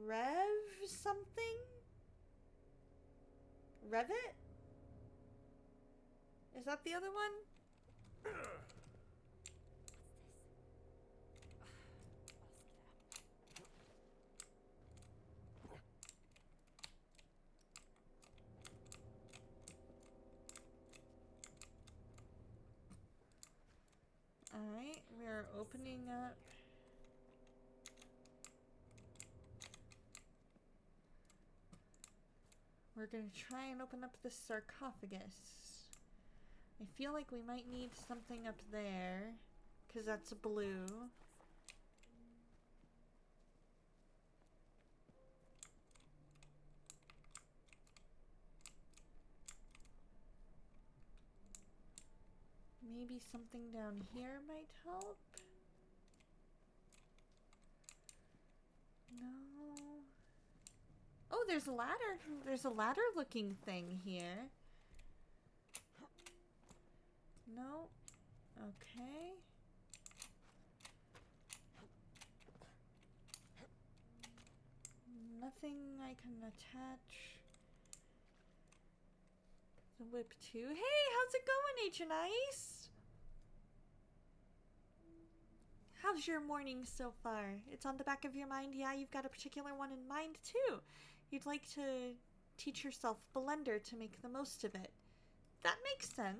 Rev something? Revit? Is that the other one? Alright, we're opening up. We're gonna try and open up the sarcophagus. I feel like we might need something up there, because that's blue. Maybe something down here might help? No. Oh, there's a ladder. There's a ladder looking thing here. No. Okay. Nothing I can attach the whip to. Hey, how's it going, Agent Ice? How's your morning so far? It's on the back of your mind. Yeah, you've got a particular one in mind too. You'd like to teach yourself Blender to make the most of it. That makes sense.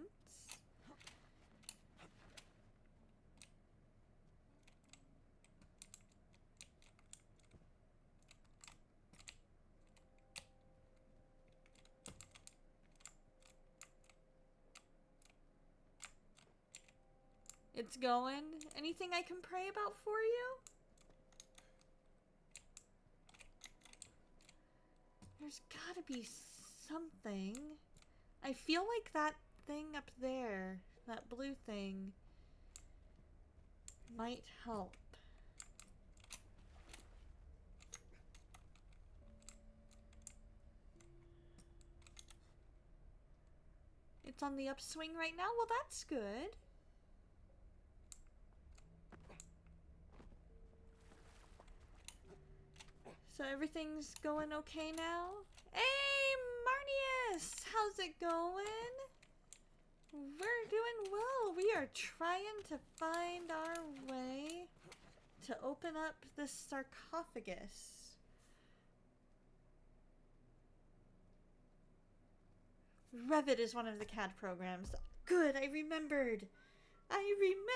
It's going. Anything I can pray about for you? There's gotta be something. I feel like that thing up there, that blue thing, might help. It's on the upswing right now? Well, that's good. So everything's going okay now? Hey, Marnius! How's it going? We're doing well. We are trying to find our way to open up this sarcophagus. Revit is one of the CAD programs. Good, I remembered. I remembered.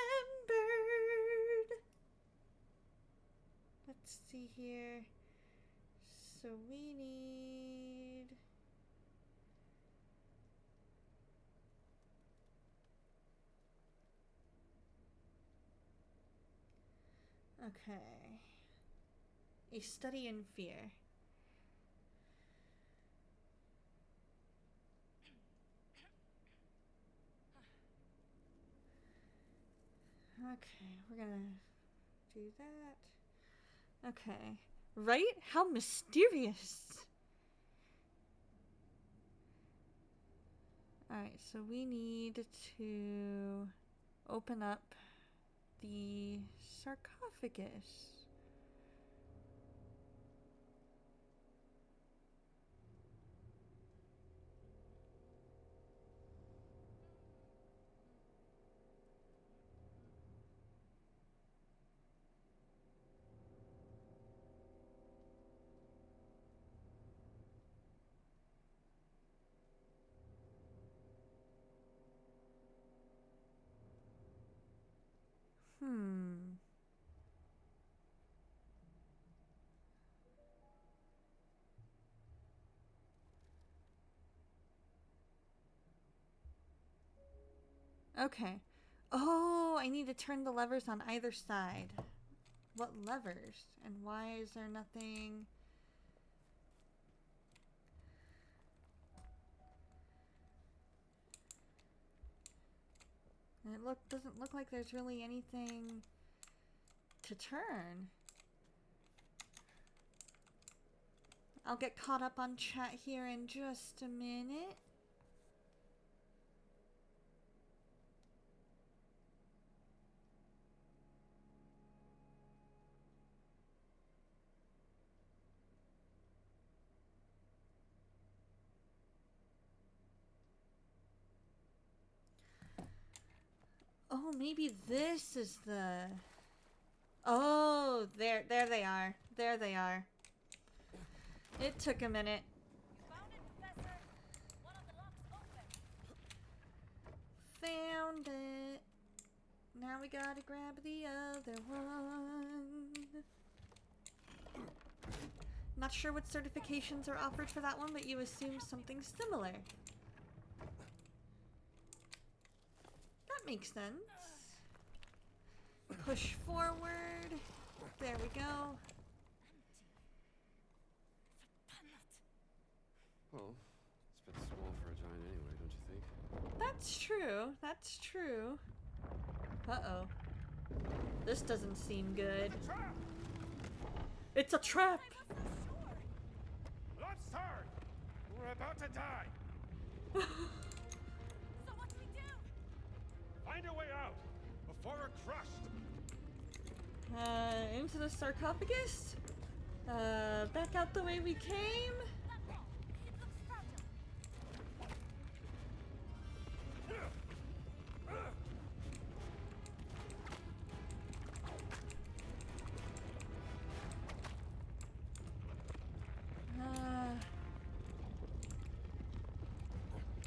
Let's see here. So we need... Okay. A study in fear. Okay, we're gonna do that. Okay. Right? How mysterious! Alright, so we need to open up the sarcophagus. Okay. Oh, I need to turn the levers on either side. What levers? And why is there nothing? And it doesn't look like there's really anything to turn. I'll get caught up on chat here in just a minute. Oh, maybe this is the... Oh, there they are. There they are. It took a minute. Found it, Professor. One of the locks open. Found it. Now we gotta grab the other one. Not sure what certifications are offered for that one, but you assume something similar. That makes sense. Push forward. There we go. Well, it's a bit small for a giant anyway, don't you think? That's true. That's true. Uh-oh. This doesn't seem good. It's a trap! I was so sure. Let's start! We're about to die! So what do we do? Find a way out before we're crushed! Into the sarcophagus? Back out the way we came? That wall. It looks fragile.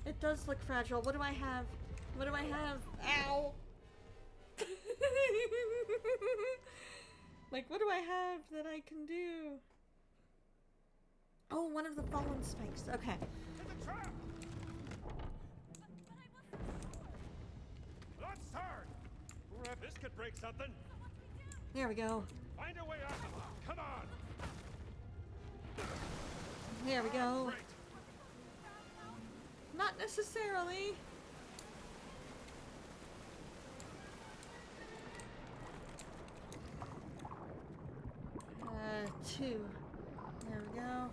It does look fragile. What do I have? What do I have? Ow! Like, what do I have that I can do? Oh, one of the fallen spikes. Okay. In the trap! But I was so sure. Let's start! This could break something. So what do we do? There we go. Find a way out! Come on! There we go. Not necessarily. Two. There we go.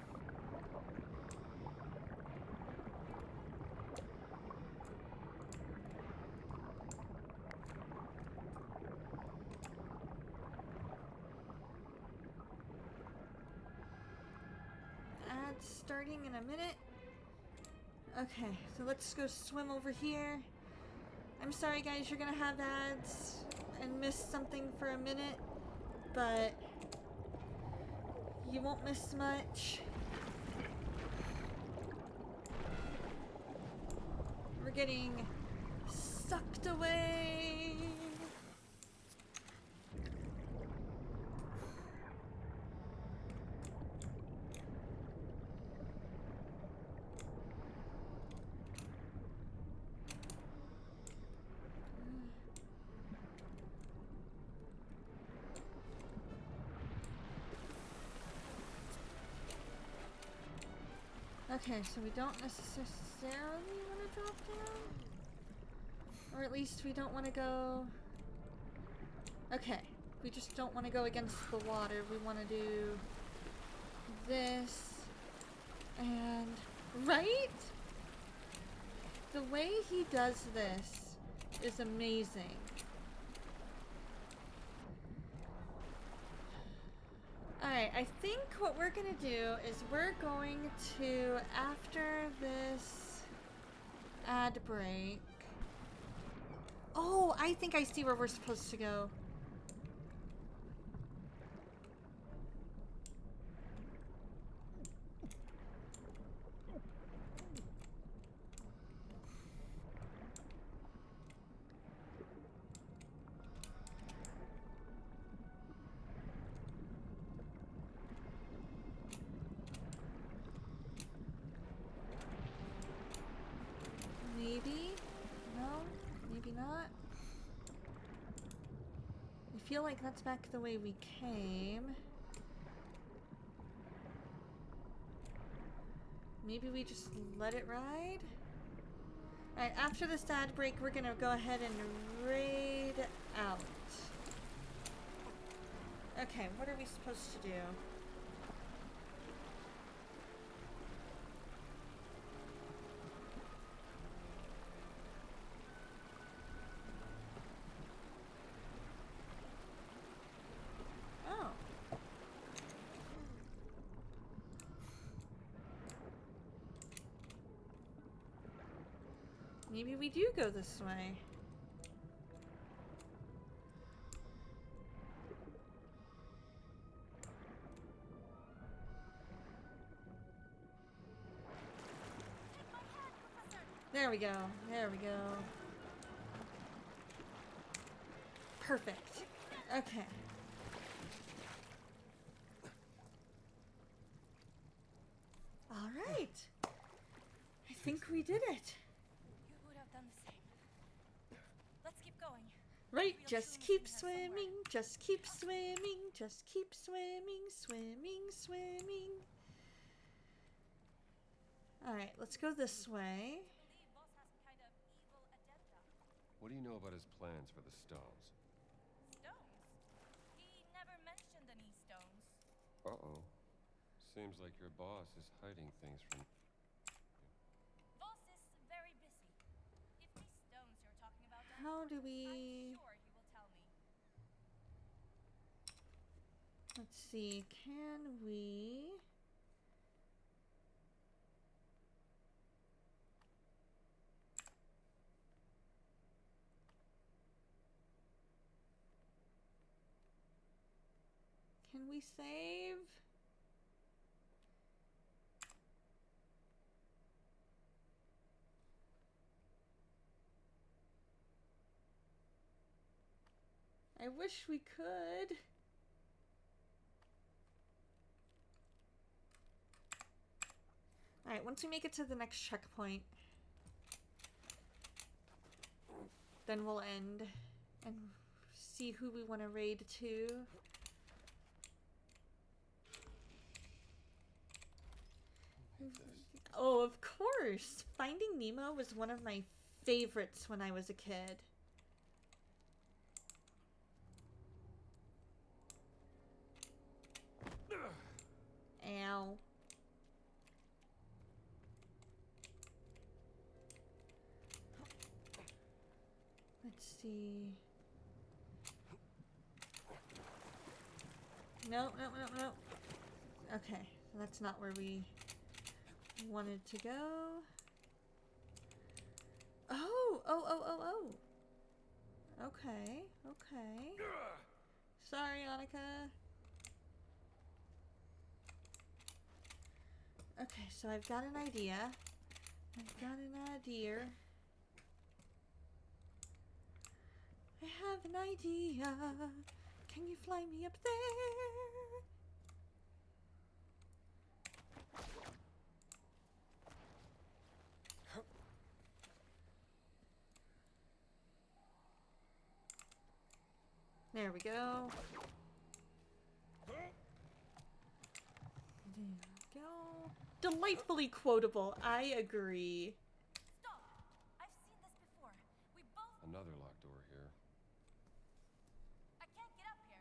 Ads starting in a minute. Okay, so let's go swim over here. I'm sorry guys, you're gonna have ads and miss something for a minute, but you won't miss much. We're getting sucked away. Okay, so we don't necessarily want to drop down. Or at least we don't want to go... Okay, we just don't want to go against the water. We want to do this. And... Right? The way he does this is amazing. Alright, I think what we're gonna do is we're going to, after this ad break... Oh, I think I see where we're supposed to go. Maybe? No? Maybe not? I feel like that's back the way we came. Maybe we just let it ride? Alright, after this ad break, we're gonna go ahead and raid out. Okay, what are we supposed to do? Oh. Maybe we do go this way. There we go. There we go. Perfect. Okay. All right. I think we did it. You would have done the same. Let's keep going. Right, We'll just soon keep see her somewhere. swimming, just keep swimming, just keep swimming, swimming, swimming. Alright, let's go this way. I believe Boss has some kind of evil agenda. What do you know about his plans for the stones? Stones? He never mentioned any stones. Uh-oh. Seems like your boss is hiding things from... Boss is very busy. If these stones you're talking about are How do important, we... I'm sure he will tell me. Let's see, can we... Can we save? I wish we could. Alright, once we make it to the next checkpoint, then we'll end and see who we want to raid to. Oh, of course. Finding Nemo was one of my favorites when I was a kid. Ow. Let's see. No. Okay, so that's not where we wanted to go. Oh. Okay. Sorry, Annika. Okay, so I've got an idea. I have an idea. Can you fly me up there? There we go. There we go. Delightfully quotable. I agree. Stop! I've seen this before. We both. Another locked door here. I can't get up here.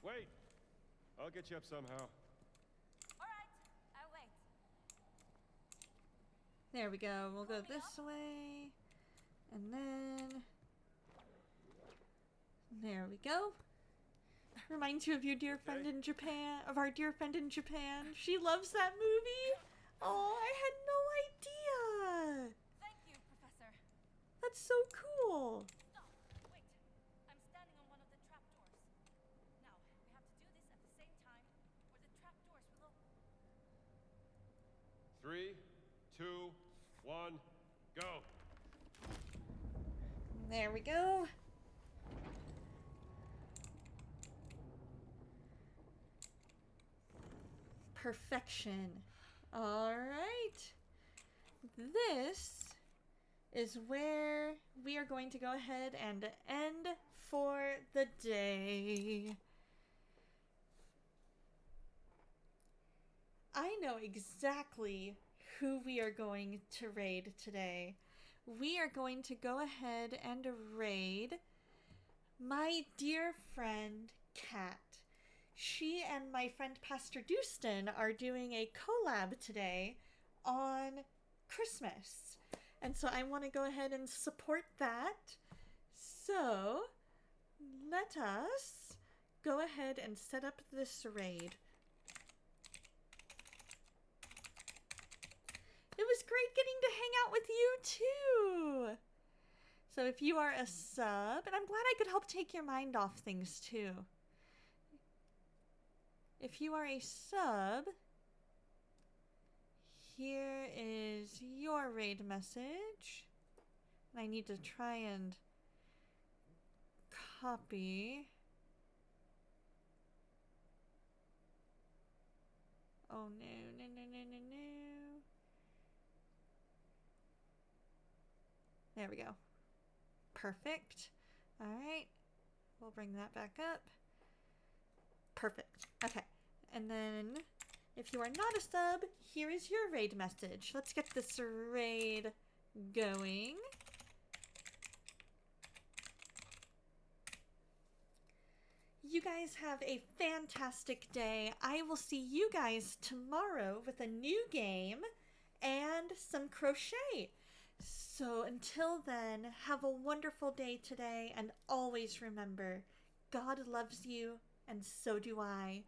Wait! I'll get you up somehow. Alright, I'll wait. There we go. We'll go this way. And then... there we go. Reminds you of your dear friend in Japan, of our dear friend in Japan. She loves that movie. Oh, I had no idea. Thank you, Professor. That's so cool. Stop! Wait. I'm standing on one of the trapdoors. Now, we have to do this at the same time, or the trapdoors will open. 3, 2, 1, go! There we go. Perfection. All right. This is where we are going to go ahead and end for the day. I know exactly who we are going to raid today. We are going to go ahead and raid my dear friend Kat. She and my friend Pastor Dustin are doing a collab today on Christmas. And so I want to go ahead and support that. So let us go ahead and set up this raid. It was great getting to hang out with you too. So if you are a sub, and I'm glad I could help take your mind off things too. If you are a sub, here is your raid message. I need to try and copy. Oh no. There we go. Perfect. All right. We'll bring that back up. Perfect. Okay. And then if you are not a sub, here is your raid message. Let's get this raid going. You guys have a fantastic day. I will see you guys tomorrow with a new game and some crochet. So until then, have a wonderful day today, and always remember, God loves you, and so do I.